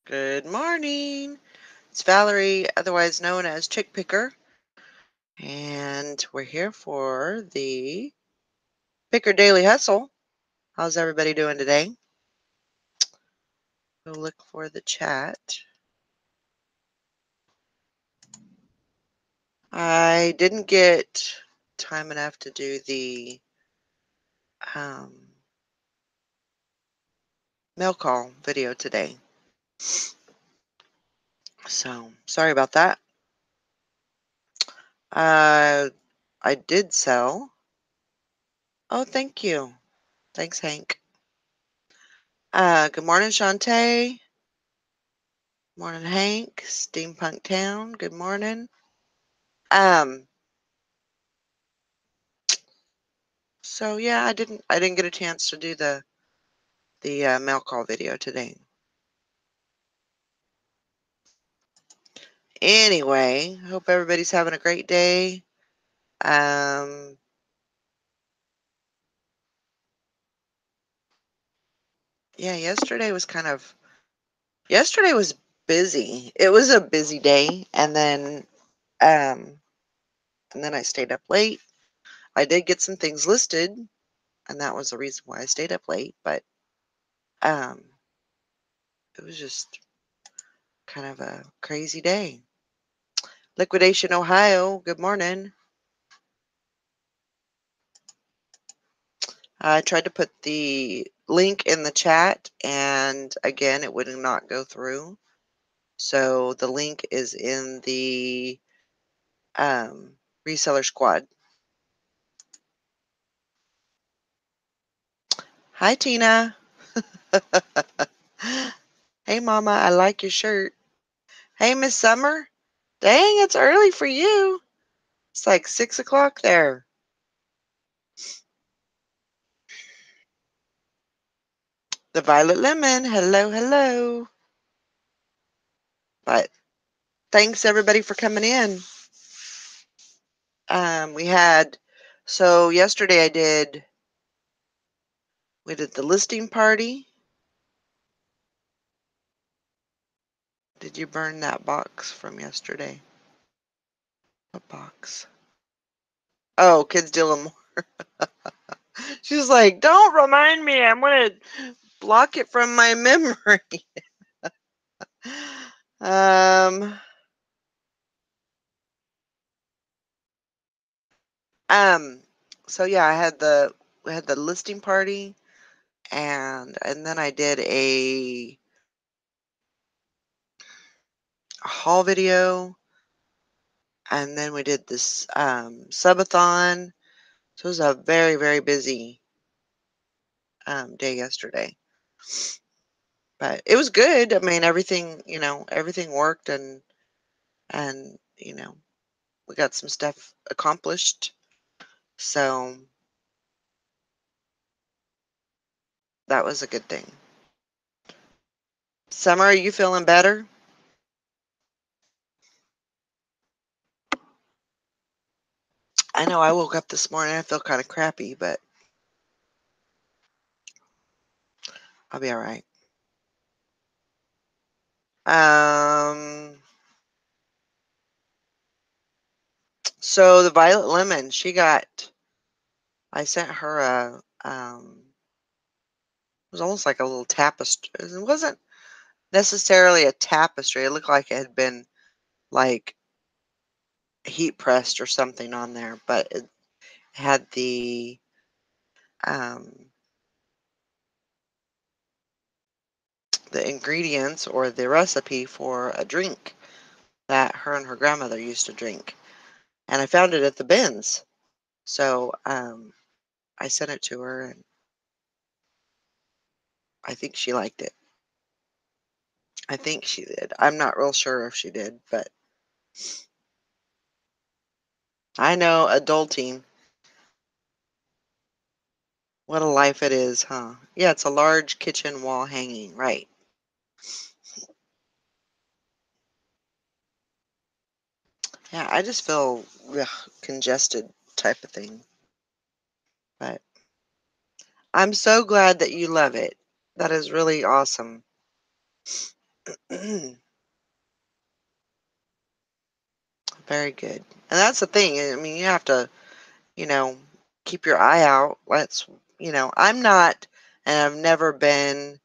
Good morning. It's Valerie, otherwise known as Chick Picker, and we're here for the Picker Daily Hustle. How's everybody doing today? We'll look for the chat. I didn't get time enough to do the mail call video today. So, sorry about that. I did sell. Oh, thank you. Thanks, Hank. Good morning, Shantae. Morning, Hank. Steampunk Town. Good morning. Um, so yeah, I didn't get a chance to do the mail call video today. Anyway, hope everybody's having a great day. Um, yeah, yesterday was busy. It was a busy day, and then I stayed up late. I did get some things listed, and that was the reason why I stayed up late, but um, it was just kind of a crazy day. Liquidation Ohio, good morning. I tried to put the link in the chat, and again, it would not go through. So the link is in the reseller squad. Hi, Tina. Hey, Mama, I like your shirt. Hey, Miss Summer. Dang, it's early for you. It's like 6 o'clock there. The Violet Lemon. Hello, hello. But thanks everybody for coming in. So yesterday we did the listing party. Did you burn that box from yesterday? What box? Oh, kids dealing more. She's like, don't remind me. I'm going to block it from my memory. um, so yeah, we had the listing party, and then I did a haul video, and then we did this subathon. So it was a very, very busy day yesterday. But it was good. I mean, everything worked, and we got some stuff accomplished. So that was a good thing. Summer, are you feeling better? I know I woke up this morning, I feel kind of crappy, but I'll be all right. So the Violet Lemon, I sent her it was almost like a little tapestry. It wasn't necessarily a tapestry. It looked like it had been like heat pressed or something on there, but it had um, the ingredients or the recipe for a drink that her and her grandmother used to drink. And I found it at the bins. So I sent it to her, and I think she liked it. I think she did. I'm not real sure if she did, but I know adulting. What a life it is, huh? Yeah, it's a large kitchen wall hanging, right. Yeah, I just feel congested type of thing. But I'm so glad that you love it. That is really awesome. Very good. And that's the thing. I mean, you have to, you know, keep your eye out. I'm not, and I've never been.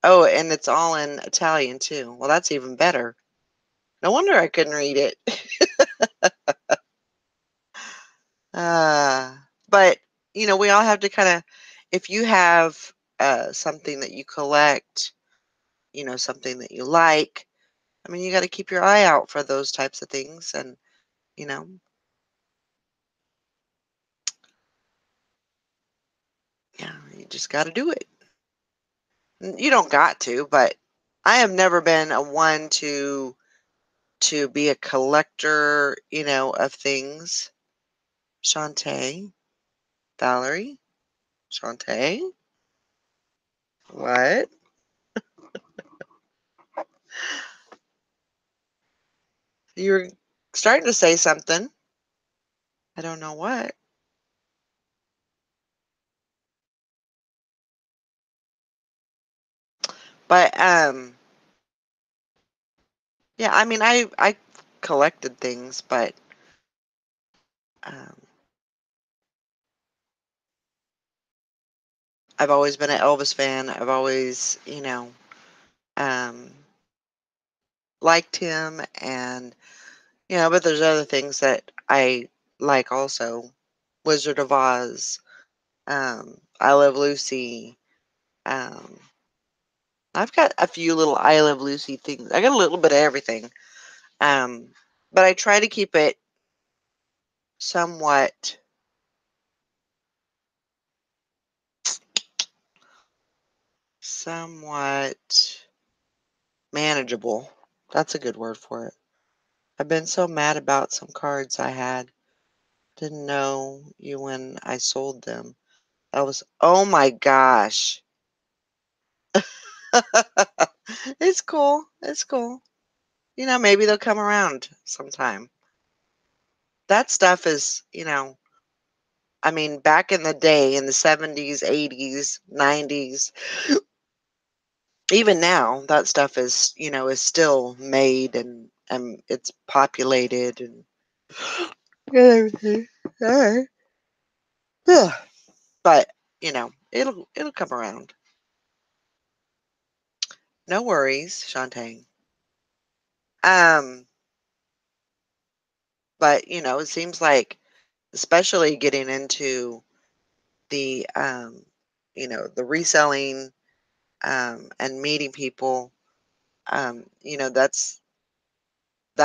Oh, and it's all in Italian too. Well, that's even better. No wonder I couldn't read it. But, we all have to kinda if you have, something that you collect, something that you like, I mean, you gotta keep your eye out for those types of things and, you know, yeah, you just gotta do it. You don't got to, but I have never been a one to be a collector, of things. Shantae, Valerie, Shantae, what? You're starting to say something. I don't know what. But, yeah, I mean, I collected things, but, um, I've always been an Elvis fan. I've always, um, liked him and, but there's other things that I like also. Wizard of Oz, I Love Lucy, um, I've got a few little I Love Lucy things. I got a little bit of everything. Um, but I try to keep it somewhat somewhat manageable. That's a good word for it. I've been so mad about some cards I had. Didn't know you when I sold them. Oh my gosh. It's cool. It's cool. Maybe they'll come around sometime. That stuff is, I mean, back in the day, in the 70s, 80s, 90s, even now, that stuff is still made and it's populated and everything. All right. Yeah. But, it'll come around. No worries, Shantae. Um, but, it seems like especially getting into the reselling and meeting people, that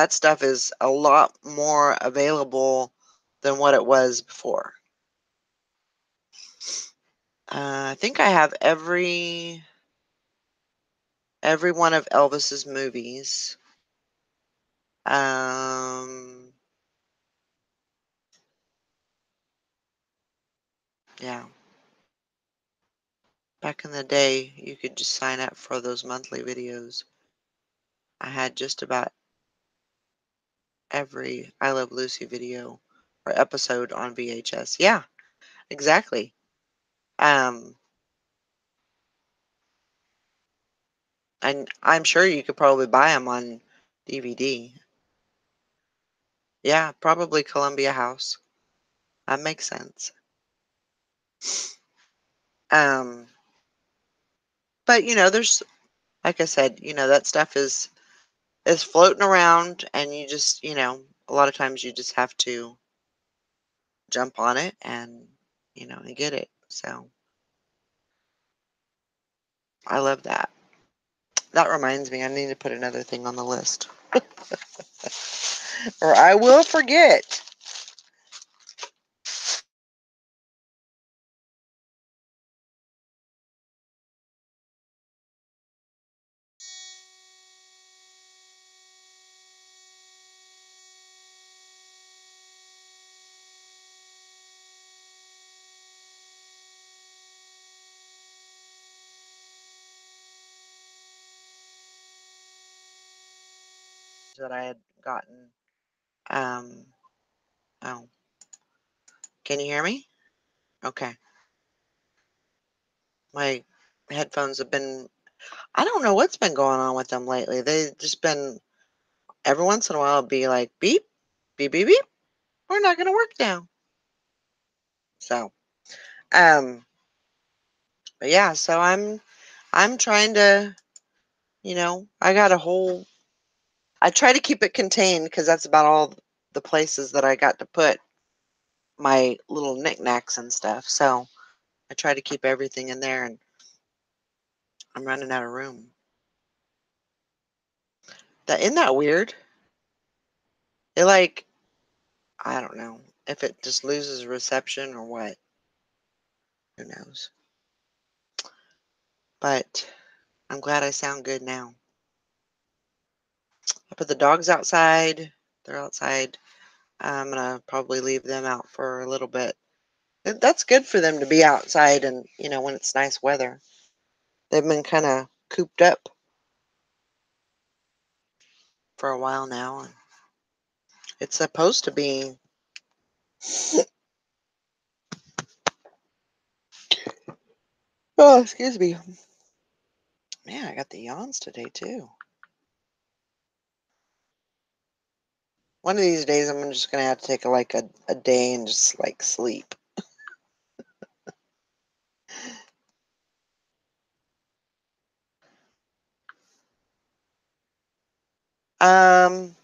stuff is a lot more available than what it was before. I think I have every one of Elvis's movies. Um, yeah. Back in the day, you could just sign up for those monthly videos. I had just about every I Love Lucy video or episode on VHS. Yeah, exactly. Um, and I'm sure you could probably buy them on DVD. Yeah, probably Columbia House. That makes sense. Um, but there's like I said, that stuff is floating around, and you just, a lot of times you just have to jump on it and get it. So I love that. That reminds me, I need to put another thing on the list, or I will forget. That I had gotten. Um, oh, can you hear me? Okay. My headphones have been I don't know what's been going on with them lately. They've just been, every once in a while, be like, beep, beep, beep, beep. We're not going to work now. So, um, but yeah, so I'm trying to, I got a whole, I try to keep it contained because that's about all the places that I got to put my little knickknacks and stuff. So I try to keep everything in there, and I'm running out of room. Isn't that weird? It like, I don't know if it just loses reception or what. Who knows? But I'm glad I sound good now. I put the dogs outside. They're outside. I'm going to probably leave them out for a little bit. That's good for them to be outside and, when it's nice weather. They've been kind of cooped up for a while now. And it's supposed to be. Oh, excuse me. Man, I got the yawns today, too. One of these days, I'm just going to have to take a day and just like sleep. Um,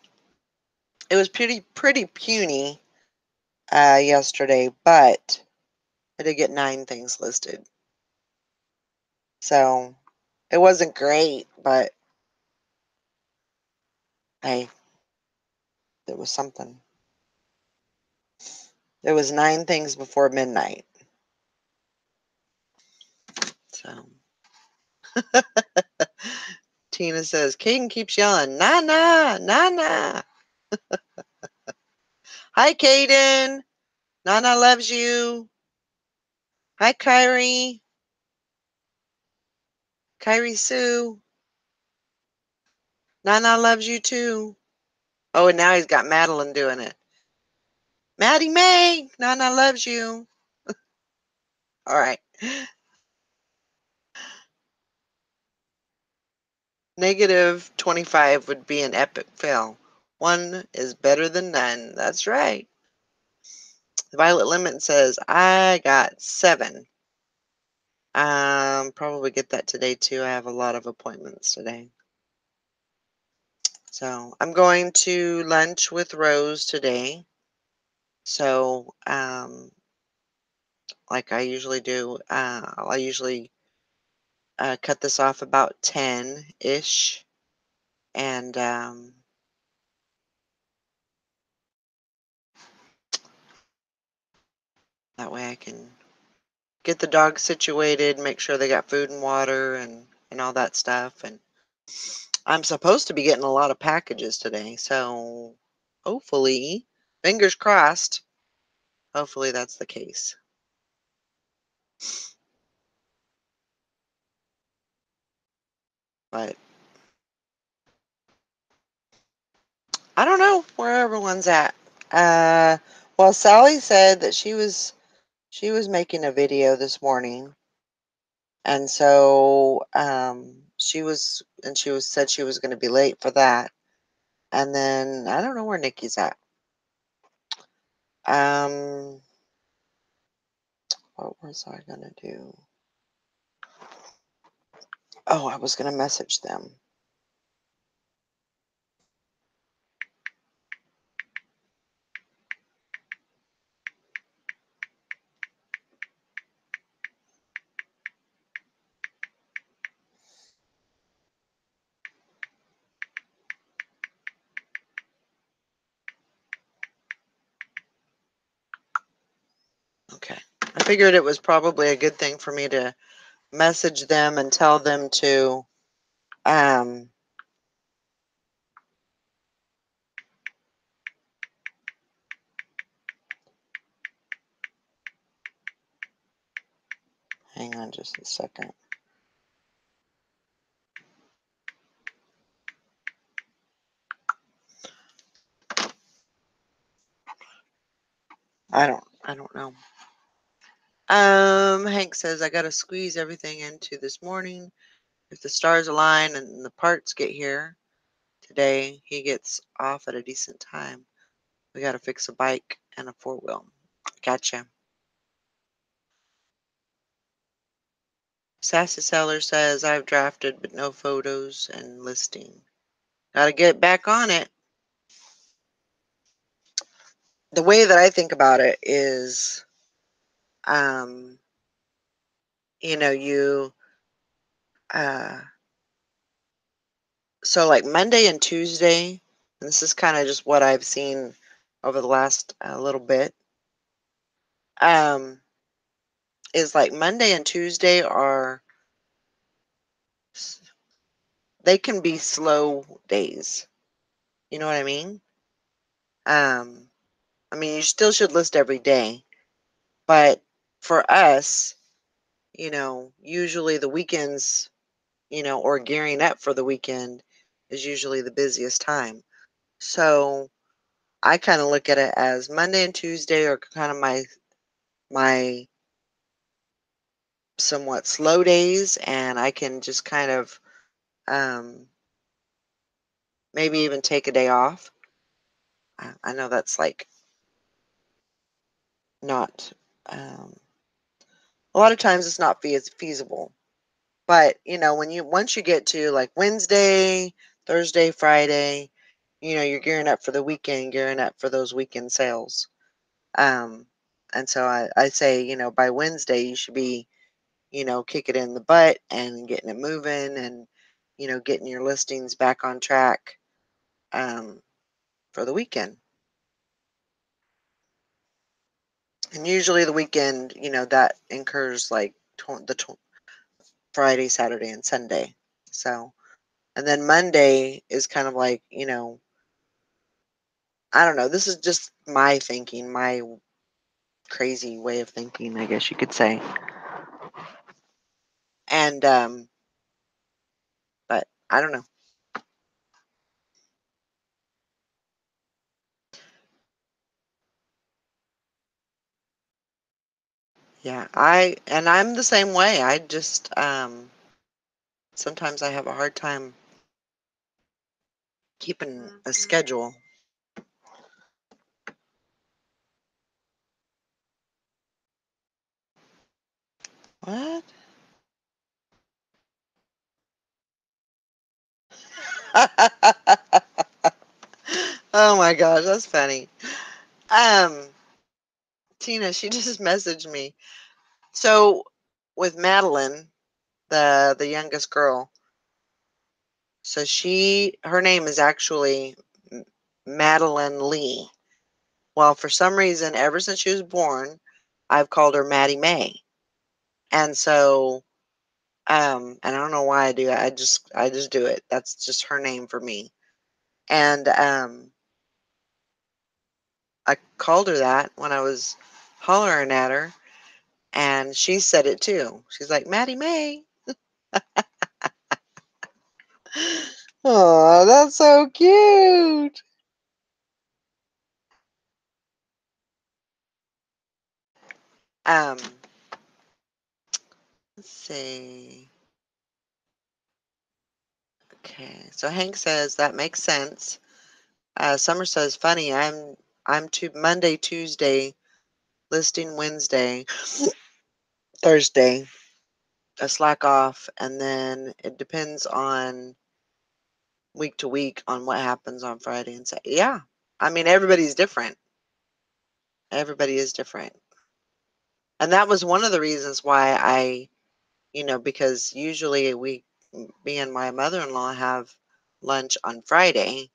it was pretty puny yesterday, but I did get 9 things listed. So it wasn't great, but hey, it was something. There was 9 things before midnight. So Tina says, Caden keeps yelling, Nana, Nana. Hi, Caden. Nana loves you. Hi, Kyrie. Kyrie Sue. Nana loves you too. Oh, and now he's got Madeline doing it. Maddie May, Nana loves you. All right. Negative 25 would be an epic fail. 1 is better than none. That's right. Violet Lemon says, I got 7. Probably get that today too. I have a lot of appointments today. So I'm going to lunch with Rose today. So, like I usually do, I usually cut this off about 10-ish. And that way I can get the dogs situated, make sure they got food and water and all that stuff. And I'm supposed to be getting a lot of packages today. So hopefully, fingers crossed, hopefully that's the case. But I don't know where everyone's at. Well, Sally said that she was making a video this morning, and so she was said she was going to be late for that. And then I don't know where Nikki's at. Um, what was I gonna do? Oh, I was gonna message them. Okay. I figured it was probably a good thing for me to message them and tell them to um hang on just a second. I don't know. Hank says I gotta squeeze everything into this morning. If the stars align and the parts get here today, he gets off at a decent time. We got to fix a bike and a four-wheel. Gotcha. Sassy Seller says, I've drafted but no photos and listing. Got to get back on it. The way that I think about it is, um, you, uh, so like Monday and Tuesday, and this is kind of just what I've seen over the last little bit, um, is like Monday and Tuesday they can be slow days. You know what I mean? Um, you still should list every day, but for us, usually the weekends, or gearing up for the weekend is usually the busiest time. So I kind of look at it as Monday and Tuesday are kind of my somewhat slow days, and I can just kind of maybe even take a day off. I know that's like not a lot of times it's not feasible, but when once you get to like Wednesday, Thursday, Friday, you're gearing up for the weekend, gearing up for those weekend sales. Um, and so I say, by Wednesday you should be, kick it in the butt and getting it moving and, getting your listings back on track um, for the weekend. And usually the weekend, that incurs like Friday, Saturday, and Sunday. So, and then Monday is kind of like, I don't know. This is just my thinking, my crazy way of thinking, I guess you could say. And, but I don't know. Yeah, I'm the same way. I just, sometimes I have a hard time keeping a schedule. What? Oh my gosh, that's funny. Um, Tina, she just messaged me. So with Madeline, the youngest girl, so her name is actually Madeline Lee. Well, for some reason, ever since she was born, I've called her Maddie May. And so, and I don't know why I do it. I just do it. That's just her name for me. And I called her that when I was hollering at her, and she said it too. She's like, Maddie May. Oh, that's so cute. Um, let's see. Okay, so Hank says that makes sense. Summer says funny. I'm to Monday, Tuesday, listing Wednesday, Thursday, a slack off, and then it depends on week to week on what happens on Friday and Saturday. Yeah, everybody's different. Everybody is different, and that was one of the reasons why because usually me and my mother-in-law have lunch on Friday.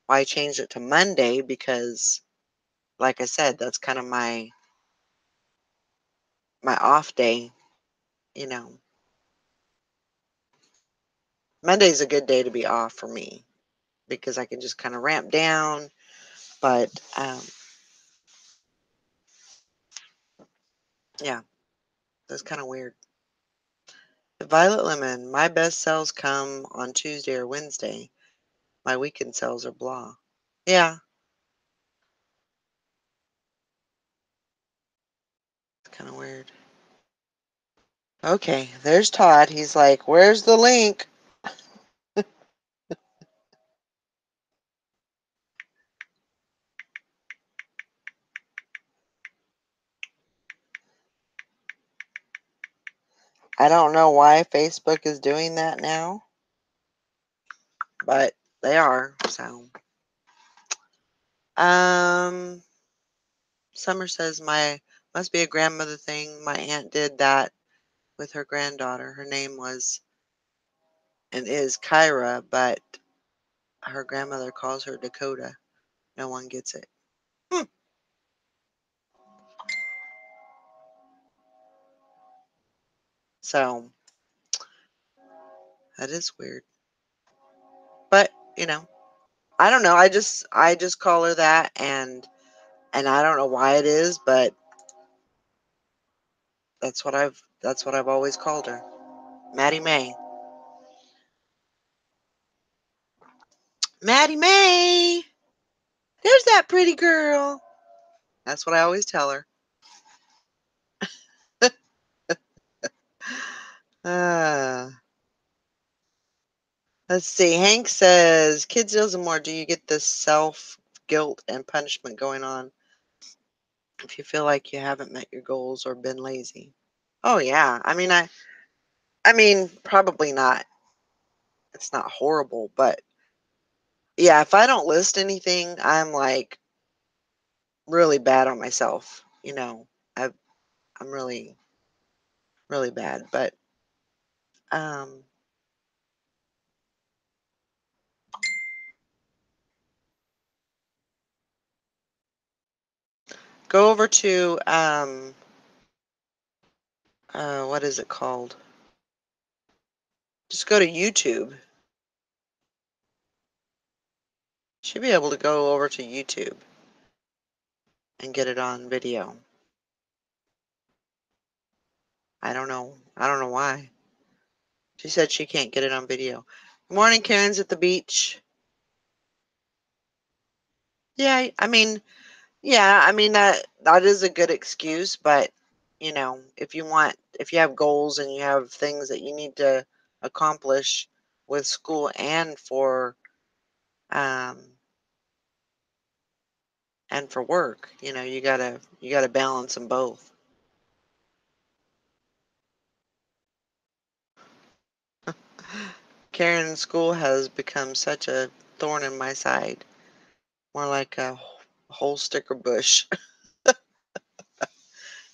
Why I changed it to Monday because, like I said, that's kind of my off day. You know, Monday's a good day to be off for me because I can just kind of ramp down. But yeah, that's kind of weird. The Violet Lemon, my best sales come on Tuesday or Wednesday. My weekend sales are blah. Yeah, it's kind of weird. Okay, there's Todd. He's like, where's the link? I don't know why Facebook is doing that now, but they are. So, um, Summer says my must be a grandmother thing. My aunt did that with her granddaughter. Her name was and is Kyra, but her grandmother calls her Dakota. No one gets it. Hmm. So that is weird. But, I don't know. I just call her that and I don't know why it is, but that's what I've always called her. Maddie May. Maddie May. There's that pretty girl. That's what I always tell her. Uh, let's see. Hank says, kids more. Do you get this self guilt and punishment going on if you feel like you haven't met your goals or been lazy? Oh yeah. I mean, probably not. It's not horrible, but yeah, if I don't list anything, I'm like really bad on myself. I I'm really really bad, but um go over to what is it called? Just go to YouTube. You should be able to go over to YouTube and get it on video. I don't know. I don't know why. She said she can't get it on video. Good morning, Karen's at the beach. Yeah, that is a good excuse, but if you have goals and you have things that you need to accomplish with school um and for work, you gotta balance them both. Karen's school has become such a thorn in my side, more like a whole sticker bush.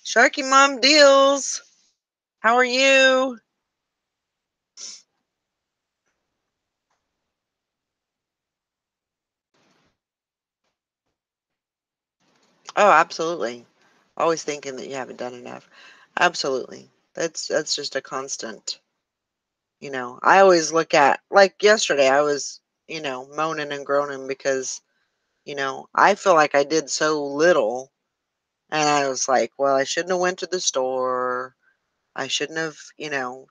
Sharky Mom Deals, how are you? Oh, absolutely. Always thinking that you haven't done enough. Absolutely. That's just a constant. I always look at like yesterday I was, moaning and groaning because, I feel like I did so little and I was like, well, I shouldn't have went to the store. I shouldn't have,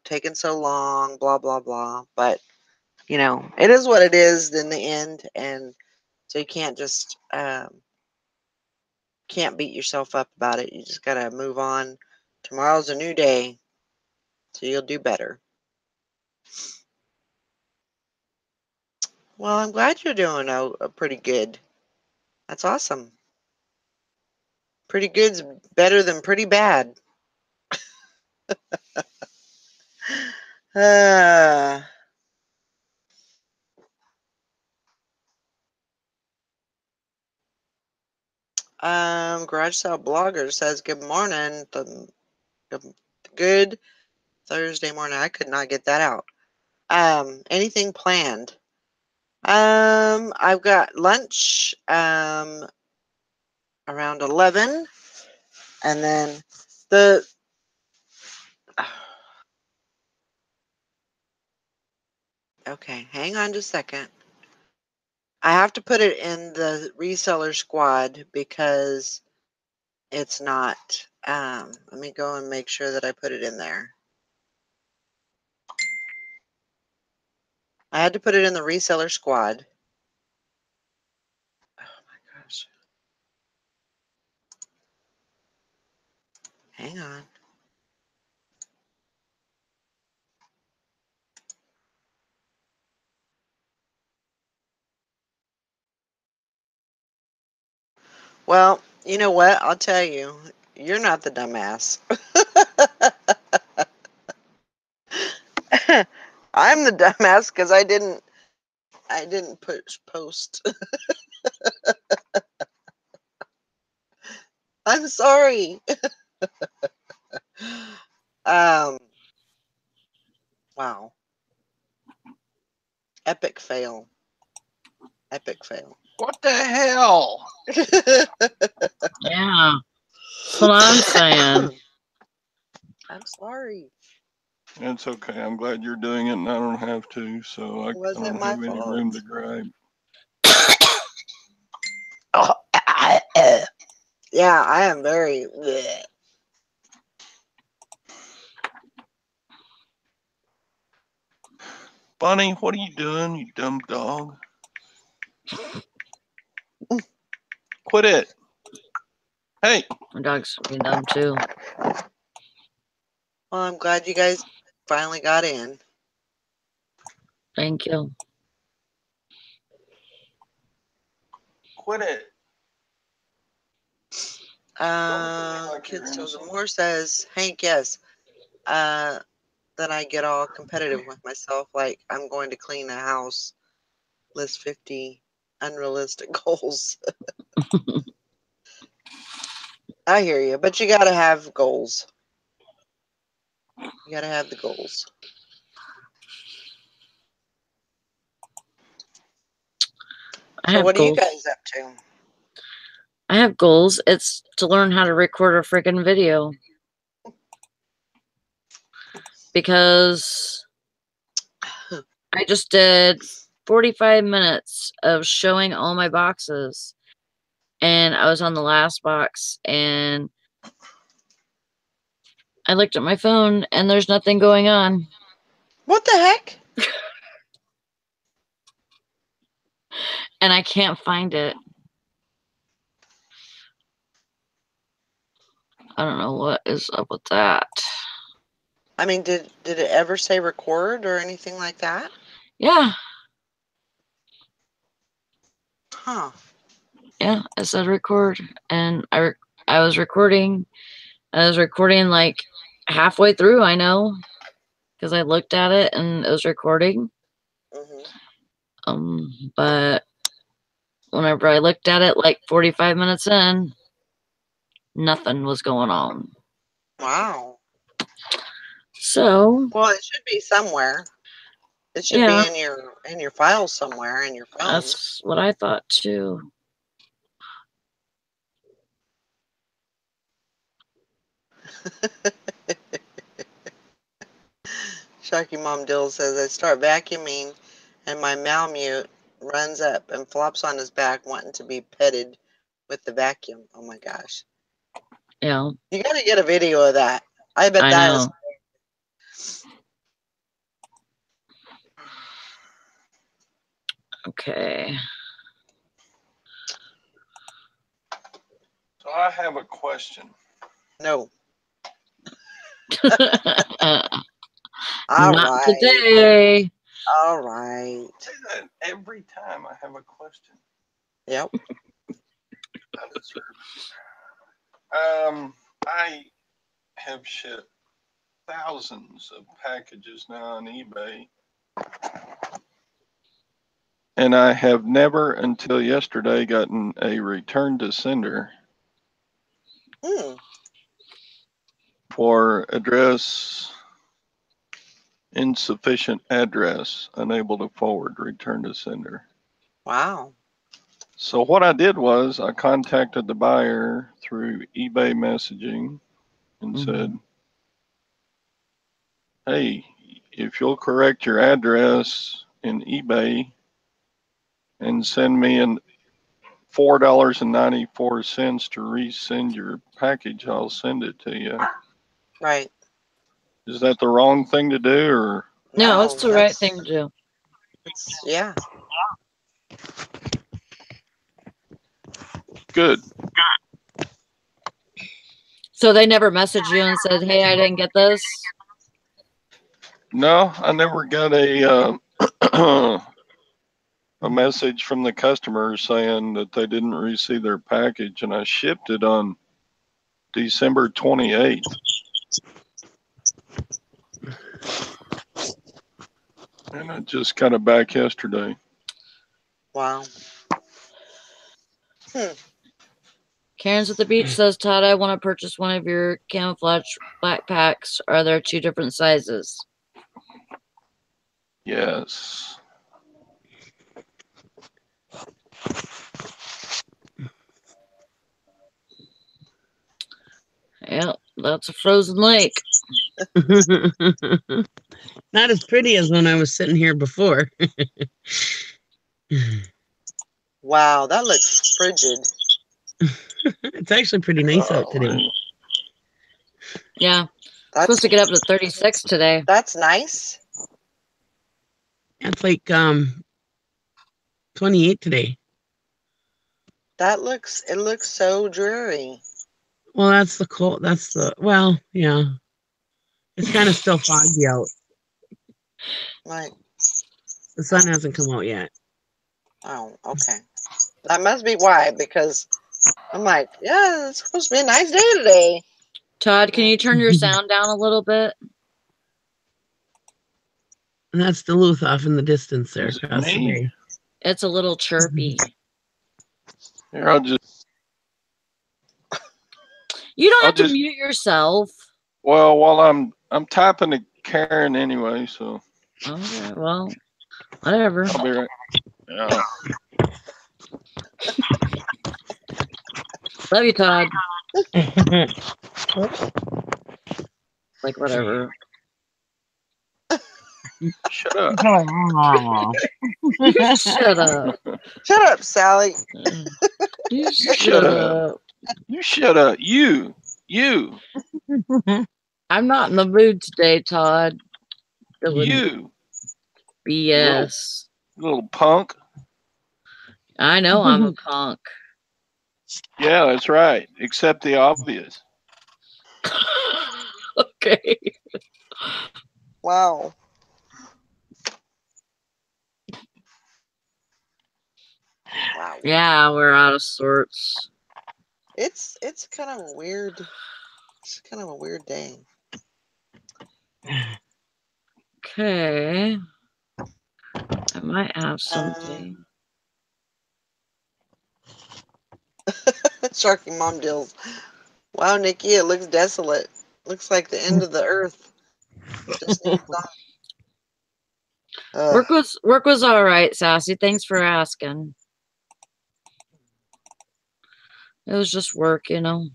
taken so long, blah blah blah. But, it is what it is in the end and so you can't beat yourself up about it. You just got to move on. Tomorrow's a new day, so you'll do better. Well, I'm glad you're doing pretty good. That's awesome. Pretty good's better than pretty bad. Uh, Garage Sale Blogger says, good morning. Good Thursday morning. I could not get that out. Anything planned? I've got lunch, around 11, and then the, okay, hang on just a second. I have to put it in the reseller squad because it's not. Let me go and make sure that I put it in there. I had to put it in the reseller squad. Oh my gosh. Hang on. Well, you know what? I'll tell you. You're not the dumbass. I'm the dumbass because I didn't push post. I'm sorry. Wow. Epic fail. Epic fail. What the hell? Yeah. That's what I'm saying. I'm sorry. It's okay. I'm glad you're doing it and I don't have to, so I Wasn't don't my have any fault. room to gripe. Yeah, I am very bleh. Bunny, what are you doing, you dumb dog? Quit it. Hey. My dog's being dumb too. Well, I'm glad you guys finally got in. Thank you. Quit it. Kids Tales of More says, Hank, yes. Then I get all competitive with myself, like I'm going to clean a house, list 50 unrealistic goals. I hear you, but you gotta have goals. You gotta have the goals. So what are you guys up to? I have goals. It's to learn how to record a freaking video. Because I just did 45 minutes of showing all my boxes. And I was on the last box and I looked at my phone and there's nothing going on. What the heck? And I can't find it. I don't know what is up with that. I mean, did it ever say record or anything like that? Yeah. Huh. Yeah, it said record. And I was recording. I was recording like halfway through, I know. Because I looked at it and it was recording. But whenever I looked at it like 45 minutes in, nothing was going on. Wow. So, well, it should be somewhere. It should be in your files somewhere in your phone. That's what I thought too. Sharky Mom Dill says, I start vacuuming and my Malamute runs up and flops on his back wanting to be petted with the vacuum. Oh my gosh. Yeah. You gotta get a video of that. I bet that is. Okay. So I have a question. No. Not today. All right. Say that every time I have a question. Yep. I have shipped thousands of packages now on eBay. And I have never until yesterday gotten a return to sender for address insufficient address, unable to forward, return to sender. Wow. So what I did was I contacted the buyer through eBay messaging and said, hey, if you'll correct your address in eBay and send me an $4.94 to resend your package, I'll send it to you. Right. Is that the wrong thing to do, or? No, it's the right thing to do. Yeah. Good. So they never messaged you and said, hey, I didn't get this? No, I never got a a message from the customer saying that they didn't receive their package, and I shipped it on December 28th. And I just got it back yesterday. Wow. Karen's at the beach says, Todd, I want to purchase one of your camouflage backpacks. Are there 2 different sizes? Yes. Yeah, that's a frozen lake. Not as pretty as when I was sitting here before. Wow, that looks frigid. It's actually pretty nice out today. Yeah. That's Supposed to get up to 36 today. That's nice. It's like 28 today. It looks so dreary. Well, that's the cold. That's the, well, yeah. It's kind of still foggy out. Like, The sun hasn't come out yet. oh, okay. That must be why, because I'm like, yeah, it's supposed to be a nice day today. Todd, can you turn your sound down a little bit? And that's Duluth off in the distance there Is it across the me? bay. It's a little chirpy. Here, I'll just. You don't I'll have to just- mute yourself. Well, while I'm typing to Karen anyway, so Okay, well, whatever. I'll be right. Yeah. Love you, Todd. Like, whatever. Shut up. You shut up. Shut up, Sally. You shut up. You shut up. You. I'm not in the mood today, Todd. It would You. BS. Little punk. I know I'm a punk. Yeah, that's right. Except the obvious. Okay. Wow. Wow. Yeah, we're out of sorts. It's kind of weird. It's kind of a weird day. Okay. I might have something. Sharky Mom Dills. Wow, Nikki, it looks desolate. Looks like the end of the earth. Just needs Work was all right, Sassy. Thanks for asking. It was just work, you know.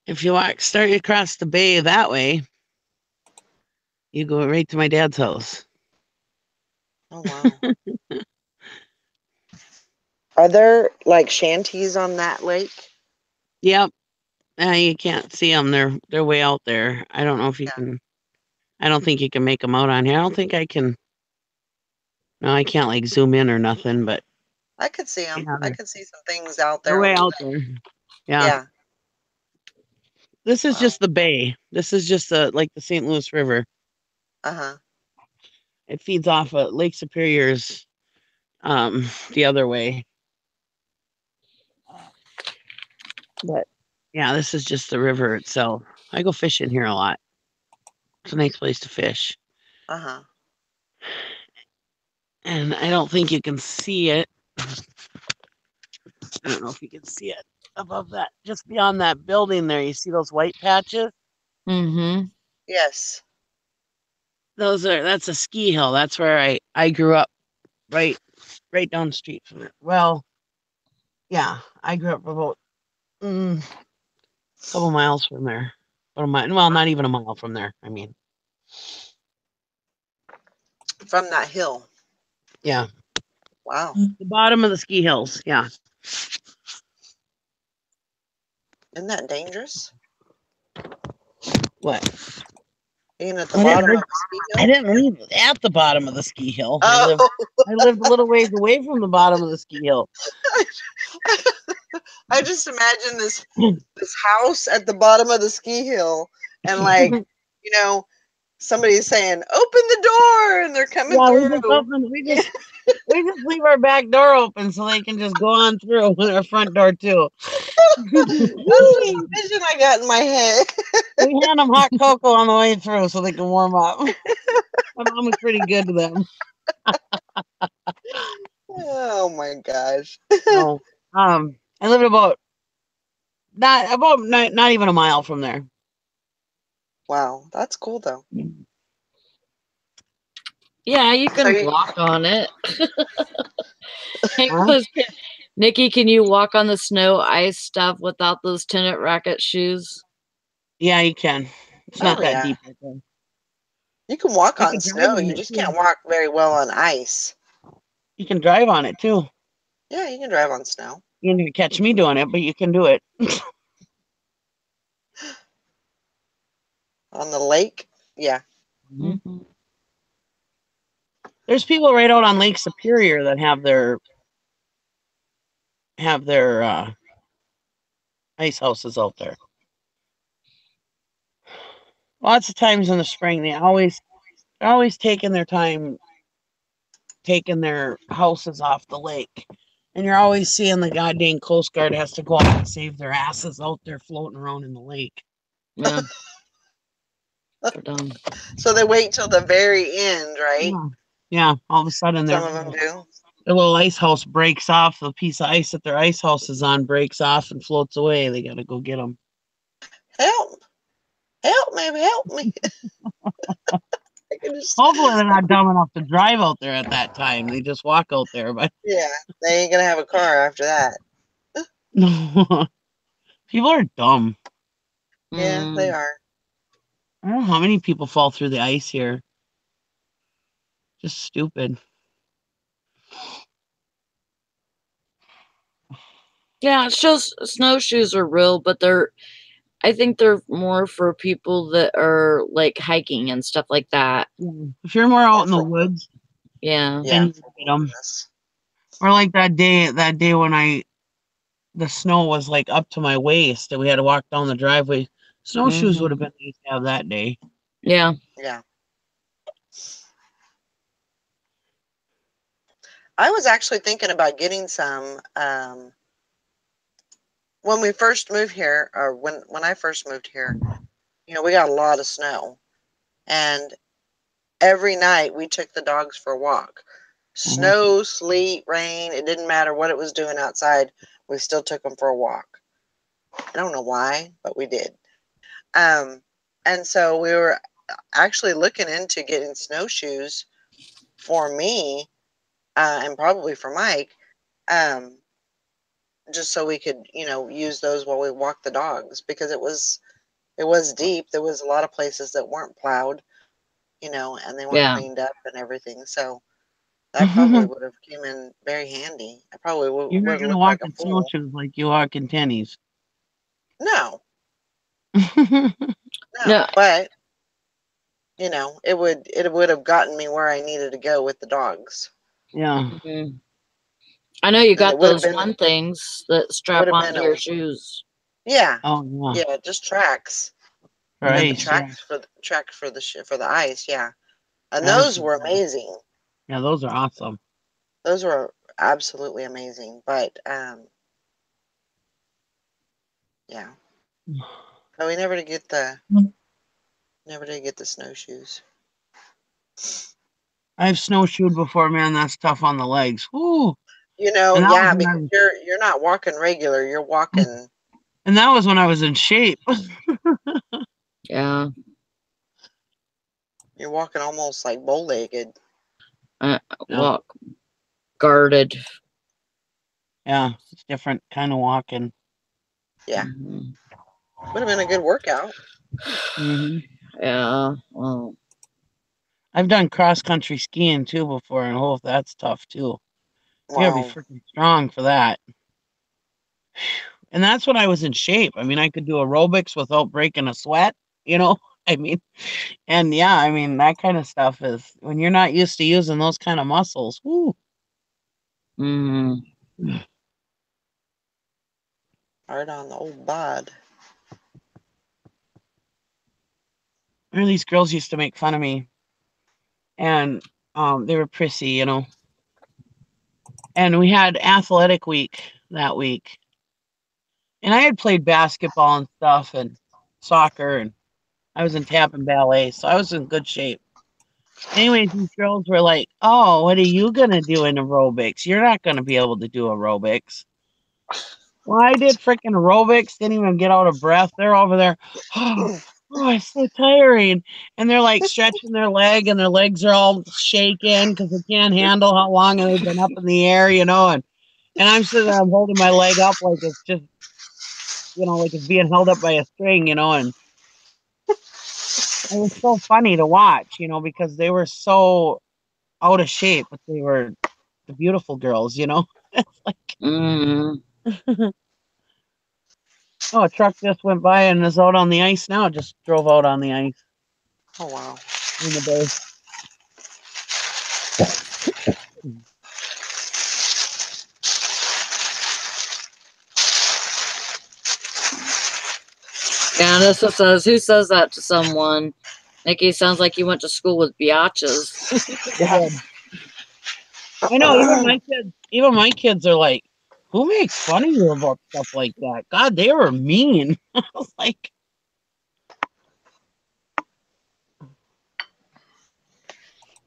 If you walk start across the bay that way, you go right to my dad's house. Oh, wow. Are there like shanties on that lake? Yep. You can't see them. They're way out there. I don't know if you can. I don't think you can make them out on here. I don't think I can. No, I can't like zoom in or nothing. But I could see them. Yeah, I could see some things out there. they're way on the out lake. there. Yeah. Yeah. This is Wow. just the bay. This is just like the St. Louis River. Uh-huh. It feeds off of Lake Superior's the other way. But yeah, this is just the river itself. I go fishing here a lot. It's a nice place to fish. Uh-huh. And I don't think you can see it. I don't know if you can see it above that. Just beyond that building there, you see those white patches? Mm-hmm. Yes. That's a ski hill. That's where I grew up, right down the street from it. Well, yeah, I grew up about a couple miles from there. About a mile, well, not even a mile from there. I mean, From that hill. yeah, Wow. the bottom of the ski hills. Yeah. Isn't that dangerous? What? Being at the bottom of the ski hill? I didn't live at the bottom of the ski hill. Oh. I lived a little ways away from the bottom of the ski hill. I just imagine this house at the bottom of the ski hill and like, you know, somebody's saying, "Open the door," and they're coming Yeah, we through. just open. We just leave our back door open so they can just go on through with our front door too. That's just the vision I got in my head. We hand them hot cocoa on the way through so they can warm up. My mom was pretty good to them. Oh my gosh! No, I lived about not even a mile from there. Wow, that's cool though. Yeah, you So can you, walk on it. Hey, Huh? Nikki, can you walk on the snow ice stuff without those tennis racket shoes? Yeah, you can. It's oh not that yeah, deep. Right there. you can walk You on can drive snow. on You it just too. can't walk very well on ice. You can drive on it too. Yeah, you can drive on snow. You're gonna catch me doing it, but you can do it. On the lake, yeah. Mm-hmm. There's people right out on Lake Superior that have their ice houses out there. Lots of times in the spring, they're always taking their time taking their houses off the lake. And you're always seeing the goddamn Coast Guard has to go out and save their asses out there floating around in the lake. Yeah, they're dumb. So they wait till the very end, right? Yeah. Yeah. All of a sudden Some of them do. their little ice house breaks off. The piece of ice that their ice house is on breaks off and floats away. They got to go get them. Help! Help me! Help me! I can just, Hopefully they're not dumb enough to drive out there at that time. They just walk out there. But yeah, they ain't gonna have a car after that. people are dumb. Yeah, they Mm. are. I don't know how many people fall through the ice here. Just stupid. Yeah, it shows snowshoes are real, but I think they're more for people that are like hiking and stuff like that. If you're more out Or in the for woods, Yeah. yeah, then you for can get them. wilderness. Or like that day when the snow was like up to my waist and we had to walk down the driveway. Snowshoes would have Mm-hmm. been nice to have that day. Yeah. Yeah. I was actually thinking about getting some when we first moved here, or when I first moved here. You know, we got a lot of snow, and every night we took the dogs for a walk. Mhm. Snow, sleet, rain, it didn't matter what it was doing outside. We still took them for a walk. I don't know why, but we did. Um, and so we were actually looking into getting snowshoes for me and probably for Mike, um, just so we could, you know, use those while we walk the dogs because it was deep. There was a lot of places that weren't plowed, you know, and they weren't Yeah. cleaned up and everything. So that probably would have came in very handy. I probably You're would not have gonna looked like walk a in fool. snowshoes like you walk in tennies. No, No. no, but you know, it would have gotten me where I needed to go with the dogs, Yeah. Mhm. I know you and got those fun things that it would strap have been onto a your shoes. yeah, Oh yeah. yeah, just tracks. For You know, the ice, yeah. tracks for for the ice, yeah, and That's those were amazing. yeah, those are awesome. Those were absolutely amazing. But yeah, but we never did get the snowshoes. I've snowshoed before, man. That's tough on the legs. Woo. You know, And that was yeah, when I because was you're not walking regular. You're walking and that was when I was in shape. Yeah. you're walking almost like bow legged. Uh, Yeah. walk guarded. Yeah. It's different kind of walking. Yeah, Mhm. would have been a good workout. Hmm. Yeah. Well, I've done cross country skiing too before, and oh, that's tough too. You gotta be Wow. freaking strong for that. And that's when I was in shape. I mean, I could do aerobics without breaking a sweat, you know? I mean, and yeah, I mean, that kind of stuff is when you're not used to using those kind of muscles. Woo. mm, Hard on the old bod. these girls used to make fun of me, and they were prissy, you know. And we had athletic week that week, and I had played basketball and stuff, and soccer, and I was in tap and ballet, so I was in good shape. Anyways, these girls were like, "Oh, what are you gonna do in aerobics? You're not gonna be able to do aerobics." Well, I did freaking aerobics, didn't even get out of breath. They're over there, oh, it's so tiring. And they're like stretching their leg, and their legs are all shaking because they can't handle how long they've been up in the air, you know. And I'm sitting there, I'm holding my leg up like it's just, you know, like it's being held up by a string, you know. And it was so funny to watch, you know, because they were so out of shape, but they were the beautiful girls, you know. Mm. Oh, a truck just went by and is out on the ice now. Just drove out on the ice Oh, wow. in the bay. Candace says, who says that to someone? Nikki, sounds like you went to school with biatches. Yeah. I know, even my kids are like, who makes fun of you about stuff like that? God, they were mean. I was like,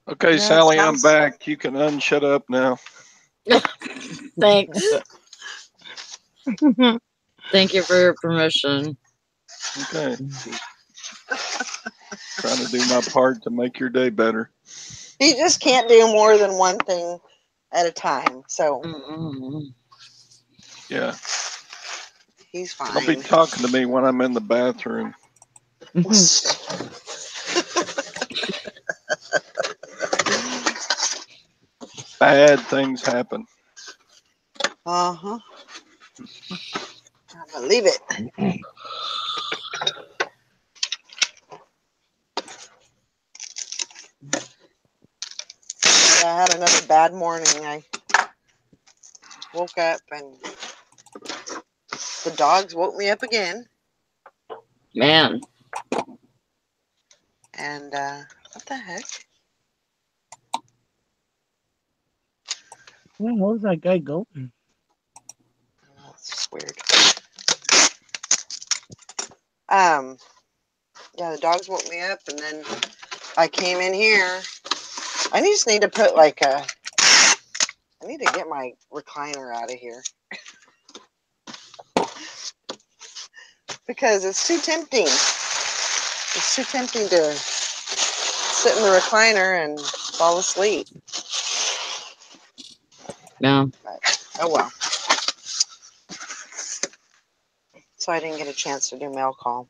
Okay, Yeah, Sally, I'm sounds- back. You can unshut up now. Thanks. Thank you for your permission. Okay. Trying to do my part to make your day better. He just can't do more than one thing at a time. So Mm-mm. Yeah. he's fine. Don't be talking to me when I'm in the bathroom. Bad things happen. Uh-huh. I believe it. Yeah, I had another bad morning. I woke up and the dogs woke me up again. Man. And what the heck? Where the hell's that guy going? Oh, it's just weird. Yeah, the dogs woke me up, and then I came in here. I just need to put like a. I need to get my recliner out of here because it's too tempting. It's too tempting to sit in the recliner and fall asleep. Yeah. But, oh well. So I didn't get a chance to do mail call.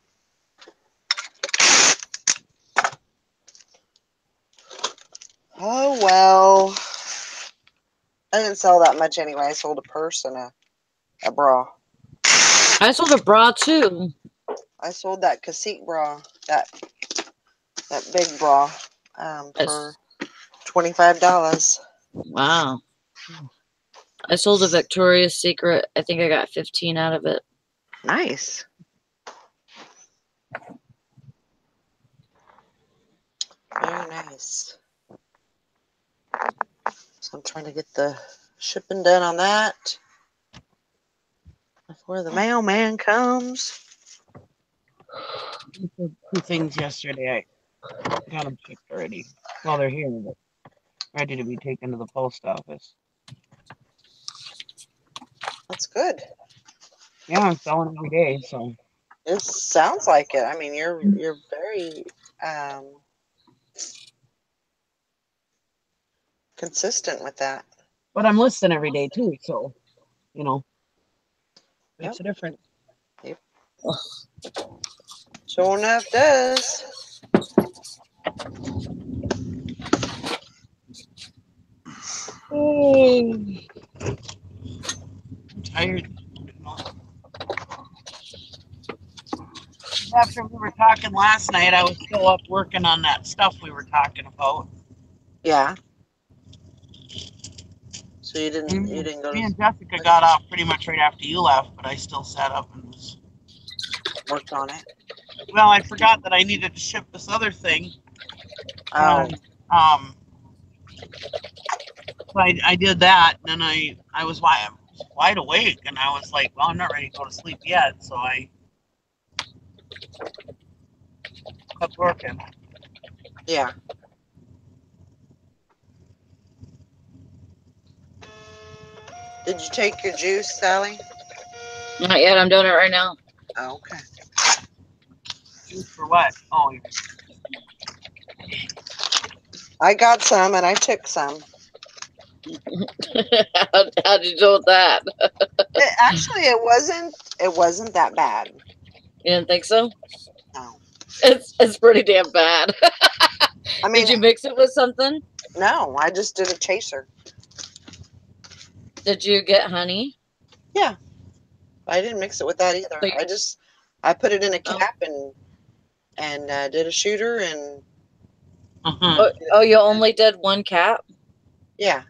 Oh well. I didn't sell that much anyway. I sold a purse and a bra. I sold a bra too. I sold that cacique bra, that big bra, for $25. Wow. I sold a Victoria's Secret. I think I got 15 out of it. Nice. Very nice. So I'm trying to get the shipping done on that before the mailman comes. I did 2 things yesterday. I got them shipped already. Well, they're here, but ready to be taken to the post office. That's good. Yeah, I'm selling every day, so. It sounds like it. I mean, you're very consistent with that. But I'm listing every day too, so, you know, makes a difference. Yep. Sure enough, does. Oh, I'm tired. After we were talking last night, I was still up working on that stuff we were talking about. Yeah. So you didn't go Me to and Jessica got off pretty much right after you left, but I still sat up and was worked on it. Well, I forgot that I needed to ship this other thing. Oh, So I did that, and then I was wide awake, and I was like, well, I'm not ready to go to sleep yet, so I kept working. yeah. Did you take your juice, Sally? Not yet. I'm doing it right now. Oh, okay. Juice for what? Oh, I got some and I took some. How'd you do with that? Actually, it wasn't that bad. You didn't think so? No. It's pretty damn bad. I mean, Did you mix it with something? no, I just did a chaser. Did you get honey? Yeah. I didn't mix it with that either. So I put it in a cap and did a shooter and oh, you only did one cap? yeah.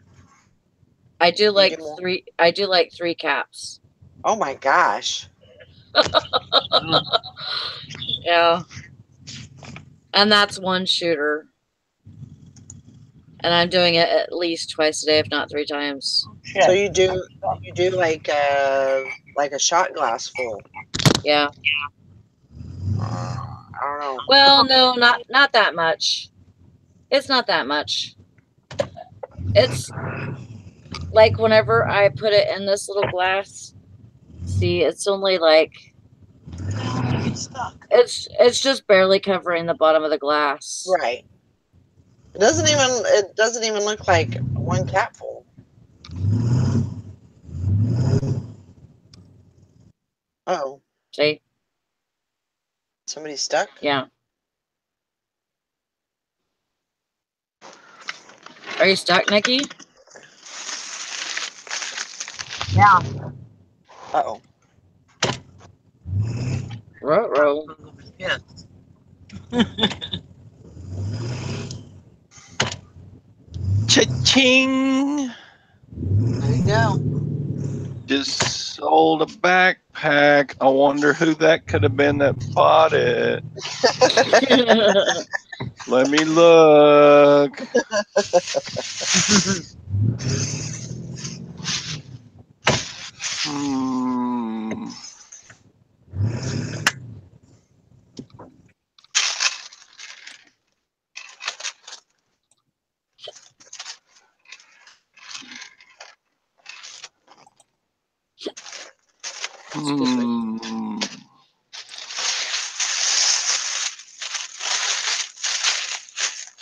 I do like do more? 3. I do like 3 caps. Oh my gosh. Yeah. And that's one shooter. And I'm doing it at least twice a day, if not 3 times. So you do like a shot glass full. Yeah. I don't know. Well, no, not that much. It's not that much. It's like whenever I put it in this little glass, see, it's only like it's just barely covering the bottom of the glass. Right. It doesn't even look like one cap full. Oh. See? Somebody stuck? Yeah. Are you stuck, Nikki? Yeah. Uh-oh. Ruh-roh. Yes. Cha-ching! There you go. Just sold a backpack. I wonder who that could have been that bought it. Let me look.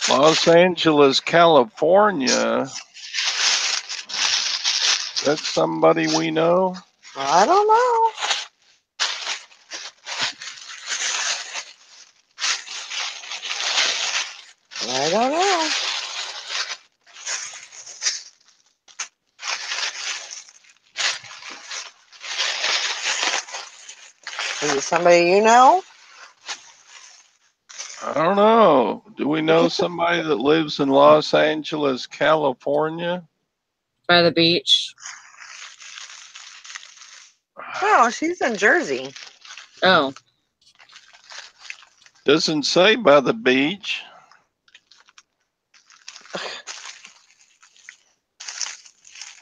Los Angeles, California. That's somebody we know? I don't know. I don't know. Is it somebody you know? I don't know. Do we know somebody that lives in Los Angeles, California? By the beach. Oh, she's in Jersey. Oh. Doesn't say by the beach.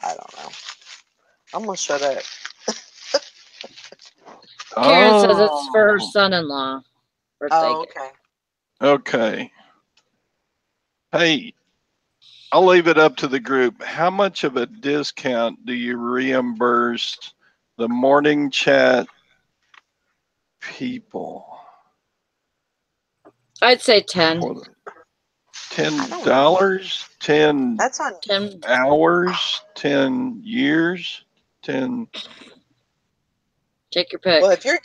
I don't know. I'm gonna shut up. Karen says it's for her son-in-law. Oh, okay. Okay. Hey, I'll leave it up to the group. How much of a discount do you reimburse the morning chat people? I'd say 10. $10? 10 That's on 10 hours? 10 years? 10. Take your pick. Well, if you're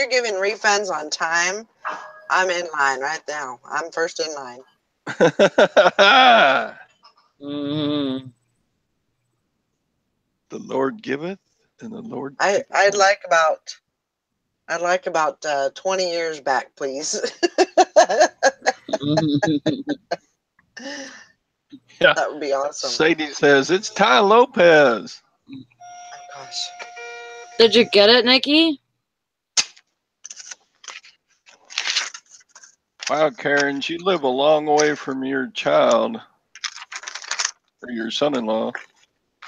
giving refunds on time, I'm in line right now. I'm first in line. Mm. The Lord giveth and the Lord I'd taketh. like about 20 years back, please. Yeah. That would be awesome. Sadie says it's Ty Lopez. Oh gosh. Did you get it, Nikki? Wow, Karen, you live a long way from your child, or your son-in-law,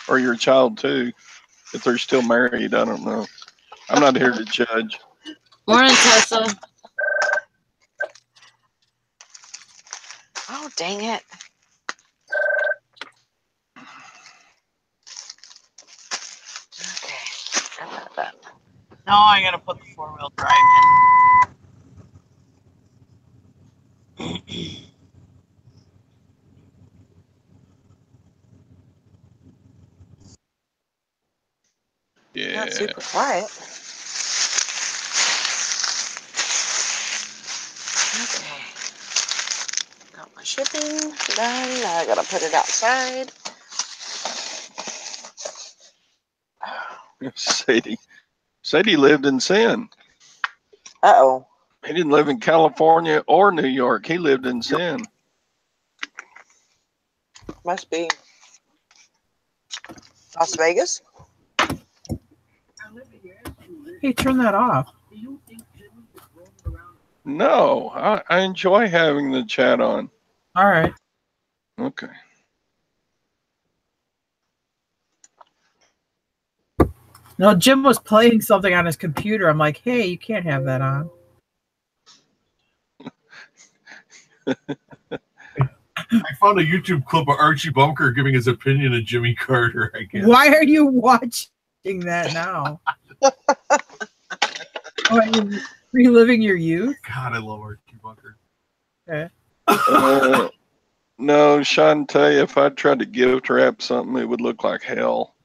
or your child too. If they're still married, I don't know. I'm not here to judge. Morning, Tessa. Oh, dang it. Okay, got that done. Now I gotta put the 4-wheel drive in. Yeah. Not super quiet. Okay. Got my shipping done. Now I gotta put it outside. Sadie lived in sin. Uh-oh. He didn't live in California or New York. He lived in sin. Must be Las Vegas. Hey, turn that off. No, I enjoy having the chat on. All right. Okay. No, Jim was playing something on his computer. I'm like, hey, you can't have that on. I found a YouTube clip of Archie Bunker giving his opinion of Jimmy Carter, I guess. Why are you watching that now? Are you reliving your youth? God, I love Archie Bunker. Okay. No, Shantae, if I tried to gift wrap something, it would look like hell.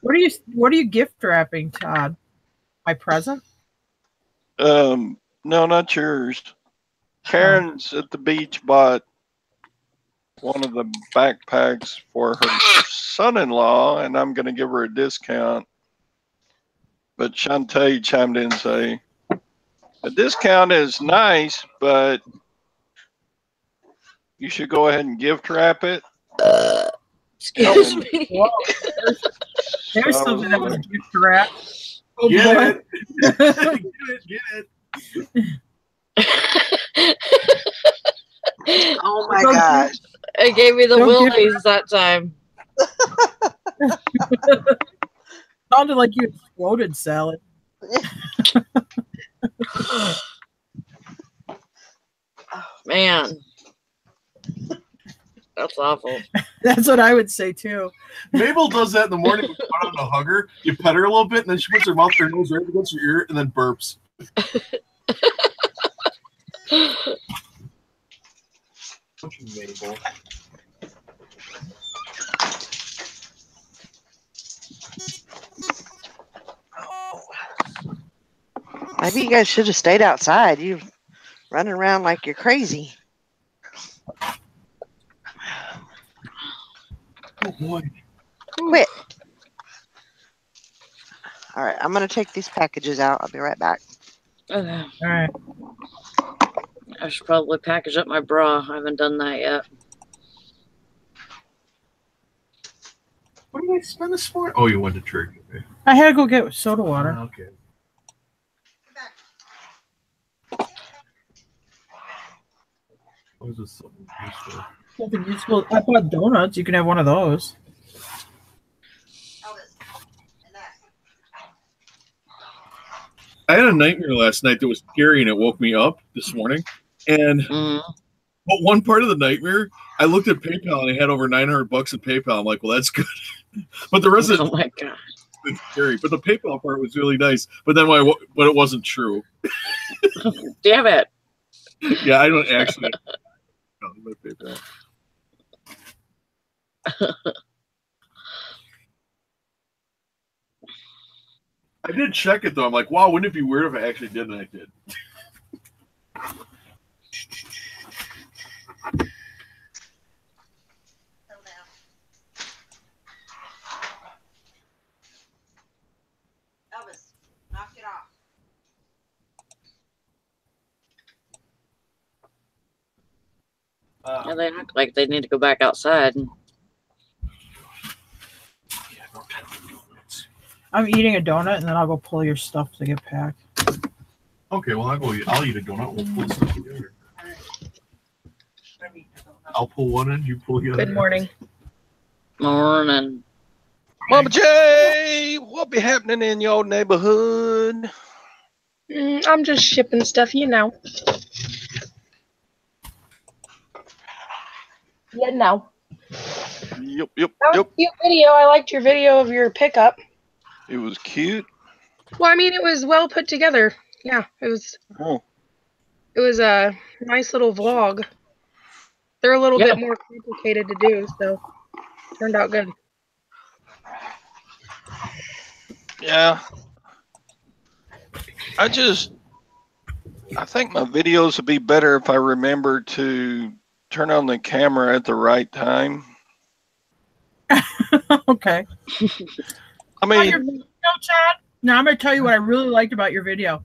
What are you gift wrapping, Todd? My present? No, not yours. Karen's at the beach bought one of the backpacks for her son-in-law, and I'm going to give her a discount. But Shantae chimed in and say, a discount is nice, but you should go ahead and gift wrap it. Excuse me. Whoa, there's something that was gift wrapped. Oh, Get boy. it. Get it. Oh my gosh. It gave me the Don't give willies that time. Sounded like you exploded, Salad. Man. That's awful. That's what I would say, too. Mabel does that in the morning when you put on to hug her. You pet her a little bit, and then she puts her mouth, her nose right against your ear, and then burps. Mabel. Maybe you guys should have stayed outside. You're running around like you're crazy. Oh, boy. Quit. All right, I'm going to take these packages out. I'll be right back. Okay. All right. I should probably package up my bra. I haven't done that yet. What did I spend this morning? Oh, you went to church. Okay. I had to go get soda water. Okay. What is this? Something useful? Something useful. I bought donuts. You can have one of those. I had a nightmare last night that was scary, and it woke me up this morning. And but one part of the nightmare, I looked at PayPal and I had over $900 in PayPal. I'm like, well, that's good. But the rest of Oh my god, it's scary. But the PayPal part was really nice. But then but it wasn't true. damn it! Yeah, I don't actually. No, my PayPal. I did check it though. I'm like, wow, wouldn't it be weird if I actually did? And I did. Elvis, knock it off. Yeah, they act like they need to go back outside. I'm eating a donut, and then I'll go pull your stuff to get packed. Okay, well I'll eat a donut. We'll pull stuff together. I'll pull one end, you pull the other. Good morning. Morning. Mama J, what be happening in your neighborhood? I'm just shipping stuff, you know. Yeah, no. Yep. That was a cute video. I liked your video of your pickup. It was cute. Well, I mean, it was well put together. Yeah, it was. Oh. It was a nice little vlog. They're a little bit more complicated to do, so turned out good. Yeah. I think my videos would be better if I remember to turn on the camera at the right time. Okay. I mean, Chad. Now I'm going to tell you what I really liked about your video.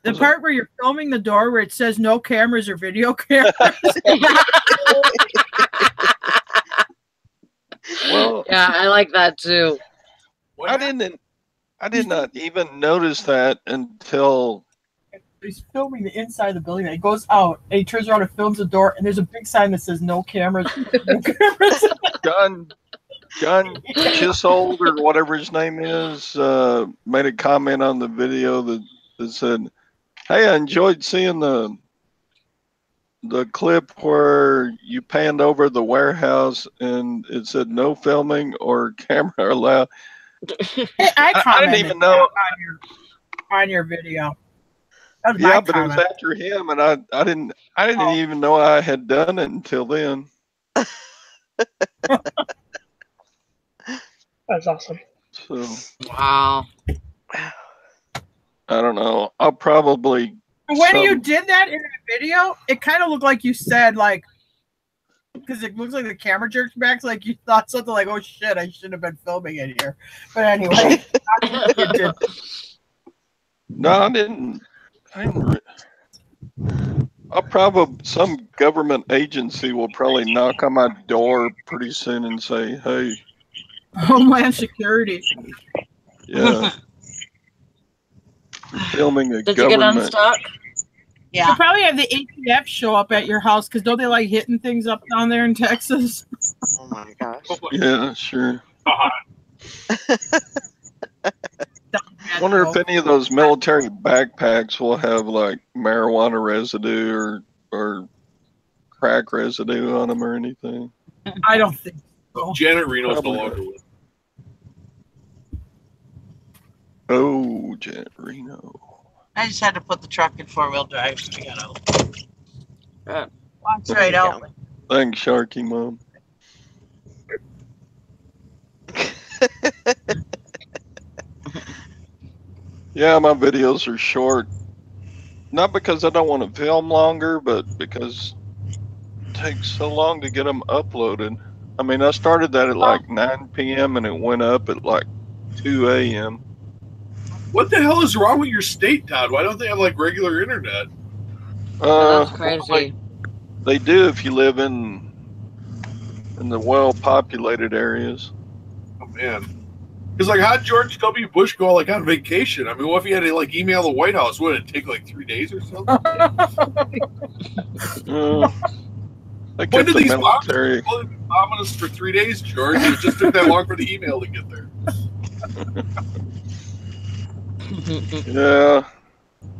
The part where you're filming the door where it says no cameras or video cameras. well, Yeah, I like that too. I did not even notice that until He's filming the inside of the building. And he goes out and he turns around and films the door, and there's a big sign that says no cameras. No cameras. John Chishold or whatever his name is made a comment on the video that said, "Hey, I enjoyed seeing the clip where you panned over the warehouse and it said no filming or camera allowed." I didn't even know on your video. Yeah, but it was after him, and I didn't even know I had done it until then. That's awesome. So wow. I don't know. I'll probably. When you did that in the video, it kind of looked like you said because it looks like the camera jerks back, like you thought something like, "Oh shit, I shouldn't have been filming it here." But anyway, you did. No, I didn't. I'll probably some government agency will probably knock on my door pretty soon and say, "Hey." Homeland Security. Yeah. Filming a Did government. you get unstuck? Yeah. You'll probably have the ATF show up at your house because don't they like hitting things up down there in Texas? Oh my gosh. Yeah, sure. Wonder if any of those military backpacks will have like marijuana residue or crack residue on them or anything. I don't think so. Janet Reno's no longer with. Oh, Janet Reno. I just had to put the truck in 4-wheel drive. I got out. Good. Walks right out. Thanks, Sharky Mom. Yeah, my videos are short. Not because I don't want to film longer, but because it takes so long to get them uploaded. I mean, I started that at like 9 p.m. and it went up at like 2 a.m. What the hell is wrong with your state, Todd? Why don't they have like regular internet? That's crazy. They do if you live in the well-populated areas. Oh man, because like how'd George W. Bush go like on vacation? I mean, what if he had to like email the White House? Would it take like 3 days or something? They When kept did the these military. bombs bomb us for 3 days, George? It just took that long for the email to get there. Yeah,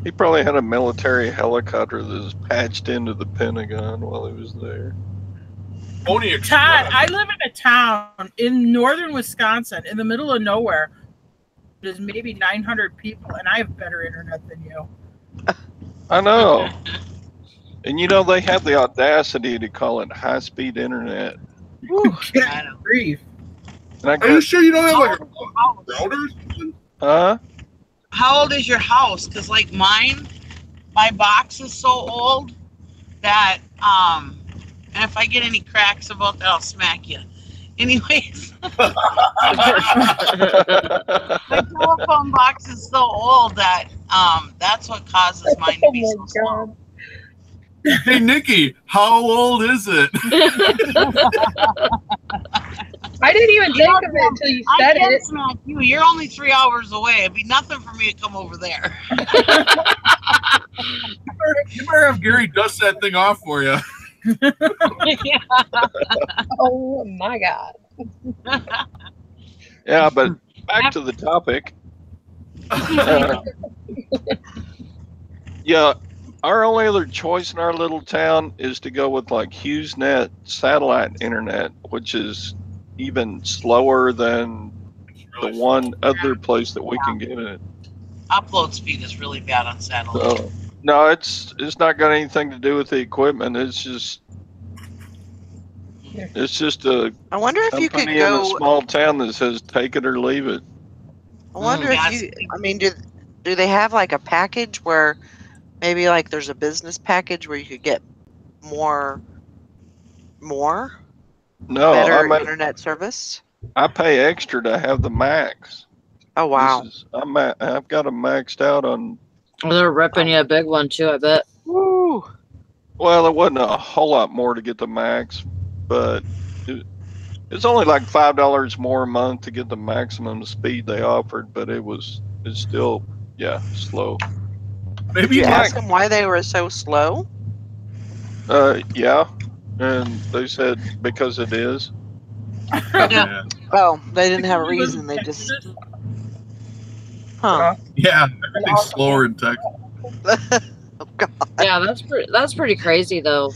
he probably had a military helicopter that was patched into the Pentagon while he was there. Pony Todd, I live in a town in northern Wisconsin, in the middle of nowhere. There's maybe 900 people, and I have better internet than you. I know. And you know, they have the audacity to call it high-speed internet. Can't breathe. And I Are you guess, sure you don't have like a router or something? huh? How old is your house? Because like mine, my box is so old that and if I get any cracks about that, I'll smack you. Anyways, my telephone box is so old that that's what causes mine to be so small. Hey Nikki, how old is it? I didn't even think of it until you said I can it. smack you. You're only 3 hours away. It'd be nothing for me to come over there. You better have Gary dust that thing off for you. Yeah. Oh my God. Yeah, but back to the topic. Yeah, our only other choice in our little town is to go with like HughesNet satellite internet, which is even slower than the one other place that we can get it. Upload speed is really bad on satellite. So, no, it's not got anything to do with the equipment. It's just a I wonder if you could company in a go. small town that says take it or leave it. I wonder Yeah, if you. I mean, do they have like a package where maybe like there's a business package where you could get more No, better internet service? I pay extra to have the max. Oh wow! I've got them maxed out on. Well, they're ripping you a big one too, I bet. Woo! Well, it wasn't a whole lot more to get the max, but it's only like $5 more a month to get the maximum speed they offered. But it's still slow. Did Maybe you like ask them why they were so slow? Yeah, and they said because it is. Yeah. Oh, they didn't have a reason. They just. Huh. yeah, everything's slower in Texas. Oh God. Yeah, that's pretty crazy though,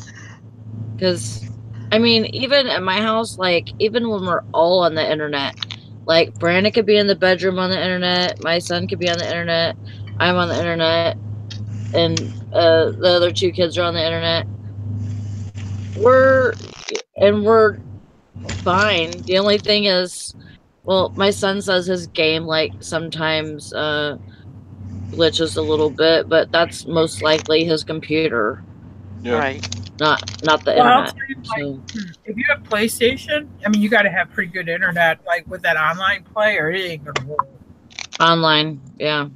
because I mean, even at my house, like even when we're all on the internet, like Brandon could be in the bedroom on the internet, my son could be on the internet, I'm on the internet, and the other two kids are on the internet. We're fine. The only thing is, well, my son says his game like sometimes glitches a little bit, but that's most likely his computer, Yeah. Right. not the Well, I'll internet. tell you, So if you have PlayStation, I mean, you got to have pretty good internet, like with that online play, or it ain't gonna work. online, yeah,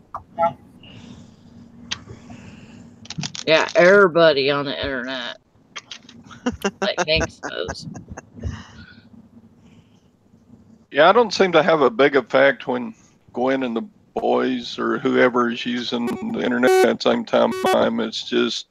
everybody on the internet, like Hank says. Yeah, I don't seem to have a big effect when Gwen and the boys or whoever is using the internet at the same time. It's just,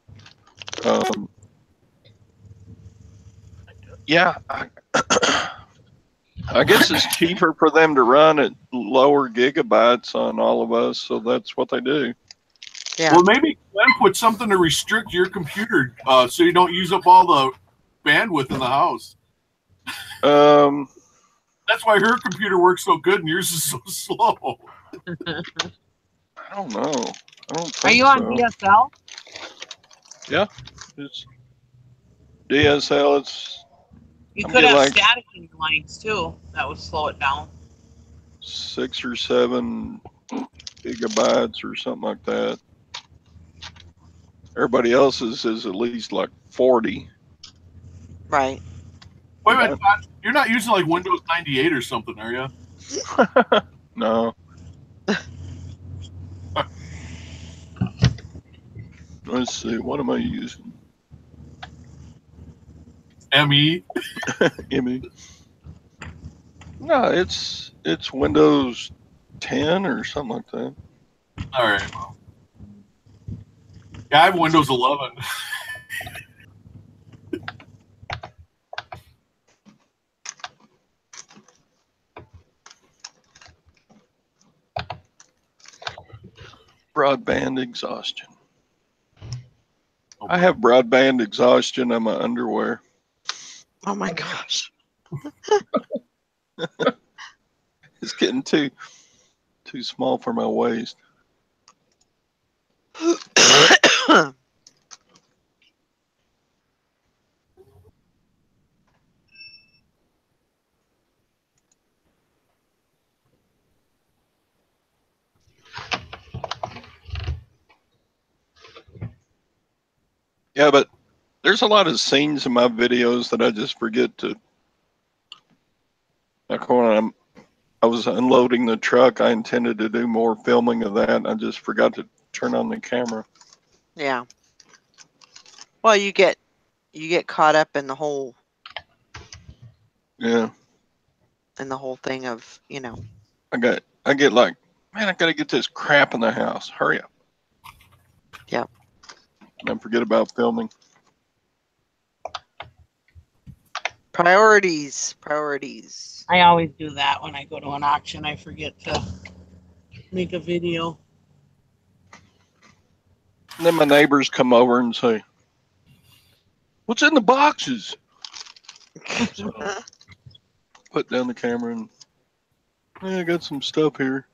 I guess it's cheaper for them to run at lower gigabytes on all of us, so that's what they do. Yeah. Well, maybe Glenn put something to restrict your computer so you don't use up all the bandwidth in the house. That's why her computer works so good and yours is so slow. I don't know. I don't think Are you on so. DSL? Yeah, it's DSL. You I'm could getting have like static in your lines too. That would slow it down. 6 or 7 gigabytes or something like that. Everybody else's is at least like 40. Right. Wait a minute, Todd, you're not using like Windows 98 or something, are you? No. Let's see. What am I using? ME? ME. No, it's Windows 10 or something like that. All right. Well. Yeah, I have Windows 11. Broadband exhaustion. I have broadband exhaustion on my underwear. Oh my gosh. It's getting too small for my waist. Yeah, but there's a lot of scenes in my videos that I just forget to. Like when I was unloading the truck, I intended to do more filming of that, and I just forgot to turn on the camera. Yeah. Well, you get caught up in the whole Yeah. in the whole thing of, you know. I get like, man, I gotta get this crap in the house. Hurry up. Yeah. Don't forget about filming. Priorities. I always do that when I go to an auction. I forget to make a video. And then my neighbors come over and say, "What's in the boxes?" So put down the camera and I got some stuff here.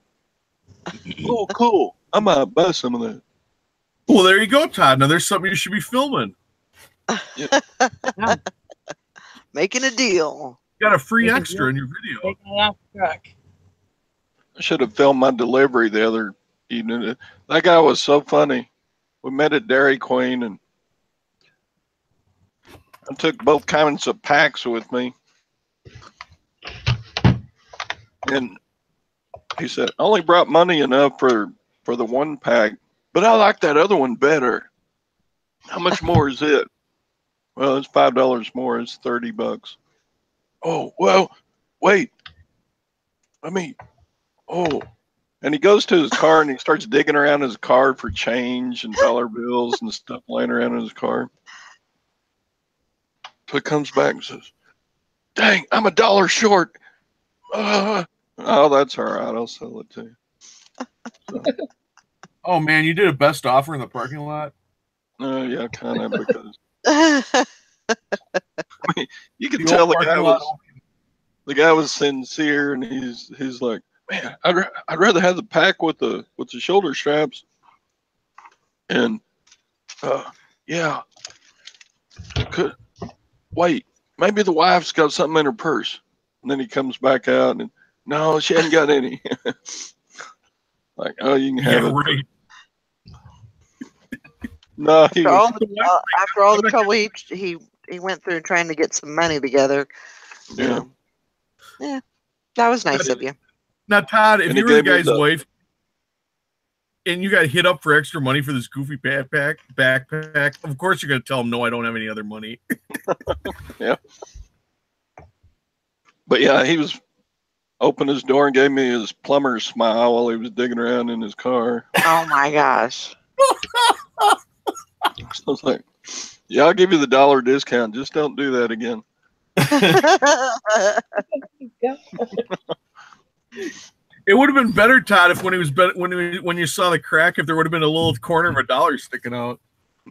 Oh, cool. I might buy some of that. Well, there you go, Todd. Now there's something you should be filming. Yeah. Yeah. Making a deal. You got a free Make a extra deal. in your video. Taking it off the truck. I should have filmed my delivery the other evening. That guy was so funny. We met at Dairy Queen and I took both kinds of packs with me. And he said, I only brought money enough for the one pack, but I like that other one better. How much more is it? Well, it's $5 more. It's $30. Oh, well, wait. And he goes to his car and he starts digging around his car for change and dollar bills and stuff laying around in his car. So he comes back and says, dang, I'm $1 short. Oh, that's all right. I'll sell it to you. So, Oh man, you did a best offer in the parking lot. yeah, kind of, because you can The tell old the parking lot. guy was sincere, and he's like, man, I'd rather have the pack with the shoulder straps, and yeah, wait, maybe the wife's got something in her purse, and then he comes back out and no, she hadn't got any. Like, oh, you can have it. Right. No, After all the trouble he went through trying to get some money together. yeah. Yeah, that was nice of you. Now, Todd, if And you he were the gave me guy's wife and you got hit up for extra money for this goofy backpack, of course you're going to tell him, no, I don't have any other money. Yeah. But yeah, he was opened his door and gave me his plumber's smile while he was digging around in his car. Oh my gosh. So I was like, yeah, I'll give you the $1 discount. Just don't do that again. It would have been better, Todd, if when you saw the crack, if there would have been a little corner of $1 sticking out.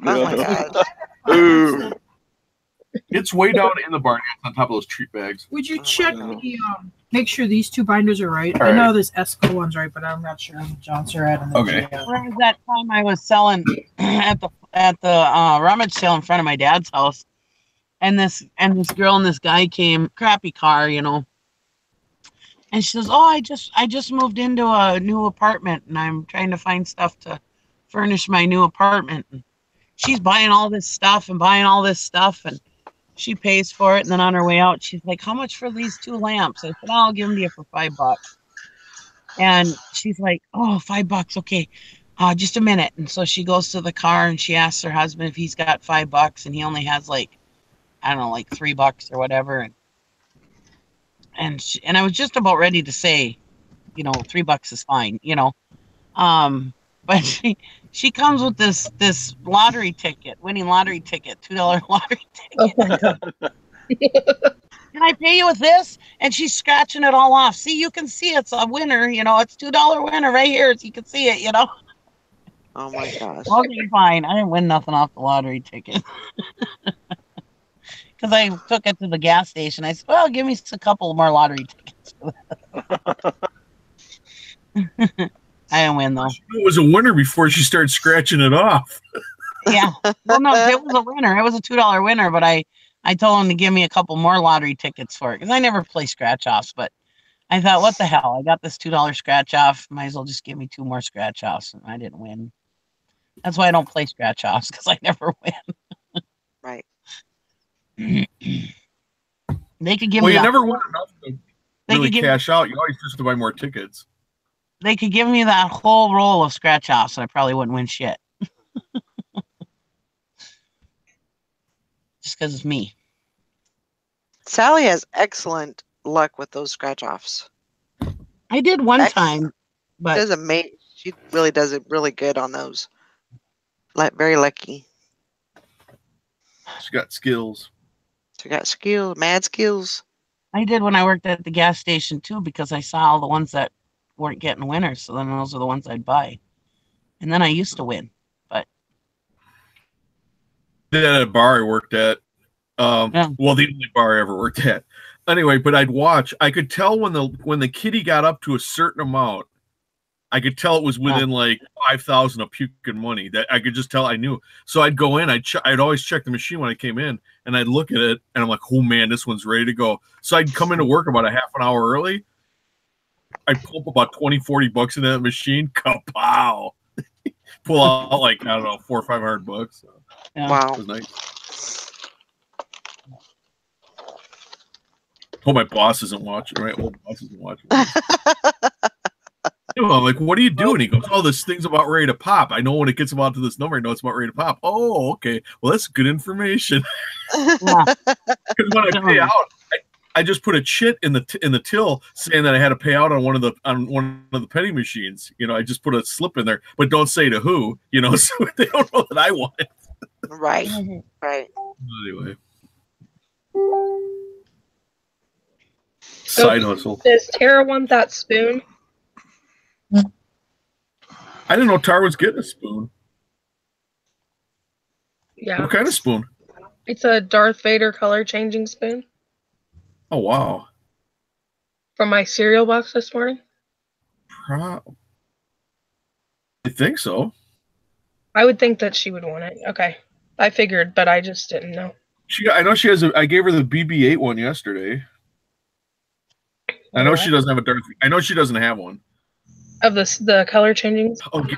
Oh my gosh. Ooh. It's way down in the barn. It's on top of those treat bags. Would you Oh, check wow. the make sure these two binders are right? All I know right. this Esco one's right, but I'm not sure on the John Surratt and the Okay. GM. Where was that time I was selling at the rummage sale in front of my dad's house, and this girl and this guy came, crappy car, you know, and she says, "Oh, I just moved into a new apartment, and I'm trying to find stuff to furnish my new apartment." And she's buying all this stuff, and she pays for it, and then on her way out, she's like, "How much for these 2 lamps?" I said, "I'll give them to you for $5." And she's like, "Oh, $5, okay. Just a minute." And so she goes to the car and she asks her husband if he's got $5, and he only has like, I don't know, like $3 or whatever. And I was just about ready to say, you know, $3 is fine, you know. But she comes with this lottery ticket, winning lottery ticket, $2 lottery ticket. Oh my god. Can I pay you with this? And she's scratching it all off. See, you can see it's a winner, you know, it's $2 winner right here. So you can see it, you know. Oh my gosh. Okay, fine. I didn't win nothing off the lottery ticket. Because I took it to the gas station. I said, well, give me a couple more lottery tickets for that. I didn't win, though. It was a winner before she started scratching it off. Yeah. Well, no, it was a winner. It was a $2 winner, but I told him to give me a couple more lottery tickets for it because I never play scratch offs. But I thought, what the hell? I got this $2 scratch off. Might as well just give me 2 more scratch offs. And I didn't win. That's why I don't play scratch offs, because I never win. Right. They could give Well, me you that, never won enough to they really could give cash out. You always just to buy more tickets. they could give me that whole roll of scratch offs, and I probably wouldn't win shit. Just because it's me. Sally has excellent luck with those scratch offs. I did one X time, but does amazing. She really does it really good on those. Like very lucky. She's got skills. She got skill, mad skills. I did when I worked at the gas station too, because I saw all the ones that weren't getting winners. So then those are the ones I'd buy. And then I used to win. But Did at a bar I worked at. Yeah. Well, the only bar I ever worked at. Anyway, but I'd watch. I could tell when the kitty got up to a certain amount, I could tell it was within like 5,000 of puking money. That I could just tell. I knew. So I'd go in. I'd always check the machine when I came in, and I'd look at it, and I'm like, oh man, this one's ready to go. So I'd come into work about a half an hour early. I'd pull up about 20, 40 bucks in that machine. Kapow! Pull out like, I don't know, $400 or $500. So yeah. Wow. it was nice. Hope my boss isn't watching. Right? Old boss isn't watching. I'm like, what are you doing? He goes, oh, this thing's about ready to pop. I know when it gets about to this number, I know it's about ready to pop. Oh, okay. Well, that's good information. Yeah. Because when I pay out, I just put a chit in the till saying that I had to pay out on one of the penny machines. You know, I just put a slip in there, but don't say to who. You know, so they don't know that I want it. Right. Right. Anyway, side hustle. Does Tara want that spoon? I didn't know Tara was getting a spoon. Yeah. What kind of spoon? It's a Darth Vader color changing spoon Oh wow. from my cereal box this morning. I think so. I would think that she would want it. Okay. I figured, but I just didn't know. I know she has. I gave her the BB-8 one yesterday. I know she doesn't have a Darth. I know she doesn't have one. Of the color changing. Okay.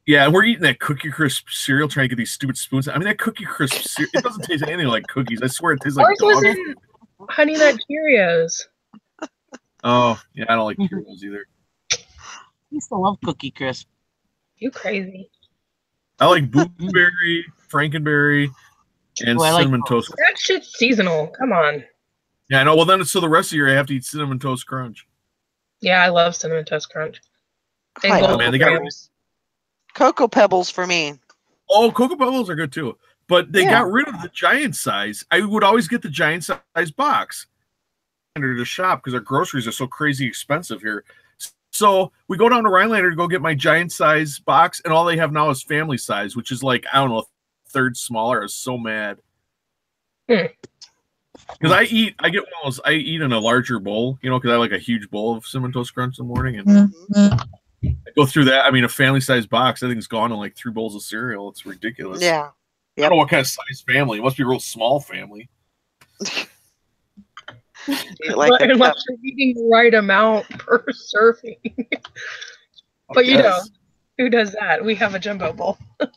Yeah, we're eating that Cookie Crisp cereal, trying to get these stupid spoons. I mean, that Cookie Crisp cereal, it doesn't taste anything like cookies. I swear it tastes like Ours was dog. in Honey Nut Cheerios. Oh, yeah, I don't like Cheerios either. I used to love Cookie Crisp. You crazy. I like Blueberry, Frankenberry, and I like Cinnamon those. Toast. That shit's seasonal. Come on. Yeah, I know. Well, then, so the rest of the year I have to eat Cinnamon Toast Crunch. Yeah, I love Cinnamon Toast Crunch. And I Golden love man, they got- Grahams. Cocoa Pebbles for me. Oh, Cocoa Pebbles are good too. But they Yeah. got rid of the giant size. I would always get the giant size box under the shop because our groceries are so crazy expensive here. So we go down to Rhinelander to go get my giant size box, and all they have now is family size, which is like, I don't know, a third smaller. I was so mad. Because I get one of those, I eat in a larger bowl, you know, because I like a huge bowl of Cinnamon Toast Crunch in the morning. And I go through that. I mean, a family size box, I think it's gone in like 3 bowls of cereal. It's ridiculous. Yeah. I don't know what kind of size family. It must be a real small family. Like that Unless cup. you're eating the right amount per serving. But you know, Yes. who does that? We have a jumbo bowl. Yeah,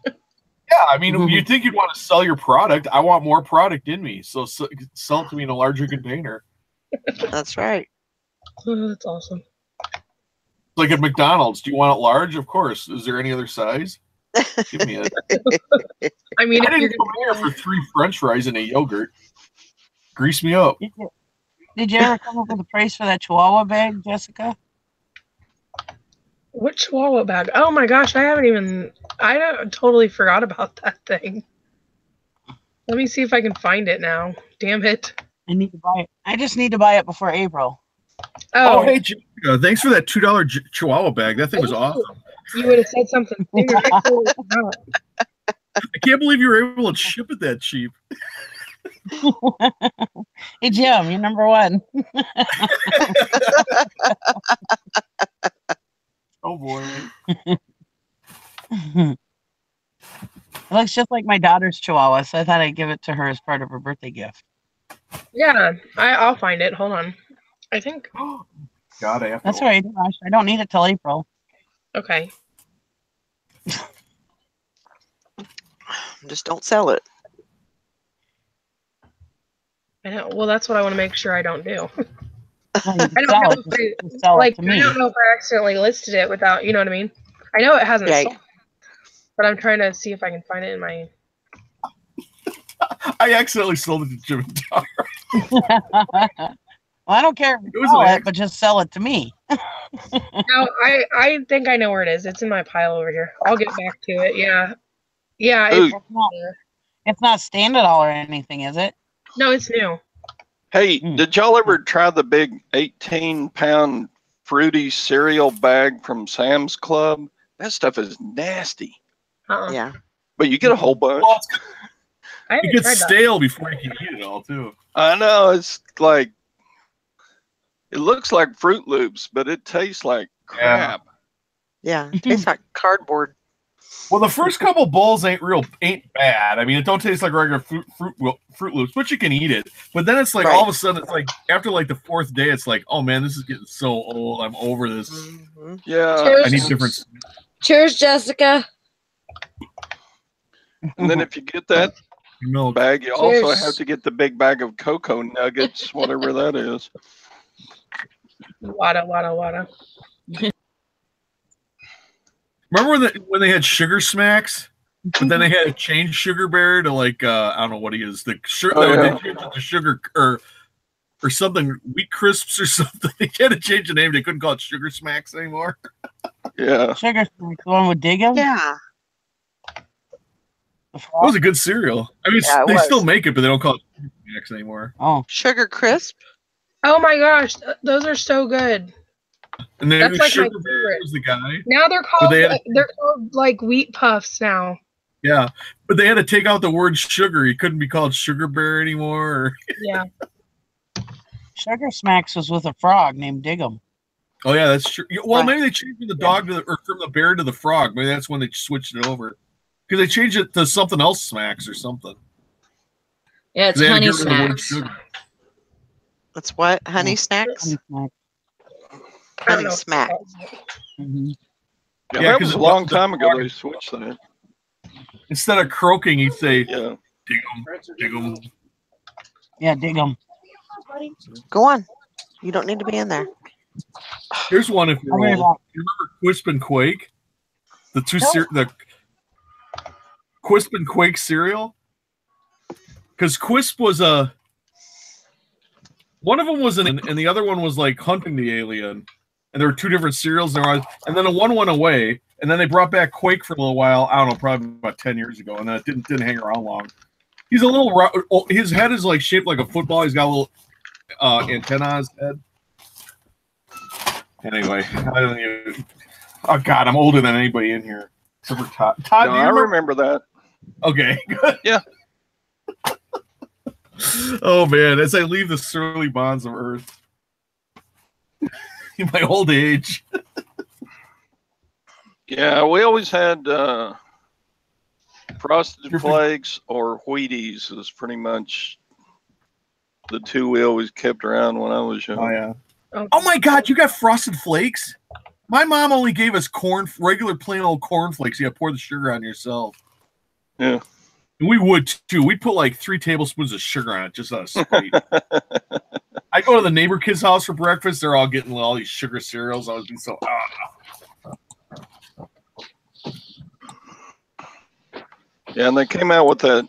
I mean, you'd think you'd want to sell your product. I want more product in me, so sell it to me in a larger container. That's right. Oh, that's awesome. Like at McDonald's, do you want it large? Of course. Is there any other size? Give me it. I mean, I if you're didn't come here for 3 French fries and a yogurt. Grease me up. Did you ever come up with a price for that Chihuahua bag, Jessica? what Chihuahua bag? Oh my gosh, I totally forgot about that thing. Let me see if I can find it now. Damn it. I need to buy it. I just need to buy it before April. Oh, hey, Jessica, thanks for that $2 Chihuahua bag. That thing was awesome. You would have said something sooner. I totally forgot. I can't believe you were able to ship it that cheap. Hey, Jim, you're number one. Oh, boy. It looks just like my daughter's Chihuahua, so I thought I'd give it to her as part of her birthday gift. Yeah, I'll find it. Hold on. I think. God, I have to. That's all right, Josh. I don't need it till April. Okay. Just don't sell it. I know. Well, that's what I want to make sure I don't do. Well, you I can don't sell know it. if Just sell it to I me. don't know if I accidentally listed it without, you know what I mean? I know it hasn't Right. sold, but I'm trying to see if I can find it in my. I accidentally sold it to Jim and Tara. Well, Well, I don't care if It you was sell an it, but just sell it to me. No, I think I know where it is. It's in my pile over here. I'll get back to it. Yeah. Yeah. Ooh. It's not Stand-A-Doll or anything, is it? No, it's new. Hey, did y'all ever try the big 18-pound fruity cereal bag from Sam's Club? That stuff is nasty. Yeah. But you get a whole bunch. Well, I haven't it gets tried that. stale before you can eat it all, too. I know, it's like, it looks like Fruit Loops, but it tastes like crap. Yeah. It tastes like cardboard. Well, the first couple bowls ain't bad. I mean, it don't taste like regular Fruit Loops, but you can eat it. But then it's like all of a sudden, it's like after like the fourth day, it's like, oh man, this is getting so old. I'm over this. Mm-hmm. Yeah. Cheers. I need different. Cheers, Jessica. And then if you get that milk bag, you also Cheers. have to get the big bag of cocoa nuggets, whatever that is. Wada. Remember when they had Sugar Smacks, but then they had to change Sugar Bear to like I don't know what he is, the sugar, they changed it to sugar or something, Wheat Crisps or something. They had to change the name. They couldn't call it Sugar Smacks anymore. Yeah. Sugar Smacks, the one with Diggum? Yeah. It was a good cereal. I mean, Yeah, it they was. still make it, but they don't call it Sugar Smacks anymore. Oh. Sugar Crisp. Oh my gosh, those are so good. And then That's like my Sugar Bear favorite. was the guy. Now they're But called they they're called like Wheat Puffs now. Yeah, but they had to take out the word sugar. He couldn't be called Sugar Bear anymore. Yeah. Sugar Smacks was with a frog named Diggum. Oh yeah, that's true. Well, Right. maybe they changed from the dog to or from the bear to the frog. Maybe that's when they switched it over because they changed it to something else, Smacks or something. Yeah, it's They had to Honey get rid of the word Smacks. sugar. That's what? Honey Snacks? Honey Smacks. I don't Honey know. Smacks. Mm-hmm. Yeah, Yeah, that 'cause was a the- long the time ago frog- they switched that. Instead of croaking, he'd say, Yeah. dig 'em. Yeah, Diggum. Go on. You don't need to be in there. Here's one if you're I'll be old. back. You remember Quisp and Quake? The Quisp and Quake cereal? Because Quisp was one of them was and the other one was like hunting the alien. And there were two different cereals. And then the one went away. And then they brought back Quake for a little while. I don't know, probably about 10 years ago. And then it didn't hang around long. He's a little, his head is like shaped like a football. He's got a little antenna on his head. Anyway, I don't even, oh God, I'm older than anybody in here. Except for Todd. Todd, No, do you I remember? remember that. Okay, good. Yeah. Oh man, as I leave the surly bonds of Earth in my old age. Yeah, we always had Frosted Flakes or Wheaties is pretty much the two we always kept around when I was young. Oh yeah. Oh my God, you got Frosted Flakes? My mom only gave us regular plain old corn flakes. You got to pour the sugar on yourself. Yeah. And we would too. We'd put like 3 tablespoons of sugar on it just out of spite. I go to the neighbor kid's house for breakfast. They're all getting all these sugar cereals. I was being so Yeah, and they came out with that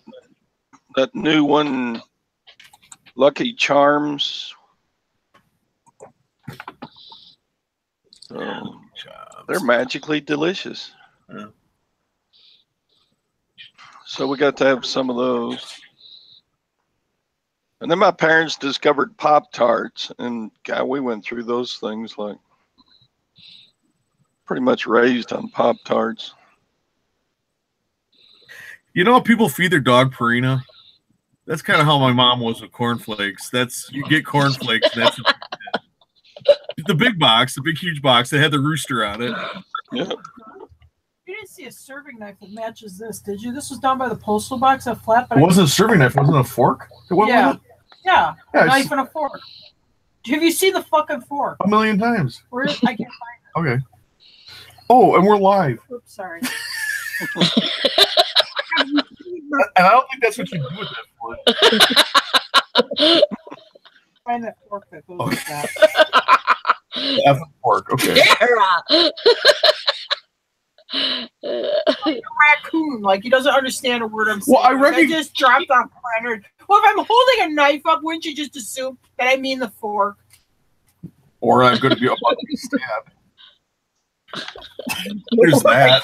new one, Lucky Charms. So they're magically delicious. Yeah. So we got to have some of those. And then my parents discovered Pop-Tarts, and God, we went through those things like pretty much raised on Pop-Tarts. You know how people feed their dog Purina? That's kind of how my mom was with cornflakes. You get cornflakes, and that's the big box, the big huge box that had the rooster on it. Yeah. You didn't see a serving knife that matches this, did you? This was down by the postal box, a flat. It wasn't a serving knife. Wasn't it a fork? What was it? Yeah, Yeah, a knife and a fork. Have you seen the fucking fork? 1,000,000 times. Where is, I can't find Okay. Oh, and we're live. it. Oops, sorry. And I don't think that's what you do with that fork. Find that fork that goes with that. F fork. Okay. Raccoon, like he doesn't understand a word I'm saying. Well, I Like, reckon- just dropped off 100. Well, if I'm holding a knife up, wouldn't you just assume that I mean the fork? or I'm going to be about to be stabbed. There's that.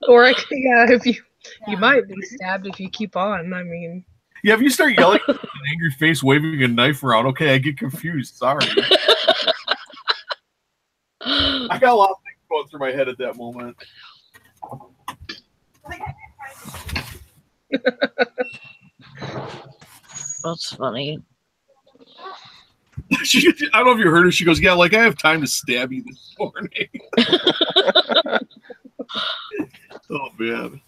Or yeah, if you might be stabbed if you keep on. I mean, yeah, if you start yelling with an angry face, waving a knife around, okay, I get confused. Sorry. I got a lot of things going through my head at that moment. That's funny. I don't know if you heard her. She goes, yeah, like I have time to stab you this morning. Oh, man.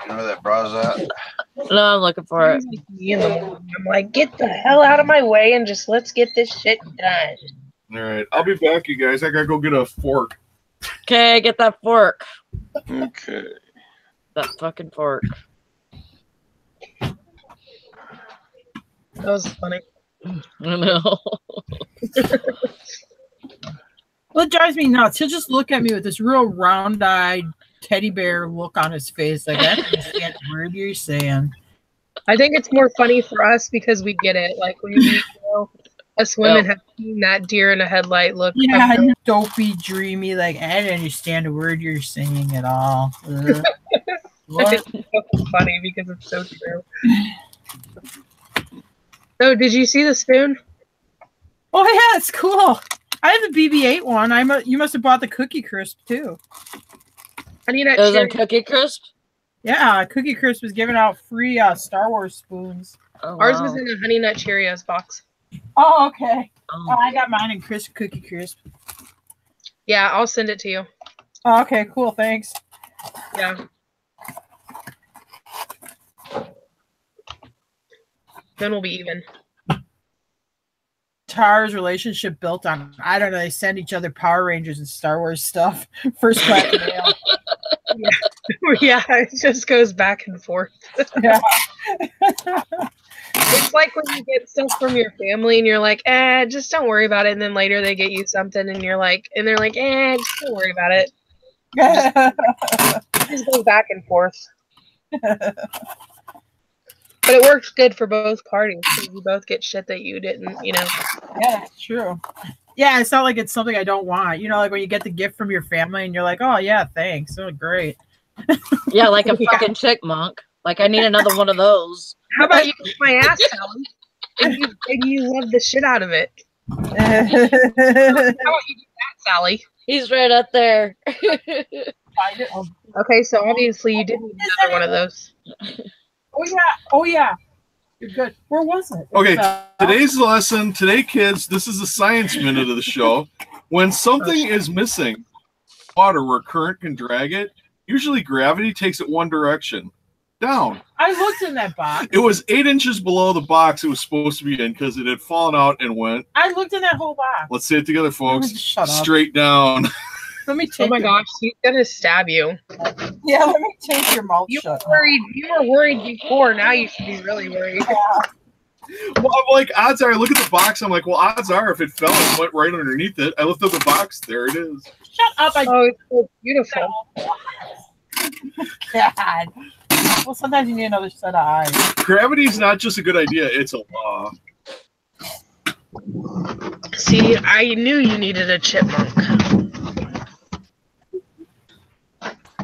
You know where that bra's at? No, I'm looking for it. I'm like, get the hell out of my way and just let's get this shit done. All right. I'll be back, you guys. I got to go get a fork. Okay, get that fork. Okay. That fucking fork. That was funny. I know. Well, it drives me nuts. He'll just look at me with this real round-eyed teddy bear look on his face. Like, I understand what word you're saying. I think it's more funny for us because we get it. Like, we us women have seen that deer in a headlight look. Yeah, dopey, dreamy. Like, I don't understand a word you're saying at all. What? It's so funny because it's so true. So, did you see the spoon? Oh yeah, it's cool. I have the BB-8 one. You must have bought the Cookie Crisp too. I need that. Those are Cookie Crisp? Yeah, Cookie Crisp was giving out free Star Wars spoons. Oh, Ours wow. was in a Honey Nut Cheerios box. Oh, okay. Oh. I got mine in Cookie Crisp. Yeah, I'll send it to you. Oh, okay, cool. Thanks. Yeah. Then we'll be even. Tara's relationship built on, I don't know, they send each other Power Rangers and Star Wars stuff. First class mail. Yeah, it just goes back and forth. Yeah. It's like when you get stuff from your family and you're like, just don't worry about it. And then later they get you something and you're like, and they're like, just don't worry about it. It just goes back and forth. But it works good for both parties because you both get shit that you didn't, Yeah, that's true. Yeah, it's not like it's something I don't want. You know, like when you get the gift from your family and you're like, oh, yeah, thanks. Oh, great. Yeah, like a fucking chipmunk. Like, I need another one of those. How about you kick my ass, Sally? And you love the shit out of it. How about you do that, Sally? He's right up there. Okay, so obviously you didn't need another one of those. Oh, yeah. You're good. Where was it? Okay, today's lesson. Today, kids, this is the science minute of the show. When something is missing, water where current can drag it, usually gravity takes it one direction, down. I looked in that box. It was 8 inches below the box it was supposed to be in because it had fallen out and went. I looked in that whole box. Let's say it together, folks. Shut up. Straight down. Let me take Oh my gosh, he's gonna stab you. Yeah, let me take your mouth shut. You were worried before. Now you should be really worried. Well, I'm like, odds are, I look at the box, I'm like, well, odds are if it fell and went right underneath it, I lift up the box, there it is. Shut up. Oh, it's so beautiful. God. Well, sometimes you need another set of eyes. Gravity's not just a good idea, it's a law. See, I knew you needed a chipmunk.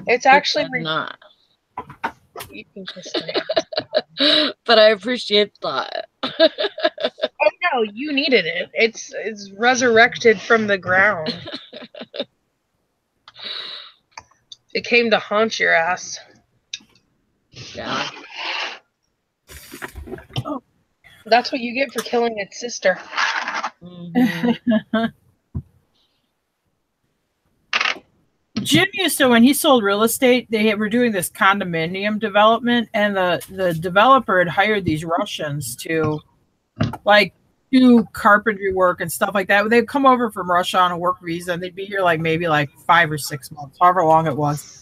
It's actually not. You can just But I appreciate that. Oh no, you needed it. It's resurrected from the ground. It came to haunt your ass. Yeah. That's what you get for killing its sister. Mm-hmm. Jim used to, when he sold real estate, they were doing this condominium development, and the developer had hired these Russians to, like, do carpentry work and stuff like that. They'd come over from Russia on a work visa, and they'd be here maybe 5 or 6 months, however long it was.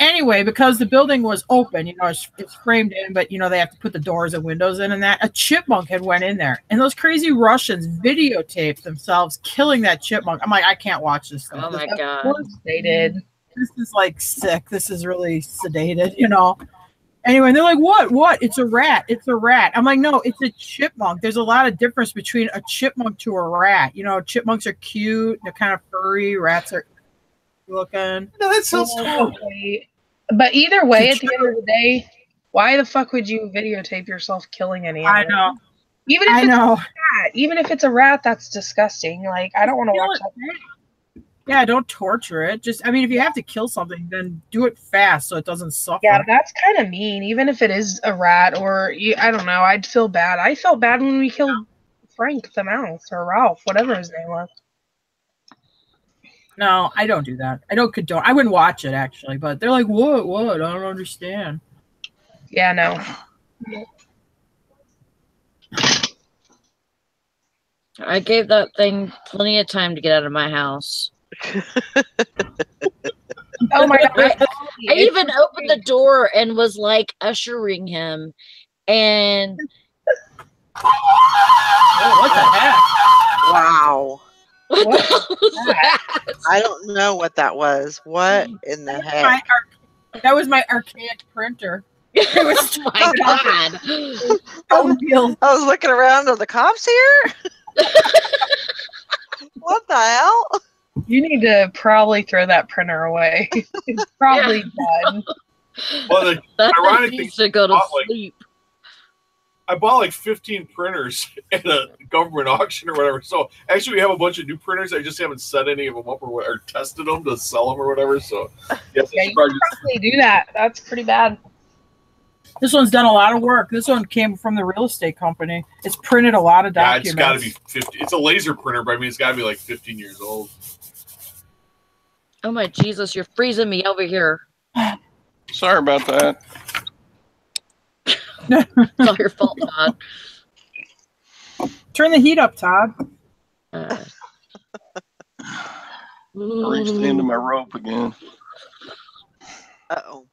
Anyway, because the building was open, it's framed in, but they have to put the doors and windows in, and that a chipmunk had went in there, and those crazy Russians videotaped themselves killing that chipmunk. I'm like, I can't watch this stuff. Oh my God. Of course they did. This is sick. This is really sedated, Anyway, they're like, what? It's a rat. It's a rat. I'm like, no, it's a chipmunk. There's a lot of difference between a chipmunk to a rat. You know, chipmunks are cute. They're kind of furry. Rats are looking. No, that sounds horrible. Okay. But either way, at the end of the day, why the fuck would you videotape yourself killing any animal? I know. Even if it's a rat, even if it's a rat, that's disgusting. Like, I don't want to watch that. Yeah, don't torture it. Just, I mean, if you have to kill something, then do it fast so it doesn't suffer. Yeah, that's kind of mean. Even if it is a rat or, I don't know, I'd feel bad. I felt bad when we killed Frank the mouse or Ralph, whatever his name was. No, I don't do that. I don't condone. I wouldn't watch it, actually. But they're like, what? I don't understand. Yeah, no. I gave that thing plenty of time to get out of my house. Oh my God. I even opened the door and was like ushering him. And Oh, what the heck? Wow. what the hell was that? I don't know what that was. What in the heck? That was my archaic printer. It was Oh my God. I was looking around. Are the cops here? What the hell? You need to probably throw that printer away. It's probably done. Well, the That ironic thing thing needs to go to bought, like, sleep. I bought like 15 printers at a government auction or whatever. So actually, we have a bunch of new printers. I just haven't set any of them up or tested them to sell them or whatever. So yes, Yeah, you can probably do that. That's pretty bad. This one's done a lot of work. This one came from the real estate company. It's printed a lot of documents. It's got to be 50. It's a laser printer, but I mean, it's got to be like 15 years old. Oh my Jesus, you're freezing me over here. Sorry about that. It's all your fault, Todd. Turn the heat up, Todd. I reached the end of my rope again. Uh-oh.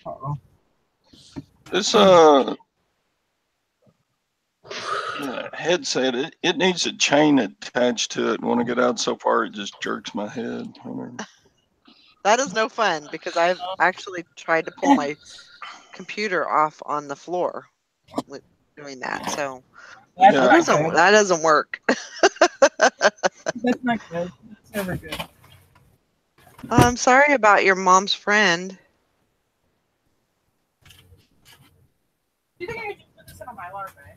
Uh-oh. This headset, it needs a chain attached to it. When I get out so far, it just jerks my head. That is no fun because I've actually tried to pull my computer off on the floor with doing that. So that doesn't work. That's not good. That's never good. I'm sorry about your mom's friend. Do you think I could just put this in a Mylar bag?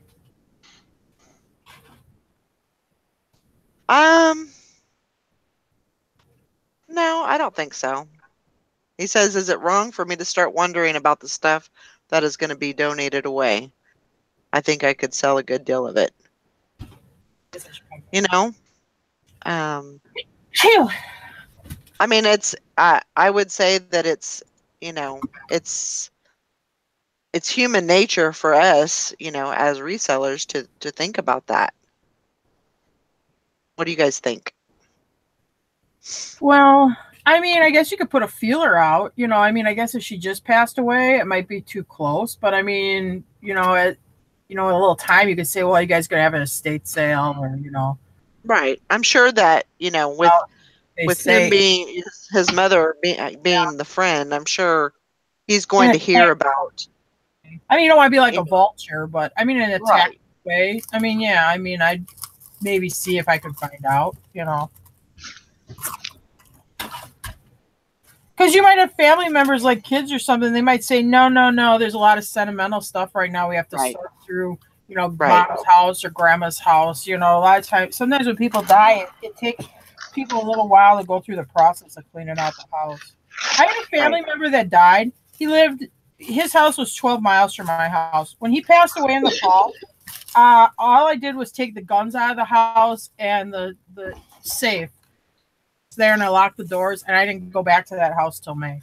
No, I don't think so. He says, is it wrong for me to start wondering about the stuff that is going to be donated away? I think I could sell a good deal of it. You know? I mean, it's, I would say that it's, you know, it's human nature for us, you know, as resellers to think about that. What do you guys think? Well, I mean, I guess you could put a feeler out. You know, I mean, I guess if she just passed away, it might be too close. But I mean, you know, a little time, you could say, well, you guys gonna have an estate sale, or you know. Right. I'm sure that, you know, with him being his mother being the friend, I'm sure he's going to hear about. I mean, you don't want to be like a vulture, but I mean, in an attack way. I mean, yeah. I mean, I'd maybe see if I could find out. You know. Because you might have family members like kids or something. They might say, no. There's a lot of sentimental stuff right now. We have to sort through, you know, mom's house or grandma's house. You know, a lot of times, sometimes when people die, it takes people a little while to go through the process of cleaning out the house. I had a family member that died. His house was 12 miles from my house. When he passed away in the fall, all I did was take the guns out of the house and the safe there, and I locked the doors, and I didn't go back to that house till May.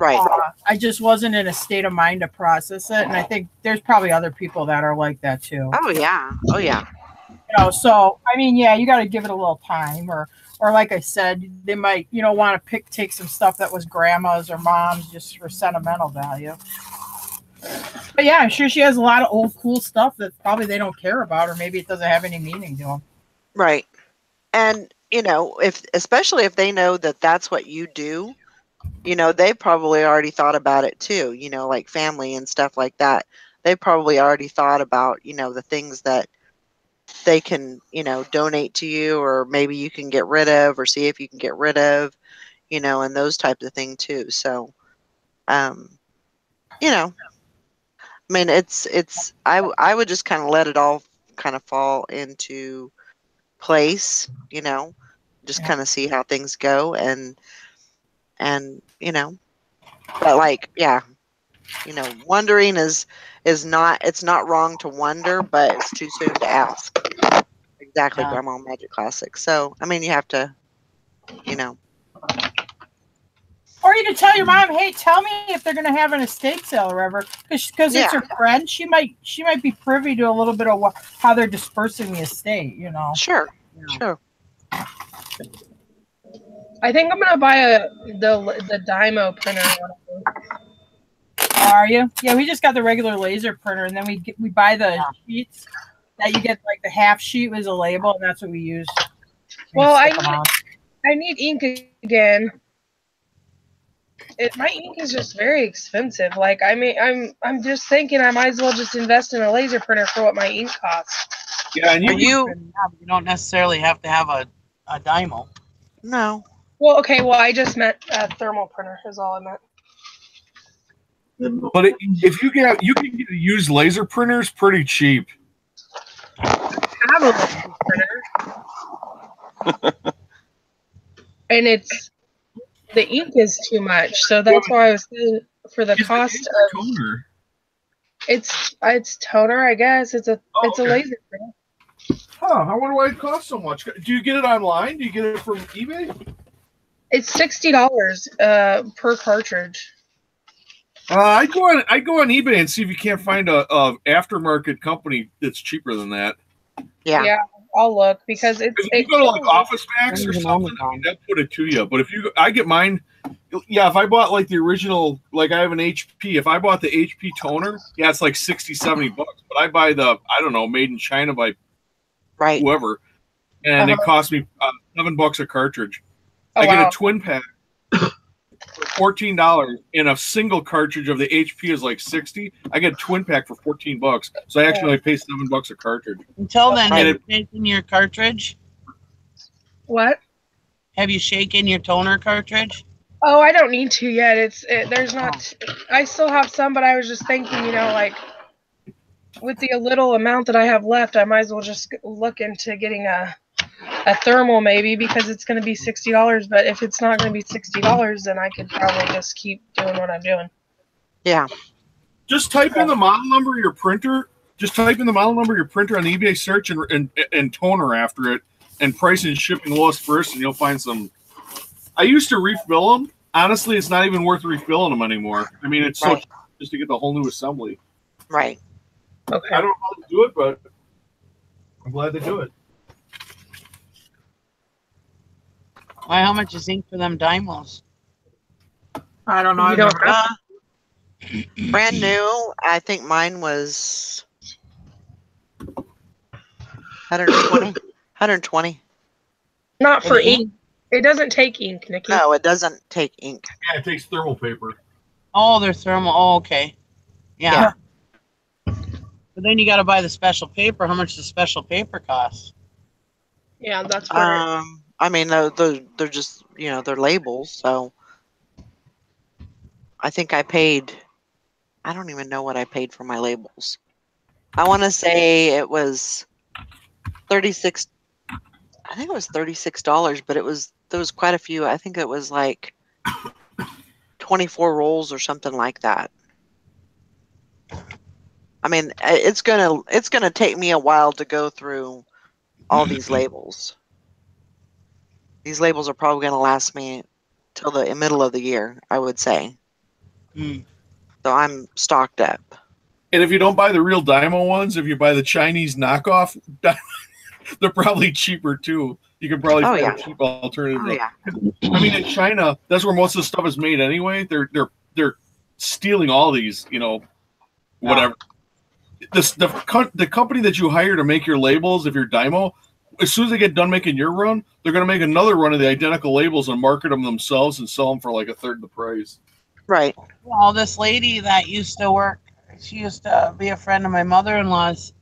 Right. I just wasn't in a state of mind to process it, and I think there's probably other people that are like that too. Oh yeah. You know, so I mean, yeah, you got to give it a little time, or like I said, they might, you know, want to take some stuff that was grandma's or mom's just for sentimental value. But yeah, I'm sure she has a lot of old cool stuff that probably they don't care about, or maybe it doesn't have any meaning to them. Right. And you know, especially if they know that that's what you do, you know, they probably already thought about it too, you know, like family and stuff like that. They probably already thought about, you know, the things that they can, you know, donate to you, or maybe you can get rid of, or see if you can get rid of, you know, and those types of things too. So, you know, I mean, I would just kind of let it all kind of fall into place, you know, just kind of see how things go, and you know, but like, yeah, you know, wondering is not, it's not wrong to wonder, but it's too soon to ask. Exactly, Yeah. Grandma Magic Classic. So, I mean, you have to, you know. Or you can tell your mom, hey, tell me if they're going to have an estate sale or whatever, because it's her friend. She might be privy to a little bit of how they're dispersing the estate. You know. Sure. Sure. I think I'm gonna buy the Dymo printer. Are you? Yeah, we just got the regular laser printer, and then we buy the sheets that you get, like the half sheet with a label, and that's what we use. Well, I need ink again. My ink is just very expensive. Like, I mean, I'm just thinking I might as well just invest in a laser printer for what my ink costs. Yeah, and you don't necessarily have to have a Dymo. No. Well, okay. Well, I just meant a thermal printer is all I meant. But if you can use laser printers pretty cheap. I have a laser printer, and the ink is too much. So that's why I was saying for the cost of toner. It's toner, I guess. It's a laser printer. Huh? I wonder why it costs so much. Do you get it online? Do you get it from eBay? It's $60 per cartridge. I'd go on eBay and see if you can't find a aftermarket company that's cheaper than that. Yeah, I'll look, because if you go to like Office Max or something, that put it to you. But I get mine. Yeah, if I bought like the original, like I have an HP. If I bought the HP toner, yeah, it's like $60-$70. But I buy the, I don't know, made in China by whoever, and it cost me $7 a cartridge. I get a twin pack for $14, and a single cartridge of the HP is like $60. I get a twin pack for $14, so I actually only pay $7 a cartridge. Until then, have you shaken your cartridge? What? Have you shaken your toner cartridge? Oh, I don't need to yet. There's not. I still have some, but I was just thinking, you know, like with the little amount that I have left, I might as well just look into getting a thermal maybe, because it's going to be $60. But if it's not going to be $60, then I could probably just keep doing what I'm doing. Yeah. Just type in the model number of your printer. Just type in the model number of your printer on the eBay search and toner after it, and price and shipping lowest first, and you'll find some. I used to refill them. Honestly, it's not even worth refilling them anymore. I mean, it's so cheap just to get the whole new assembly. Right. Okay. I don't know how to do it, but I'm glad they do it. Why? How much is ink for them Dymos? I don't know. Brand new. I think mine was 120. 120. Not for ink. It doesn't take ink, Nikki. No, it doesn't take ink. Yeah, it takes thermal paper. Oh, they're thermal. Oh, okay. Yeah. But then you got to buy the special paper. How much does special paper cost? Yeah, that's I mean, they're just, you know, they're labels. So I think I paid. I don't even know what I paid for my labels. I want to say it was 36. I think it was $36, but there was quite a few. I think it was like 24 rolls or something like that. I mean, it's gonna take me a while to go through all these labels. These labels are probably gonna last me till the middle of the year, I would say. So I'm stocked up. And if you don't buy the real Dymo ones, if you buy the Chinese knockoff, they're probably cheaper too. You can probably find a cheap alternative. Oh, yeah. I mean, in China, that's where most of the stuff is made anyway. They're stealing all these, you know, whatever. The company that you hire to make your labels, if you're Dymo, as soon as they get done making your run, they're going to make another run of the identical labels and market them themselves and sell them for like a third of the price. Right. Well, this lady that used to work, she used to be a friend of my mother-in-law's.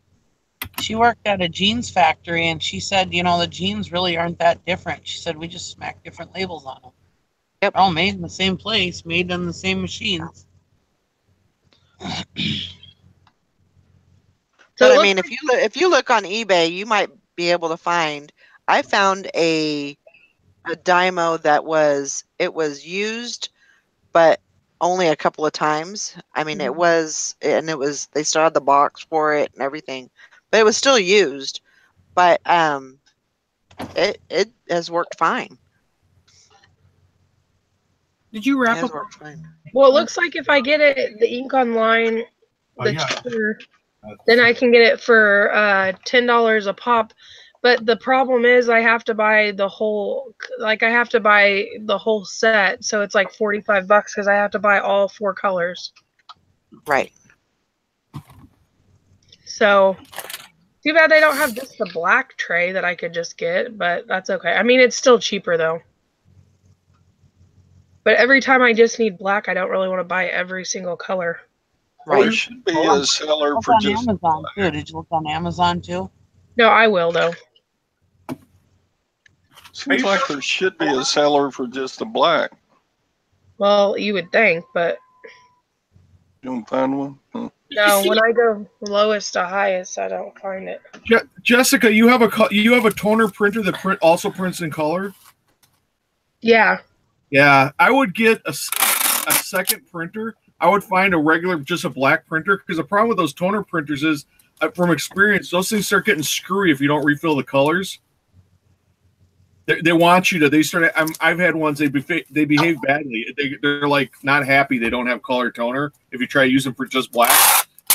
She worked at a jeans factory, and she said, you know, the jeans really aren't that different. She said, we just smack different labels on them. Yep. All made in the same place, made on the same machines. But I mean, if you look on eBay, you might be able to find. I found a Dymo that was used, but only a couple of times. I mean, it was they still had the box for it and everything, but it was still used. But it has worked fine. Did you wrap It has up? worked fine. Well, it looks like if I get it, the ink online, the yeah. cheaper, then I can get it for $10 a pop. But the problem is I have to buy the whole, like I have to buy the whole set. So it's like $45 because I have to buy all 4 colors. Right. So too bad they don't have just the black tray that I could just get, but that's okay. I mean, it's still cheaper though. But every time I just need black, I don't really want to buy every single color. Well, there should be a seller Look for on just Amazon too. Did you look on Amazon too? No, I will though. Seems like there should be a seller for just the black. Well, you would think, but You don't find one? Huh. no. When I go lowest to highest, I don't find it. Jessica, you have a toner printer that also prints in color? Yeah. Yeah, I would get a second printer. I would find just a black printer, because the problem with those toner printers is, from experience, those things start getting screwy if you don't refill the colors. They want you to. I've had ones they behave badly. They're like not happy they don't have color toner if you try to use them for just black,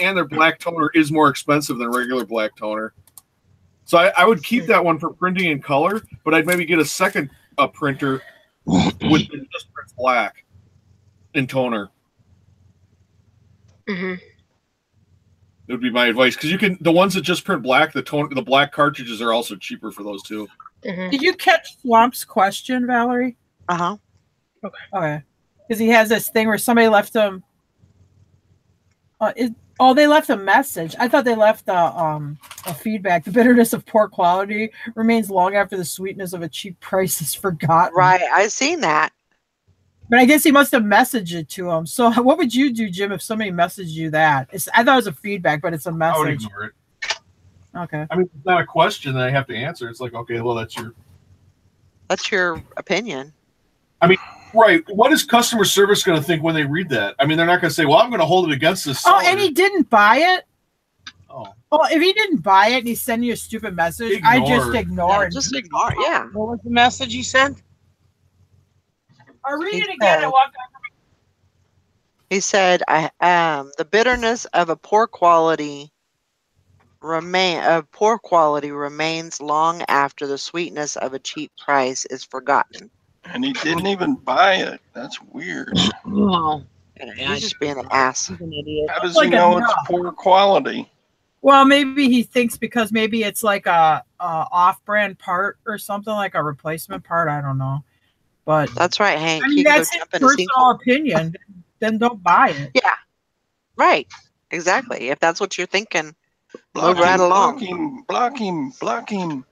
and their black toner is more expensive than regular black toner. So I would keep that one for printing in color, but I'd maybe get a second printer with just print black in toner. Mm-hmm. It would be my advice, because the ones that just print black, the black cartridges are also cheaper for those too. Mm-hmm. Did you catch Swamp's question, Valerie? Uh-huh. Okay. Because he has this thing where somebody left him. They left a message. I thought they left a feedback. The bitterness of poor quality remains long after the sweetness of a cheap price is forgotten. Right. I've seen that. But I guess he must have messaged it to him. So what would you do, Jim, if somebody messaged you that? I thought it was a feedback, but it's a message. I would ignore it. Okay. I mean, it's not a question that I have to answer. It's like, okay, well, that's your opinion. I mean, right. What is customer service going to think when they read that? I mean, they're not going to say, well, I'm going to hold it against this seller. Oh, and he didn't buy it? Oh. Well, if he didn't buy it and he's sending you a stupid message, I just ignore it. Just ignore it, yeah. What was the message he sent? I'll read it again. I walked out. He said, the bitterness of a poor quality remains long after the sweetness of a cheap price is forgotten. And he didn't even buy it. That's weird. No. He's just being an ass. He's an idiot. How does he know it's poor quality? Well, maybe he thinks because maybe it's like a off-brand part or something, like a replacement part. I don't know. But that's right, Hank. I mean, that's his personal opinion. Then don't buy it. Yeah. Right. Exactly. If that's what you're thinking, move right along. Block him. Block him.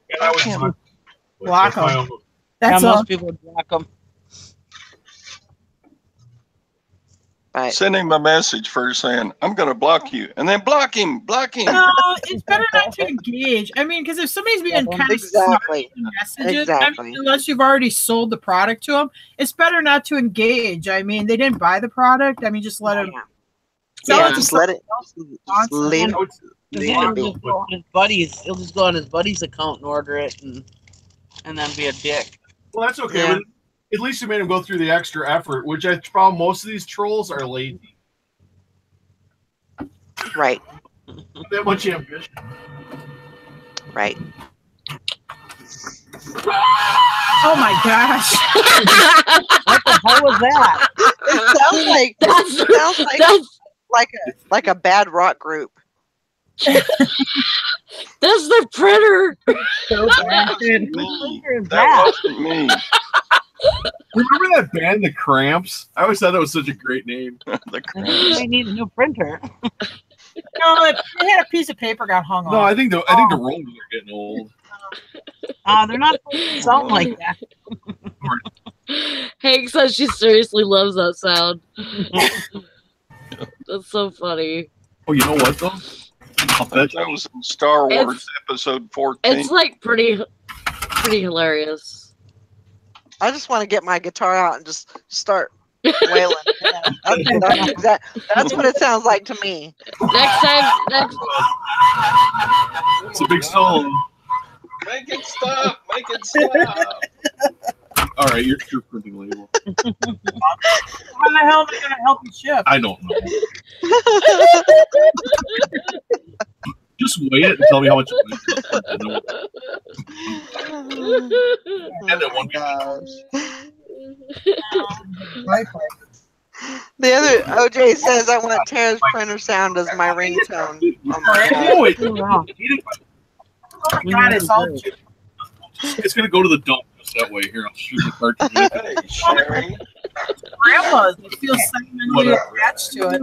That's most people would block him. Right. Send him a message first saying, I'm going to block you. And then block him. No, it's better not to engage. I mean, because if somebody's being kind of snarky in messages, I mean, unless you've already sold the product to them, it's better not to engage. I mean, they didn't buy the product. I mean, just let them. Just let it. Just leave it. He'll just go on his buddy's account and order it and then be a dick. Well, that's okay. Yeah. At least you made him go through the extra effort, which I found most of these trolls are lazy. Right. That much ambition. Right. Oh my gosh! What the hell was that? It sounds like a bad rock group. That's the printer. So bad. Me. Printer is That that? wasn't me. Remember that band, The Cramps? I always thought that was such a great name. The I need a new printer. No, they had a piece of paper got hung No, off. I think the Romans are getting old. They're not supposed to sound like that. Hank says she seriously loves that sound. That's so funny. Oh, you know what though? I'll bet That was in Star Wars episode 14. It's like pretty hilarious. I just want to get my guitar out and just start wailing. That's what it sounds like to me. Next time, it's a big solo. Make it stop! Make it stop! All right, you're printing label. How the hell am I going to help you ship? I don't know. Just weigh it and tell me how much. And then one gosh. Right. The other OJ says I want Tara's printer sound as my ringtone. Oh my God. Oh, wait. Oh my God, it's all cheap. It's gonna go to the dump just that way. Here, I'll shoot the cartridge. Hey, Sherry. Grandpa's. It feels sentimentally attached to it.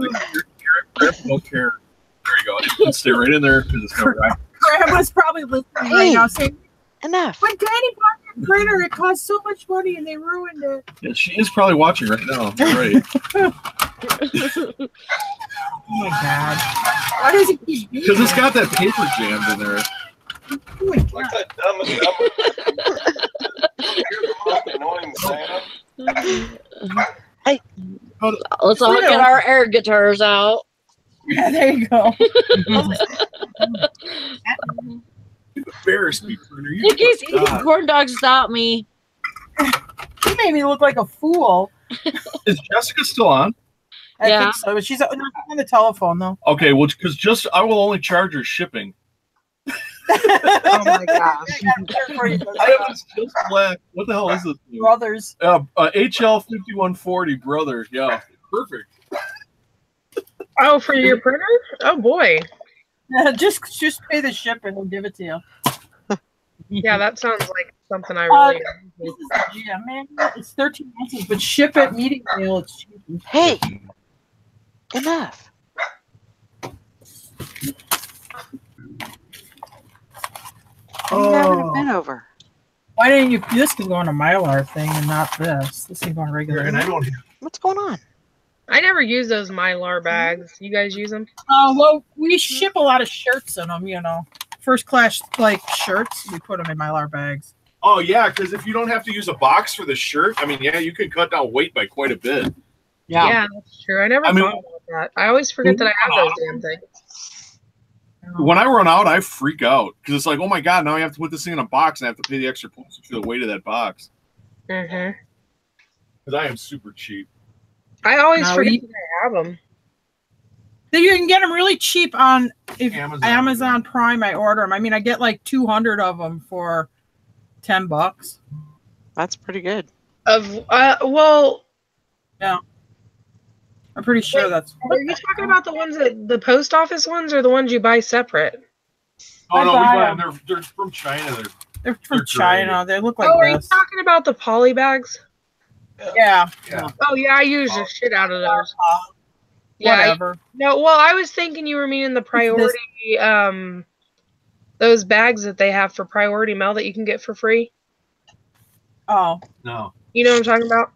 Grandpa don't care. There you go. It can stay right in there because it's gonna rack. Grandma's probably listening right now saying, Enough. when Daddy bought your printer, it cost so much money and they ruined it. Yeah, she is probably watching right now. You're right. Oh my God. Why does it keep doing Because it's that? got that paper jammed in there. Oh my God. Like that dumb and dumber. Here's the most annoying sound. let's all get our air guitars out. Yeah, there you go. You embarrassed me, printer. You Nikki's fucking eating God. corn dogs without me. You made me look like a fool. Is Jessica still on? I Yeah. think so, but she's on the telephone though. Okay, well, because I will only charge her shipping. Oh my gosh. I have this just black. What the hell is this? Brothers. HL 5140 brother. Yeah, perfect. Oh, for your printer? Oh boy. Just pay the ship and we'll give it to you. Yeah, that sounds like something I really. This is yeah, man. It's 13 ounces, but ship it medium mail. It's cheap. Hey, enough. Oh. You haven't been over. Why didn't you? This could go on a Mylar thing and not this. This can go on regular. And I don't. What's going on? I never use those Mylar bags. You guys use them? Well, we ship a lot of shirts in them. You know, first class like shirts. We put them in Mylar bags. Oh yeah, because if you don't have to use a box for the shirt, I mean, yeah, you can cut down weight by quite a bit. Yeah, that's true. I never thought about that. I always forget that I have those damn things. When I run out, I freak out because it's like, oh my God, now I have to put this thing in a box and I have to pay the extra postage for the weight of that box. Mm-hmm. Because I am super cheap. I always forget that I have them. You can get them really cheap on Amazon. Amazon Prime. I order them. I mean, I get like 200 of them for $10. That's pretty good. Well, yeah. I'm pretty sure that's. Are you talking about the ones that the post office ones, or the ones you buy separate? Oh no, we buy buy 'em. them. They're from China. They're from They're China. They look like Are you this. talking about the poly bags? Yeah. Oh yeah, I use the shit out of those. Yeah, Whatever. No, well, I was thinking you were meaning the priority, those bags that they have for priority mail that you can get for free. Oh. No. You know what I'm talking about?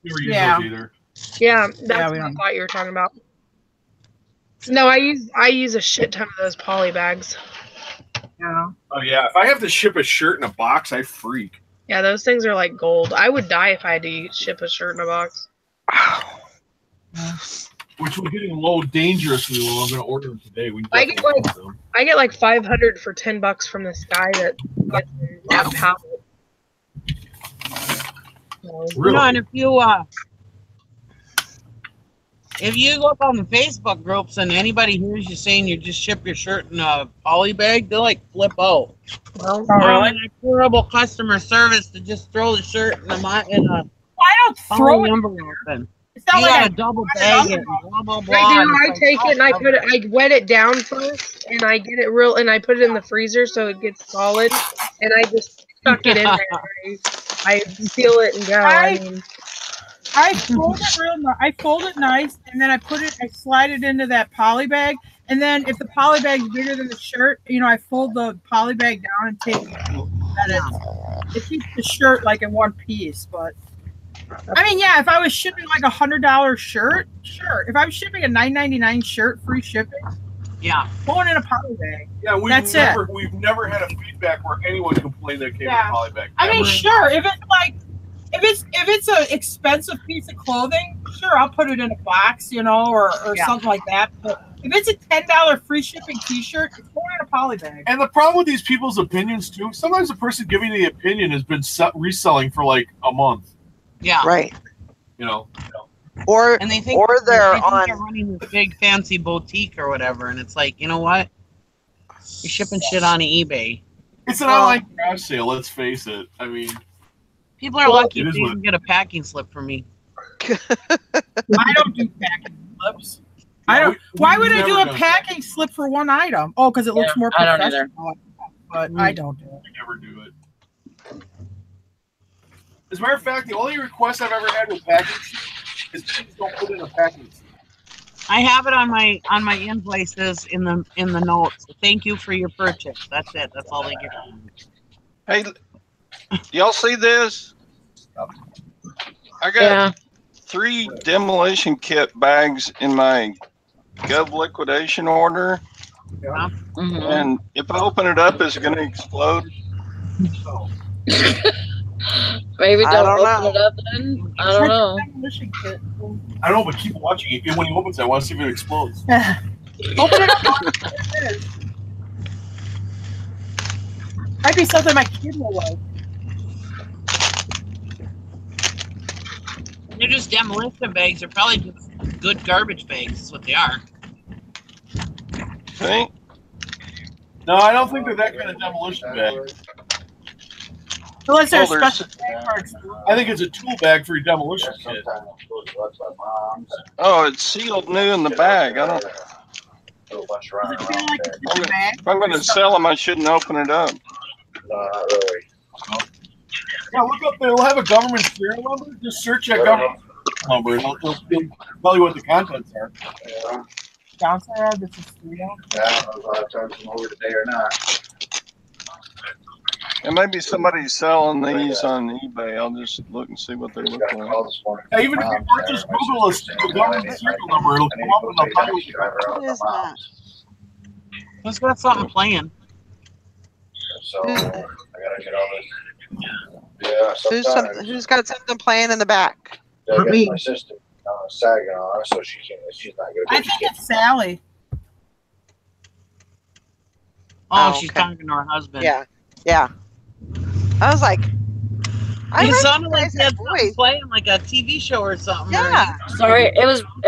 Never use Yeah. those either. Yeah, that's Yeah, what we I don't. thought you were talking about. No, I use a shit ton of those poly bags. Yeah. Oh yeah, if I have to ship a shirt in a box, I freak. Yeah, those things are like gold. I would die if I had to ship a shirt in a box. Which we're getting low dangerously low. I'm going to order them today. We I get like 500 for $10 from this guy that gets them at pallet. So, You know, and if you look on the Facebook groups and anybody hears you saying you just ship your shirt in a poly bag, they'll like flip out. well, That horrible customer service to just throw the shirt in a I don't throw poly it. envelope in. It's felt You like gotta double bag it. Blah blah blah. I do. and I it's take like, it and I put it. I wet it down first, and I get it real, and I put it in the freezer so it gets solid, and I just stuck it in there. I seal it and go. I mean, I fold it I fold it nice, and then I slide it into that poly bag, and then if the poly bag's bigger than the shirt, I fold the poly bag down and take it keeps the shirt like in one piece. But I mean, yeah, if I was shipping like $100 shirt, sure. If I'm shipping a $9.99 shirt, free shipping, going in a poly bag. Yeah, we've never had a feedback where anyone complained that came in a poly bag. I mean, sure, if it's an expensive piece of clothing, sure, I'll put it in a box, or something like that. But if it's a $10 free shipping T-shirt, it's going in a poly bag. And the problem with these people's opinions too, sometimes the person giving the opinion has been reselling for like a month. Yeah. Right. And they think they're running this big fancy boutique or whatever, and it's like, you know what? You're shipping shit on eBay. It's an online crash sale. Let's face it. I mean, people are lucky if they can get a packing slip from me. I don't do packing slips. Why would I do a packing slip for one item? Oh, because it looks more professional. But I don't do it. I never do it. As a matter of fact, the only request I've ever had with packing is please don't put in a packing slip. I have it on my invoices in the notes. Thank you for your purchase. That's it. That's all they get. Hey, y'all see this? I got 3 demolition kit bags in my Gov liquidation order. Yeah. And if I open it up, is it going to explode? Maybe don't open it up then. I don't know. I don't know, but keep watching it. When he opens it, I want to see if it explodes. Open it up. Might be something my kid will like. They're just demolition bags. They're probably just good garbage bags. That's what they are. Think? No, I don't think they're that kind of demolition bag. Unless there's a special bag for it. I think it's a tool bag for your demolition kit. Oh, it's sealed new in the bag. I don't. If I'm going to sell them, I shouldn't open it up. Not really. Yeah, look up there. We'll have a government serial number. Just search that government number, and it'll tell you what the contents are. Yeah. Counselor, this is Studio. Yeah, I don't know if I've turned them over today or not. And maybe somebody's selling these on eBay. I'll just look and see what they look like. Yeah, even if you purchase Google a government serial number, it'll come up and I'll tell you. What is that? Who's got something playing? So I gotta get all this. Yeah, Who's got something playing in the back? My sister sagging on her, so she's not gonna. I think it's Sally. Oh, Oh, she's okay. talking to her husband. Yeah. I was like, It sounded like recognize he had that something voice. playing, like a TV show or something. Yeah. Sorry, it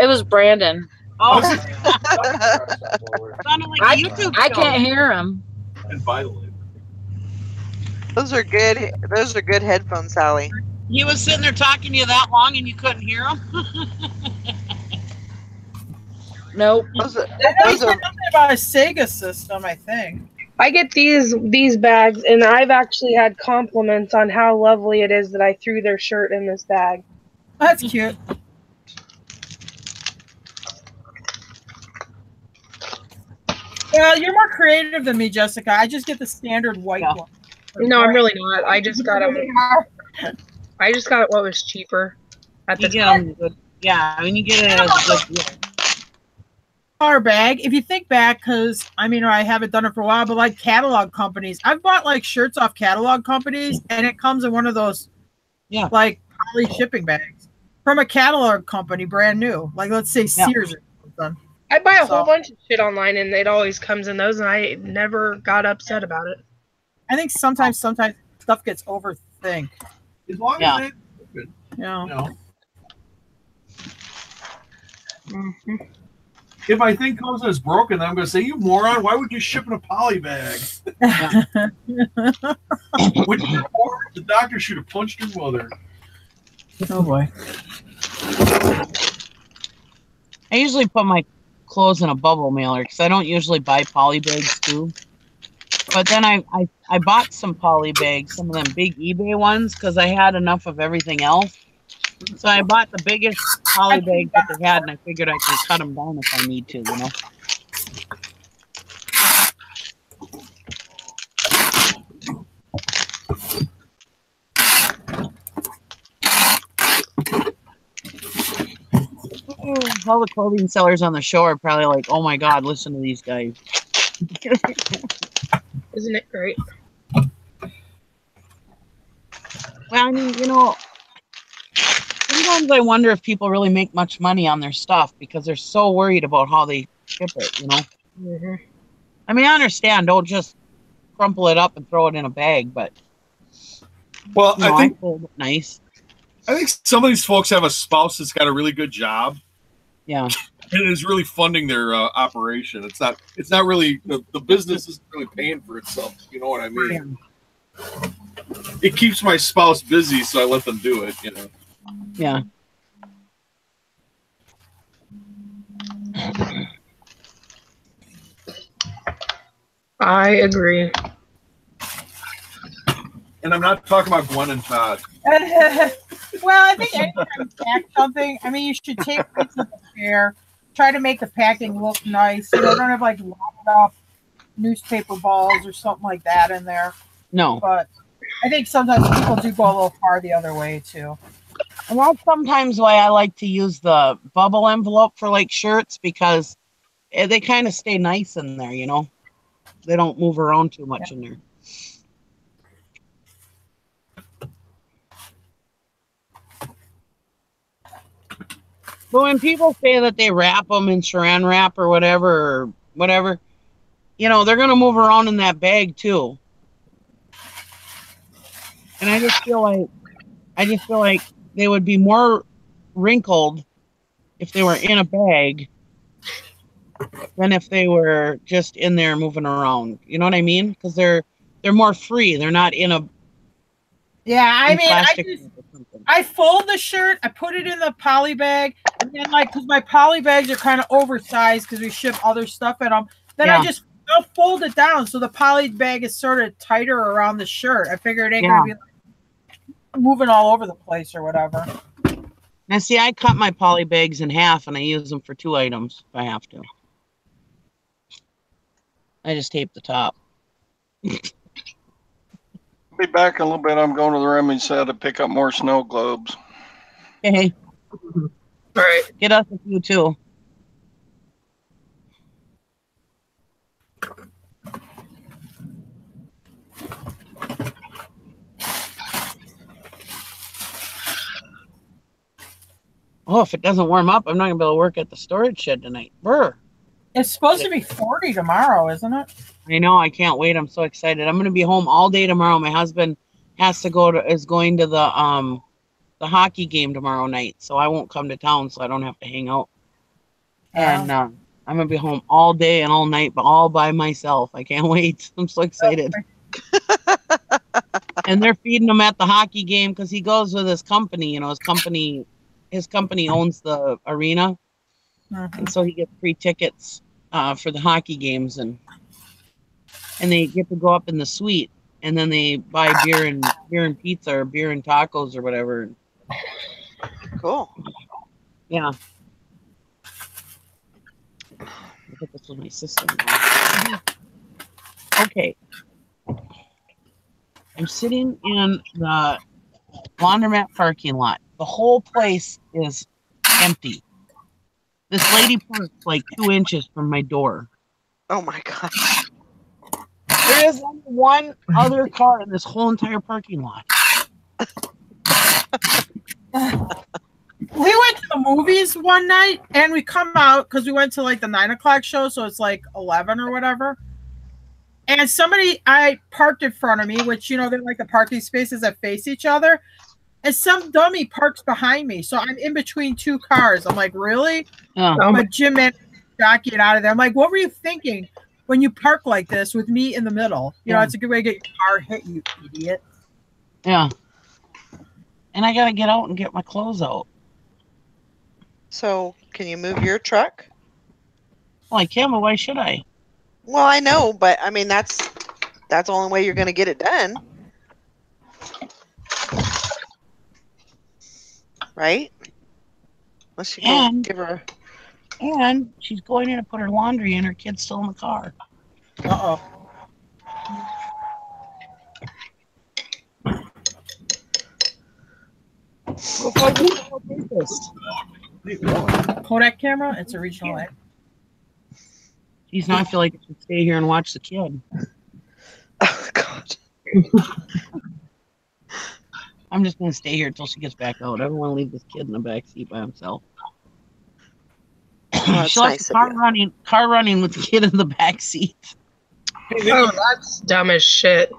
was Brandon. Oh, sounded like a YouTube show. I can't hear him. And by the way, Those are good. Those are good headphones, Sally. He was sitting there talking to you that long and you couldn't hear him? Nope. Those are, I know those are, something about a Sega system, I think. I get these bags, and I've actually had compliments on how lovely it is that I threw their shirt in this bag. That's cute. Well, you're more creative than me, Jessica. I just get the standard white one. No, I'm really not. I just got them. I just got what was cheaper at the You get time. them good. Yeah, I mean, you get it as a good deal. Our bag, if you think back, because I haven't done it for a while, but like catalog companies, I've bought like shirts off catalog companies, and it comes in one of those, like poly shipping bags from a catalog company, brand new. Like let's say Sears or something. I buy a whole bunch of shit online, and it always comes in those, and I never got upset about it. I think sometimes stuff gets overthink. as long as it's open, Yeah. you know. Mm-hmm. If my thing comes and it's broken, then I'm going to say, you moron, why would you ship in a poly bag? When you ordered, the doctor should have punched your mother. Oh boy. I usually put my clothes in a bubble mailer because I don't usually buy poly bags too. But then I bought some poly bags, some of them big eBay ones, because I had enough of everything else. So I bought the biggest poly bags that they had, and I figured I could cut them down if I need to, you know. All the clothing sellers on the show are probably like, oh my God, listen to these guys. Isn't it great? Well, I mean, you know, sometimes I wonder if people really make much money on their stuff because they're so worried about how they ship it, you know? Mm-hmm. I mean, I understand, don't just crumple it up and throw it in a bag, but Well, you know, I think I fold it nice. I think some of these folks have a spouse that's got a really good job. Yeah. And is really funding their operation. It's not really the business isn't really paying for itself. You know what I mean? Yeah. It keeps my spouse busy, so I let them do it. You know. Yeah. I agree. And I'm not talking about Gwen and Todd. Well, I think anytime you pack something, I mean, you should take pictures of the care, try to make the packing look nice. You know, don't have like locked up newspaper balls or something like that in there. No. But I think sometimes people do go a little far the other way too. And that's sometimes why I like to use the bubble envelope for like shirts because they kind of stay nice in there, you know? They don't move around too much in there. But when people say that they wrap them in saran wrap or whatever, you know, they're going to move around in that bag too. And I just feel like they would be more wrinkled if they were in a bag than if they were just in there moving around. You know what I mean? Because they're more free. They're not in a I mean, plastic. I fold the shirt, I put it in the poly bag, and then because my poly bags are kind of oversized because we ship other stuff in them, then I'll fold it down so the poly bag is sort of tighter around the shirt. I figure it ain't gonna be like moving all over the place or whatever. Now, see, I cut my poly bags in half and I use them for 2 items if I have to. I just tape the top. Be back in a little bit. I'm going to the rummage sale to pick up more snow globes. Okay. All right. Get us a few too. Oh, if it doesn't warm up, I'm not going to be able to work at the storage shed tonight. Brr. It's supposed to be 40 tomorrow, isn't it? I know. I can't wait. I'm so excited. I'm going to be home all day tomorrow. My husband is going to the hockey game tomorrow night, so I won't come to town, so I don't have to hang out. And I'm going to be home all day and all night, but all by myself. I can't wait. I'm so excited. And they're feeding him at the hockey game because he goes with his company. You know, his company owns the arena. And so he gets free tickets for the hockey games, and they get to go up in the suite, and then they buy beer and pizza or beer and tacos or whatever. Cool. Yeah. I think this was my sister. Okay. I'm sitting in the laundromat parking lot. The whole place is empty. This lady parked like 2 inches from my door. Oh my God. There is only one other car in this whole entire parking lot. We went to the movies one night and we come out because we went to like the 9 o'clock show, so it's like 11 or whatever. And I parked in front of me, which, you know, they're like the parking spaces that face each other. And some dummy parks behind me. So I'm in between 2 cars. I'm like, really? My gym man jockey it out of there. I'm like, what were you thinking when you park like this with me in the middle? You know, it's a good way to get your car hit, you idiot. Yeah. and I got to get out and get my clothes out. So, can you move your truck? Well, I can, but why should I? Well, I know, but I mean that's the only way you're going to get it done, right? Unless you go And give her. and she's going in to put her laundry in. Her kid's still in the car. Uh-oh. Kodak camera? It's a regional light. Geez, now I feel like I should stay here and watch the kid. Oh God. I'm just going to stay here until she gets back out. I don't want to leave this kid in the back seat by himself. Well, She left the car running with the kid in the back seat. Oh, that's dumb as shit.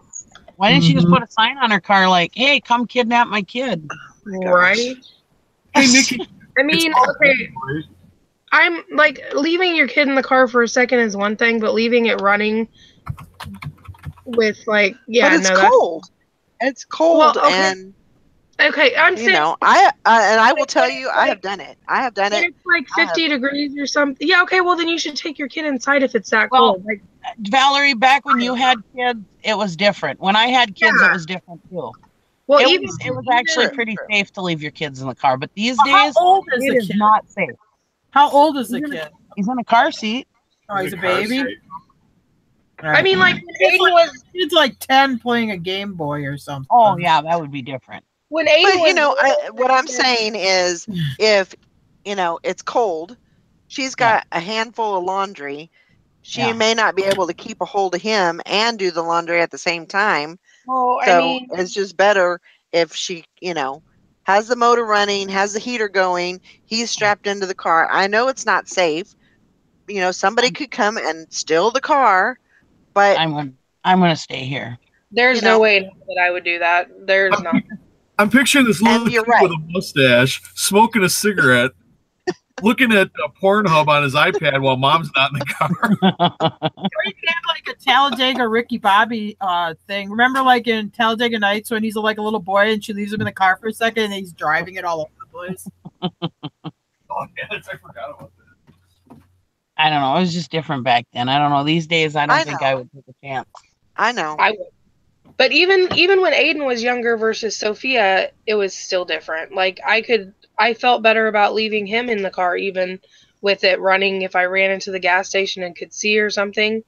Why didn't she just put a sign on her car like, "Hey, come kidnap my kid"? Right? Hey, Nikki. I mean, okay, I'm like, leaving your kid in the car for a second is one thing, but leaving it running with like, yeah, But it's no, cold. It's cold, Well, okay. and okay, I'm you saying know, I will tell you, I have done it. I have done when it. it's like 50 degrees or something. Yeah, okay, well then you should take your kid inside if it's that Well, cold. Like, Valerie, back when you had kids, it was different. When I had kids, Yeah. it was different too. well, It even was actually pretty safe to leave your kids in the car, but these How days old is it the is kid? not safe. How old is the kid? He's in a car seat. Oh, he's a baby? I mean, like when It's Aiden like, was it's like 10 playing a Game Boy or something. Oh yeah, that would be different. when Aiden But was you know, little, what I'm saying is, if you know it's cold, she's got a handful of laundry. She Yeah. may not be able to keep a hold of him and do the laundry at the same time. well, I So mean, it's just better if she, you know, has the motor running, has the heater going, he's strapped into the car. I know it's not safe. You know, somebody could come and steal the car, but I'm gonna stay here. there's you no know- way in hell that I would do that. There's not. I'm picturing this little And you're kid with a mustache, smoking a cigarette, looking at Pornhub on his iPad while mom's not in the car. Or you can have like a Talladega Ricky Bobby thing. Remember, like in Talladega Nights when he's like a little boy and she leaves him in the car for a second and he's driving it all over the place. Oh, yes, I forgot about that. I don't know. It was just different back then. I don't know. These days, I don't I think know. I would take a chance. I know. I would. But even when Aiden was younger versus Sophia, it was still different. Like I felt better about leaving him in the car, even with it running. If I ran into the gas station and could see or something,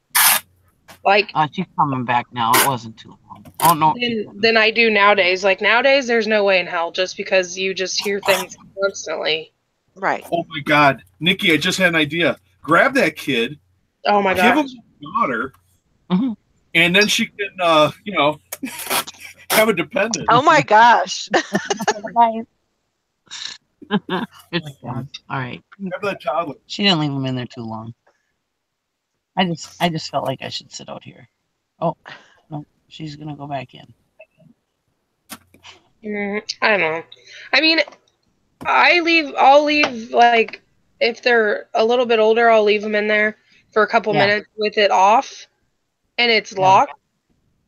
like She's coming back now. It wasn't too long. Oh no. than I do nowadays. Like nowadays, there's no way in hell, just because you just hear things constantly. Right. Oh my God, Nikki! I just had an idea. Grab that kid, Oh my give god! him your daughter, Mhm. and then she can, you know, have a dependent. Oh my gosh. It's fun. All right. Have that toddler. She didn't leave him in there too long. I just felt like I should sit out here. Oh no, she's gonna go back in. I don't know. I mean, I'll leave, like, if they're a little bit older, I'll leave them in there for a couple Yeah. minutes with it off and it's locked.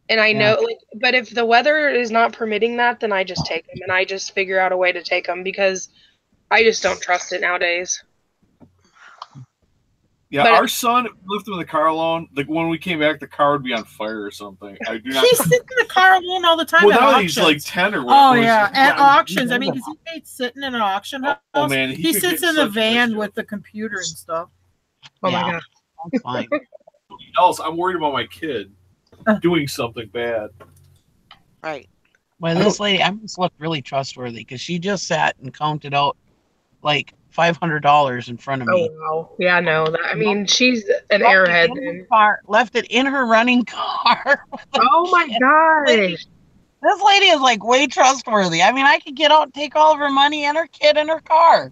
And I know, like, but if the weather is not permitting that, then I just take them and I just figure out a way to take them because I just don't trust it nowadays. Yeah, But- our son, if we left him in the car alone, like when we came back, the car would be on fire or something. I do not. He sits in the car alone all the time Well, at now auctions. he's like 10 or whatever. Oh He's yeah, like, at yeah, auctions. I mean, because he hates sitting in an auction house. Oh, man, he could sits get in the such van mischief. with the computer and stuff. Oh Yeah. my god. That's fine. Else, I'm worried about my kid doing something bad. Right. Well, this lady, I must look really trustworthy because she just sat and counted out like $500 in front of me. Oh wow. Yeah, no. I mean, she's an Left it airhead. in her car- left it in her running car. Oh my gosh. This lady is like way trustworthy. I mean, I could get out and take all of her money and her kid in her car.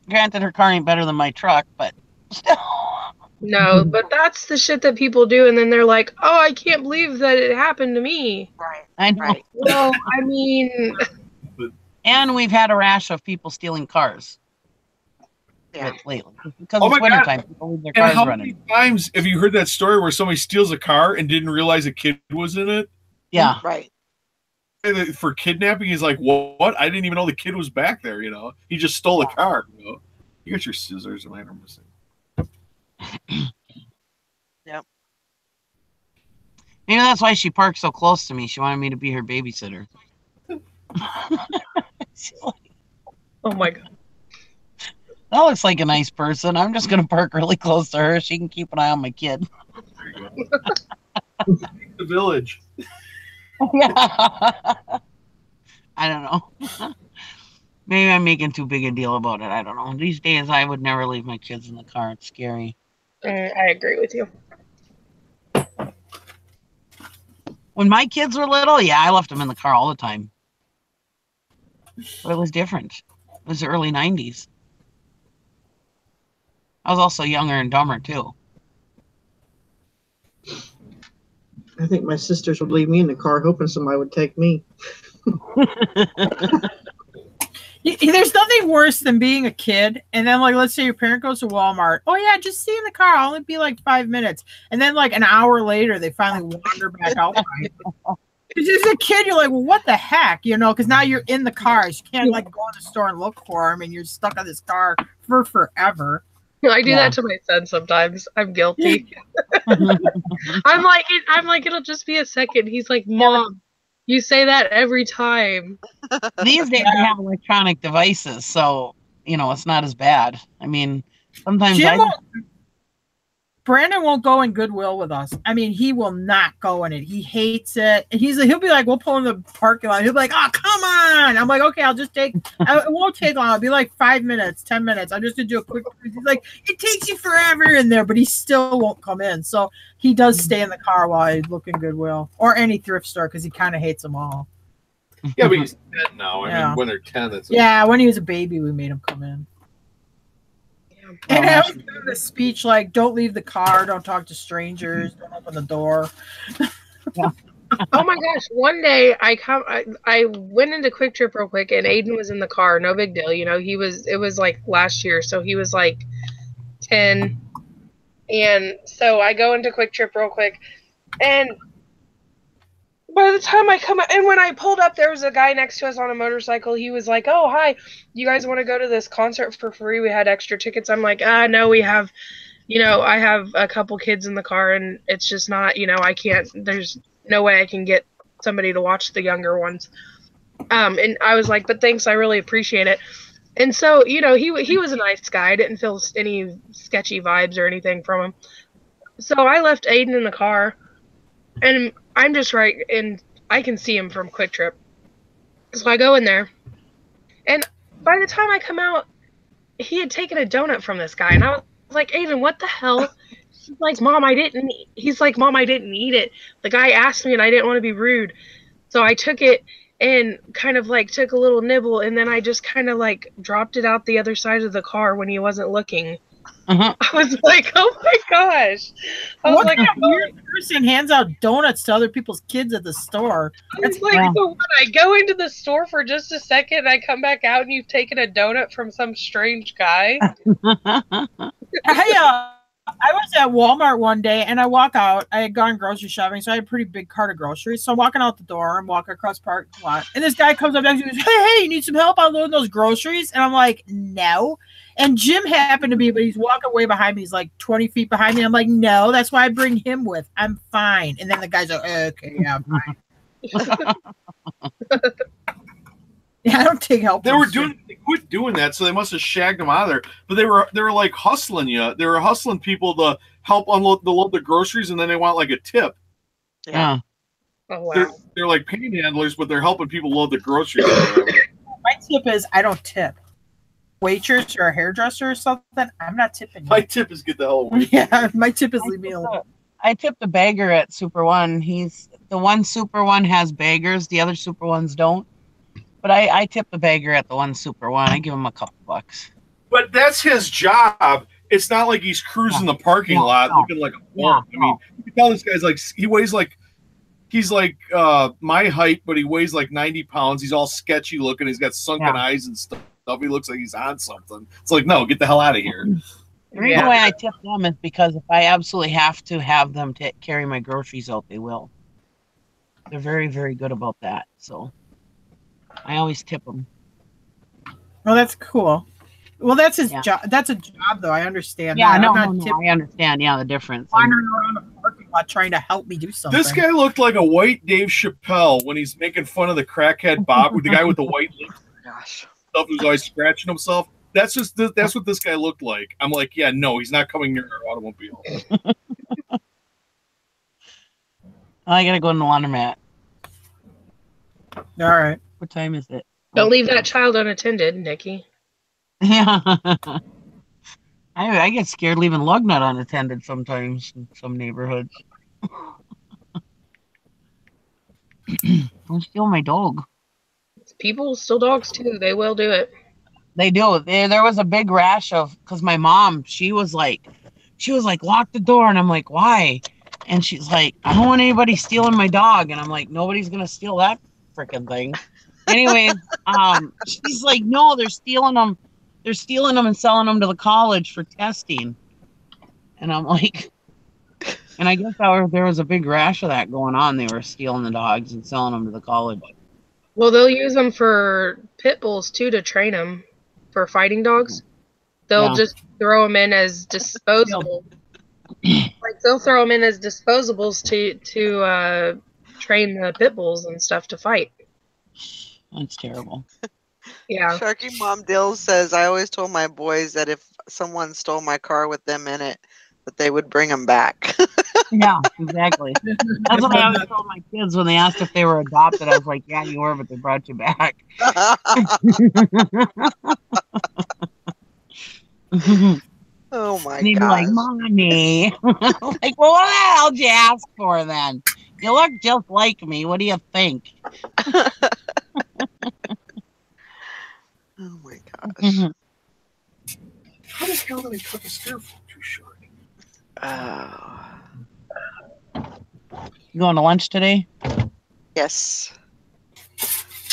Granted, her car ain't better than my truck, but still. No, but that's the shit that people do, and then they're like, "Oh, I can't believe that it happened to me." Right. I know. Right. Well, I mean, And we've had a rash of people stealing cars Yeah. lately. Because Oh it's my God. wintertime. People leave their And cars how running. many times have you heard that story where somebody steals a car and didn't realize a kid was in it? Yeah. Right. for kidnapping. He's like, what? I didn't even know the kid was back there. You know, he just stole the car. You know, you got your scissors, and I'm missing. Yep. Maybe that's why she parked so close to me. She wanted me to be her babysitter. Oh my god. That looks like a nice person. I'm just going to park really close to her. She can keep an eye on my kid. There you go. The village. Yeah. I don't know. Maybe I'm making too big a deal about it. I don't know. These days, I would never leave my kids in the car. It's scary. I agree with you. When my kids were little, yeah, I left them in the car all the time. But it was different. It was the early 90s. I was also younger and dumber, too. I think my sisters would leave me in the car hoping somebody would take me. There's nothing worse than being a kid, and then, like, let's say your parent goes to Walmart. Oh, yeah, just stay in the car. I'll only be like 5 minutes. And then, like, an hour later, they finally wander back out. As a kid, you're like, well, what the heck? You know, because now you're in the cars. You can't, like, go in the store and look for them, and you're stuck in this car for forever. I do that to my son sometimes. I'm guilty. I'm like, it'll just be a second. He's like, Mom, you say that every time. These days we have electronic devices, so you know it's not as bad. I mean, sometimes Brandon won't go in Goodwill with us. I mean, he will not go in it. He hates it. And he'll be like, we'll pull in the parking lot. He'll be like, oh, come on. I'm like, okay, it won't take long. It'll be like 5 minutes, 10 minutes. I'm just going to do a quick. He's like, it takes you forever in there, but he still won't come in. So he does stay in the car while I look in Goodwill or any thrift store because he kind of hates them all. Yeah, but he's 10 now. I mean, when they're 10, that's when he was a baby, we made him come in. And I was doing the speech like, don't leave the car, don't talk to strangers, don't open the door. Oh my gosh! One day I went into Quick Trip real quick, and Aiden was in the car. No big deal, you know. It was like last year, so he was like 10, and so I go into Quick Trip real quick, and by the time I come out, and when I pulled up, there was a guy next to us on a motorcycle. He was like, oh, hi, you guys want to go to this concert for free? We had extra tickets. I'm like, no, we have, you know, I have a couple kids in the car, and it's just not, you know, I can't, there's no way I can get somebody to watch the younger ones. And I was like, but thanks, I really appreciate it. And so, you know, he was a nice guy. I didn't feel any sketchy vibes or anything from him. So I left Aiden in the car, and I'm just right, and I can see him from Quick Trip. So I go in there, and by the time I come out, he had taken a donut from this guy, and I was like, Aiden, what the hell? He's like, Mom, I didn't eat it. The guy asked me, and I didn't want to be rude. So I took it and kind of like took a little nibble, and then I just kind of like dropped it out the other side of the car when he wasn't looking. I was like, oh my gosh. What kind of weird person hands out donuts to other people's kids at the store? It's like, so when I go into the store for just a second, I come back out and you've taken a donut from some strange guy. I was at Walmart one day, and I walk out. I had gone grocery shopping, so I had a pretty big cart of groceries. So I'm walking out the door and walking across the parking lot, and this guy comes up next to me and goes, hey, you need some help unloading those groceries? And I'm like, no. And Jim happened to be, but he's walking way behind me. He's like 20 feet behind me. I'm like, no, that's why I bring him with. I'm fine. And then the guy's like, okay, yeah, I'm fine. Yeah, I don't take help. They quit doing that, so they must have shagged them out of there. But they were like hustling you. They were hustling people to help load the groceries, and then they want like a tip. Yeah. Oh wow. They're like panhandlers, but they're helping people load the groceries. My tip is I don't tip. Waitress or a hairdresser or something, I'm not tipping. My tip is get the hell away. Yeah, my tip is leave me alone. I tipped a bagger at Super One. The one Super One has baggers, the other Super Ones don't. But I tip the bagger at the one Super One. I give him a couple bucks. But that's his job. It's not like he's cruising the parking lot looking like a bum. I mean, you can tell this guy's like, he's like my height, but he weighs like 90 pounds. He's all sketchy looking. He's got sunken eyes and stuff. He looks like he's on something. It's like, no, get the hell out of here. The reason why I tip them is because if I absolutely have to have them carry my groceries out, they will. They're very, very good about that. So I always tip them. Well, that's cool. Well, that's his Yeah. job. That's a job, though. I understand Yeah, that. no, I'm not I understand. Yeah, the difference. wandering around the parking lot trying to help me do something. This guy looked like a white Dave Chappelle when he's making fun of the crackhead Bob, the guy with the white lips. Gosh. Stuff who's always scratching himself. That's what this guy looked like. I'm like, yeah, no, he's not coming near our automobile. I gotta go in the laundromat. All right. What time is it? Don't leave that child unattended, Nikki. Yeah. I get scared leaving lug nut unattended sometimes in some neighborhoods. Don't steal my dog. People steal dogs too. They will do it. They do. There was a big rash of, because my mom, she was like, lock the door. And I'm like, why? And she's like, I don't want anybody stealing my dog. And I'm like, nobody's going to steal that freaking thing. Anyways, she's like, no, they're stealing them. They're stealing them and selling them to the college for testing. And I'm like, and I guess there was a big rash of that going on. They were stealing the dogs and selling them to the college. Well, they'll use them for pit bulls too to train them for fighting dogs. They'll just throw them in as disposable. Like they'll throw them in as disposables to train the pit bulls and stuff to fight. That's terrible. Yeah. Sharky Mom Dill says, I always told my boys that if someone stole my car with them in it, that they would bring them back. Yeah, exactly. That's what I always told my kids when they asked if they were adopted. I was like, yeah, you were, but they brought you back. Oh my god. And he'd be like, Mommy. Like, well, what the hell did you ask for then? You look just like me. What do you think? Oh my gosh. How the hell did I cut the styrofoam too short? Oh. You going to lunch today? Yes.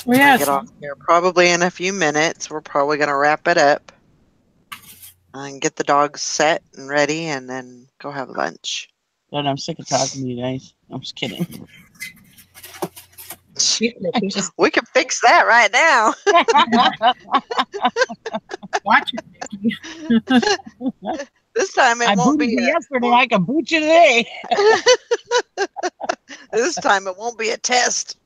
Well, Get off here probably in a few minutes. We're probably going to wrap it up and get the dogs set and ready and then go have lunch. But I'm sick of talking to you guys. I'm just kidding. We can fix that right now. Watch it. This time it I won't booted be you yesterday. I can boot you today. This time it won't be a test.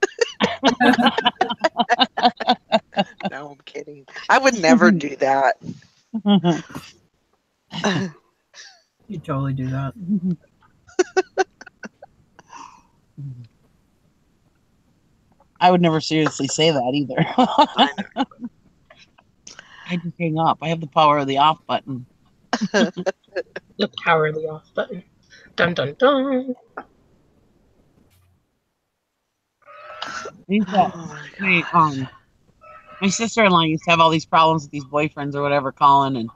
No, I'm kidding. I would never do that. You totally do that. I would never seriously say that either. I just hang up. I have the power of the off button. The power of the off button. Dun dun dun. My sister-in-law used to have all these problems with these boyfriends or whatever calling,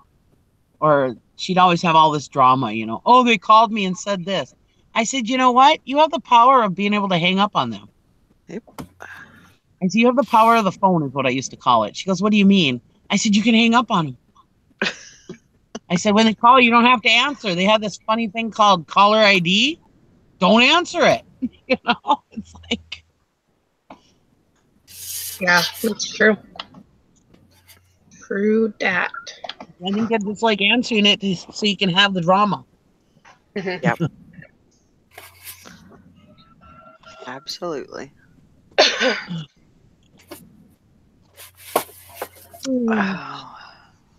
or she'd always have all this drama, Oh, they called me and said this. I said, you know what? You have the power of being able to hang up on them. Yep. I said, you have the power of the phone is what I used to call it. She goes, what do you mean? I said, you can hang up on them. I said, when they call, you don't have to answer. They have this funny thing called caller ID. Don't answer it. It's like. Yeah, that's true. True that. I think I just like answering it so you can have the drama. Yep. Absolutely. I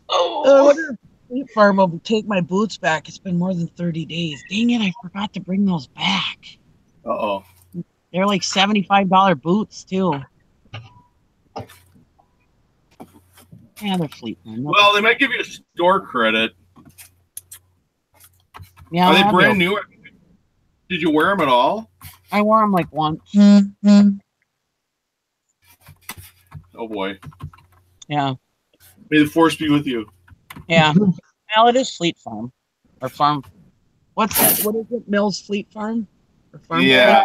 wonder if Fleet Farm will take my boots back. It's been more than 30 days. Dang it, I forgot to bring those back. Uh-oh. They're like $75 boots, too. Yeah, they're Fleet Farm. Well, they might give you a store credit. Yeah, Are they brand new? Did you wear them at all? I wore them like once. Oh, boy. Yeah. May the force be with you. Yeah. Well, it is Fleet Farm. Or Farm. What's that? What is it? Mills Fleet Farm? Or Farm? Yeah.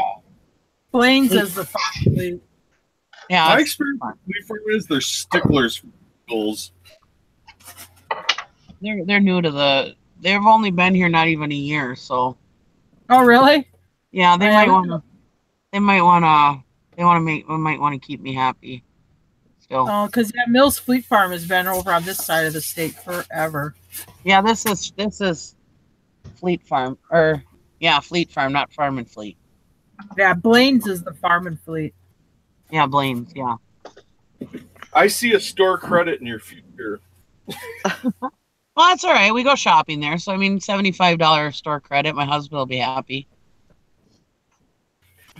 Plains is the farm. Yeah. My experience with Fleet Farm is they're sticklers for schools. They're new to they've only been here not even a year, so. Oh, really? Yeah, they might want to. They might wanna keep me happy. Still. Oh, because Mills Fleet Farm has been over on this side of the state forever. Yeah, this is Fleet Farm, Fleet Farm, not Farm and Fleet. Yeah, Blaine's is the Farm and Fleet. Yeah, Blaine's. Yeah. I see a store credit in your future. Well, that's all right. We go shopping there, so I mean, $75 store credit. My husband will be happy.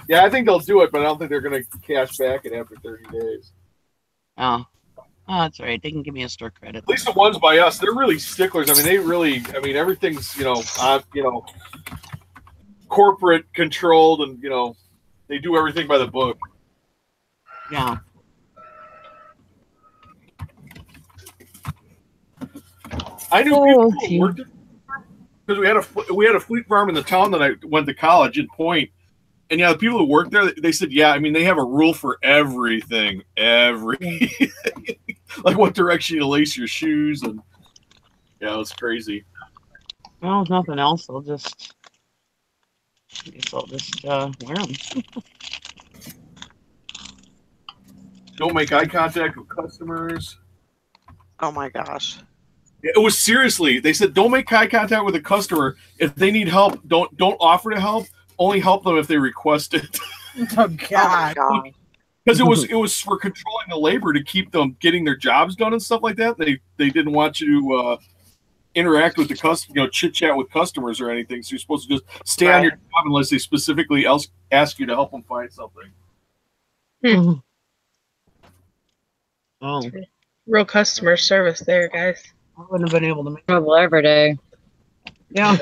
Yeah, I think they'll do it, but I don't think they're going to cash back it after 30 days. Oh, that's all right. They can give me a store credit. At least the ones by us, they're really sticklers. I mean, everything's, corporate controlled, and, they do everything by the book. Yeah. I knew people who worked at, because we had a fleet farm in the town that I went to college in Point. And yeah, the people who work there, they said, yeah, I mean, they have a rule for everything. Like what direction you lace your shoes. And yeah, it was crazy. Well, if nothing else, I'll just wear them. Don't make eye contact with customers. Oh my gosh. It was seriously, they said, don't make eye contact with a customer. If they need help, don't offer to help. Only help them if they request it. Oh God! Because it was for controlling the labor to keep them getting their jobs done and stuff like that. They didn't want you to interact with the customer, chit chat with customers or anything. So you're supposed to just stay on your job unless they specifically ask you to help them find something. Oh, real customer service there, guys. I wouldn't have been able to make trouble every day. Yeah.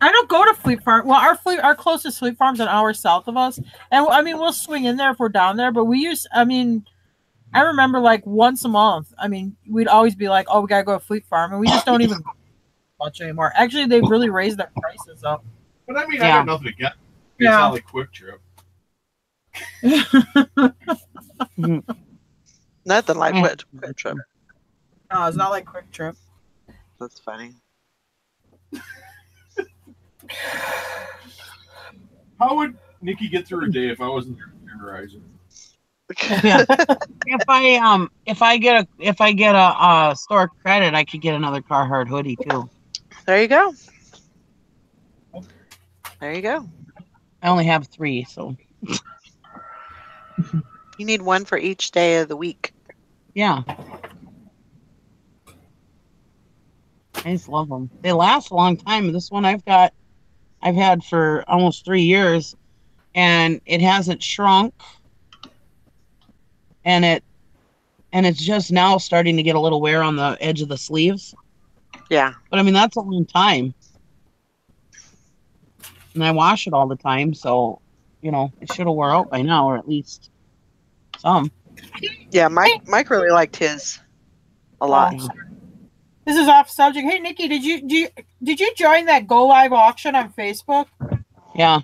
I don't go to Fleet Farm. Well, our closest Fleet Farm's an hour south of us, and I mean we'll swing in there if we're down there. But I remember like once a month. I mean, we'd always be like, "Oh, we gotta go to Fleet Farm," and we just don't even much anymore. Actually, they've really raised their prices up. But I mean, I got nothing to get. It's not like Quick Trip. Nothing like Quick Trip. No, it's not like Quick Trip. That's funny. How would Nikki get through her day if I wasn't terrorizing? Yeah. If I get a store credit, I could get another Carhartt hoodie too. There you go. There you go. I only have 3, so you need one for each day of the week. Yeah. I just love them. They last a long time. This one I've had for almost 3 years, and it hasn't shrunk. And it's just now starting to get a little wear on the edge of the sleeves. Yeah. But I mean, that's a long time. And I wash it all the time, so it should have wore out by now, or at least some. Yeah, Mike really liked his a lot. This is off subject. Hey, Nikki, did you join that Go Live auction on Facebook? Yeah.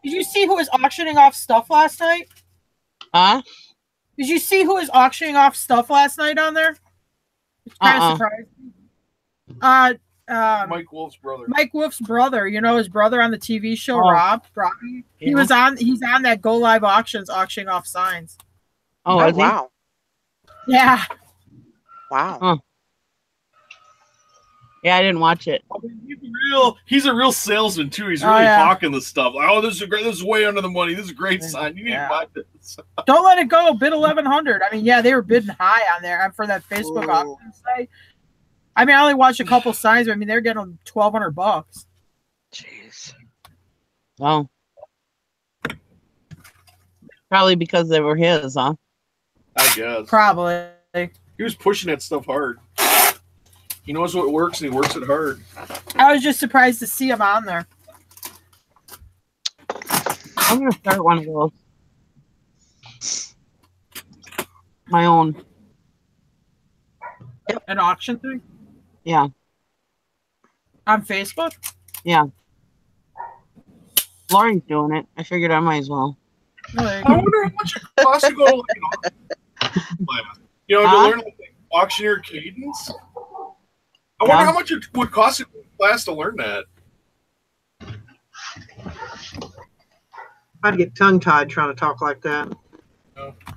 Did you see who was auctioning off stuff last night? Huh? Did you see who was auctioning off stuff last night on there? It's kind of surprising. Mike Wolf's brother. Mike Wolf's brother. His brother on the TV show, Robbie. Yeah. He's on that Go Live auctioning off signs. Oh, wow. Yeah. Wow. Huh. Yeah, I didn't watch it. He's a real salesman too. He's really hawking the stuff. Like, oh, this is great. This is way under the money. This is a great sign. You need to buy this. Don't let it go. Bid 1,100. I mean, yeah, they were bidding high on there for that Facebook auction site. I mean, I only watched a couple signs, but I mean, they're getting them $1,200. Jeez. Wow. Probably because they were his, huh? I guess. Probably. He was pushing that stuff hard. He knows what works, and he works it hard. I was just surprised to see him on there. I'm going to start one of those. My own. An auction thing? Yeah. On Facebook? Yeah. Lori's doing it. I figured I might as well. I wonder how much it costs to go to to learn auctioneer cadence. I wonder how much it would cost a class to learn that. I'd get tongue-tied trying to talk like that.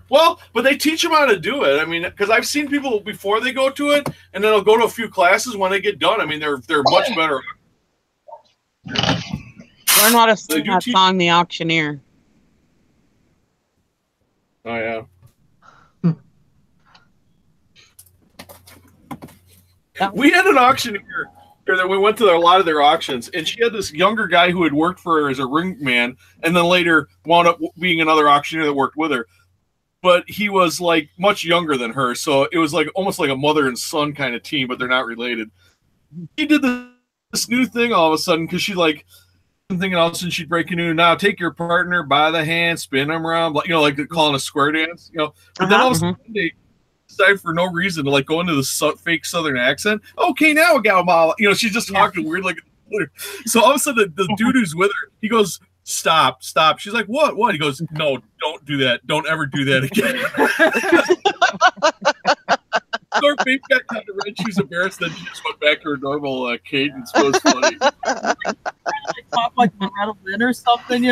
Well, but they teach them how to do it. I mean, because I've seen people before they go to it, and then they'll go to a few classes when they get done. I mean, they're much better. Learn how to sing that song, The Auctioneer. Oh, yeah. We had an auctioneer that we went to a lot of their auctions, and she had this younger guy who had worked for her as a ring man, and then later wound up being another auctioneer that worked with her. But he was like much younger than her, so it was like almost like a mother and son kind of team, but they're not related. He did this new thing all of a sudden because she like something else, and she'd break into now take your partner by the hand, spin them around, like like calling a square dance, But then all of a sudden they decide for no reason to like go into the fake Southern accent. Okay, now we got them all. She's just talking weird like. So all of a sudden the dude who's with her, he goes, Stop. She's like, what? He goes, no, don't do that. Don't ever do that again. So her face got kind of red. She was embarrassed. Then she just went back to her normal cadence. It was funny. Talk like Loretta Lynn or something,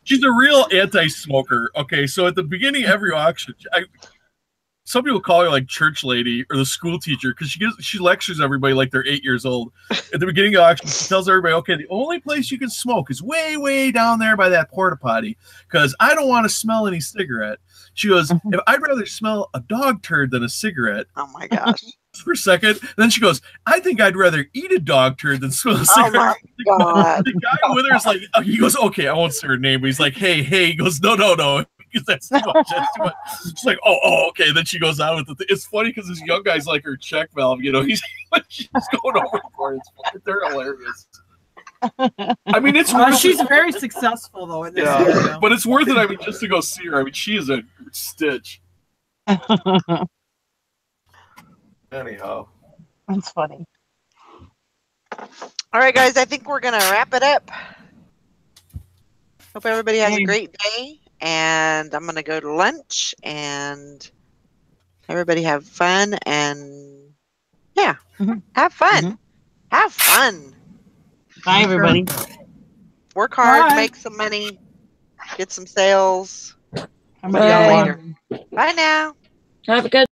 She's a real anti-smoker. Okay, so at the beginning of every auction, some people call her like church lady or the school teacher because she lectures everybody like they're 8 years old. At the beginning of the auction, she tells everybody, okay, the only place you can smoke is way, way down there by that porta potty because I don't want to smell any cigarette. She goes, I'd rather smell a dog turd than a cigarette. Oh my gosh. For a second. Then she goes, I think I'd rather eat a dog turd than smell a cigarette. Oh my God. The guy with her is like, he goes, okay, I won't say her name, but he's like, hey. He goes, no. That's too much. She's like, oh, okay. Then she goes out with it. It's funny because this young guy's like her check valve. She's going over for it. They're hilarious. I mean, it's she's very successful though in this area. But it's worth it. I mean, just to go see her. I mean, she is a stitch. Anyhow, that's funny. All right, guys. I think we're gonna wrap it up. Hope everybody has a great day. And I'm going to go to lunch and everybody have fun and have fun. Have fun. Bye, everybody. Work hard, make some money, get some sales. Bye. Later. Bye now. Have a good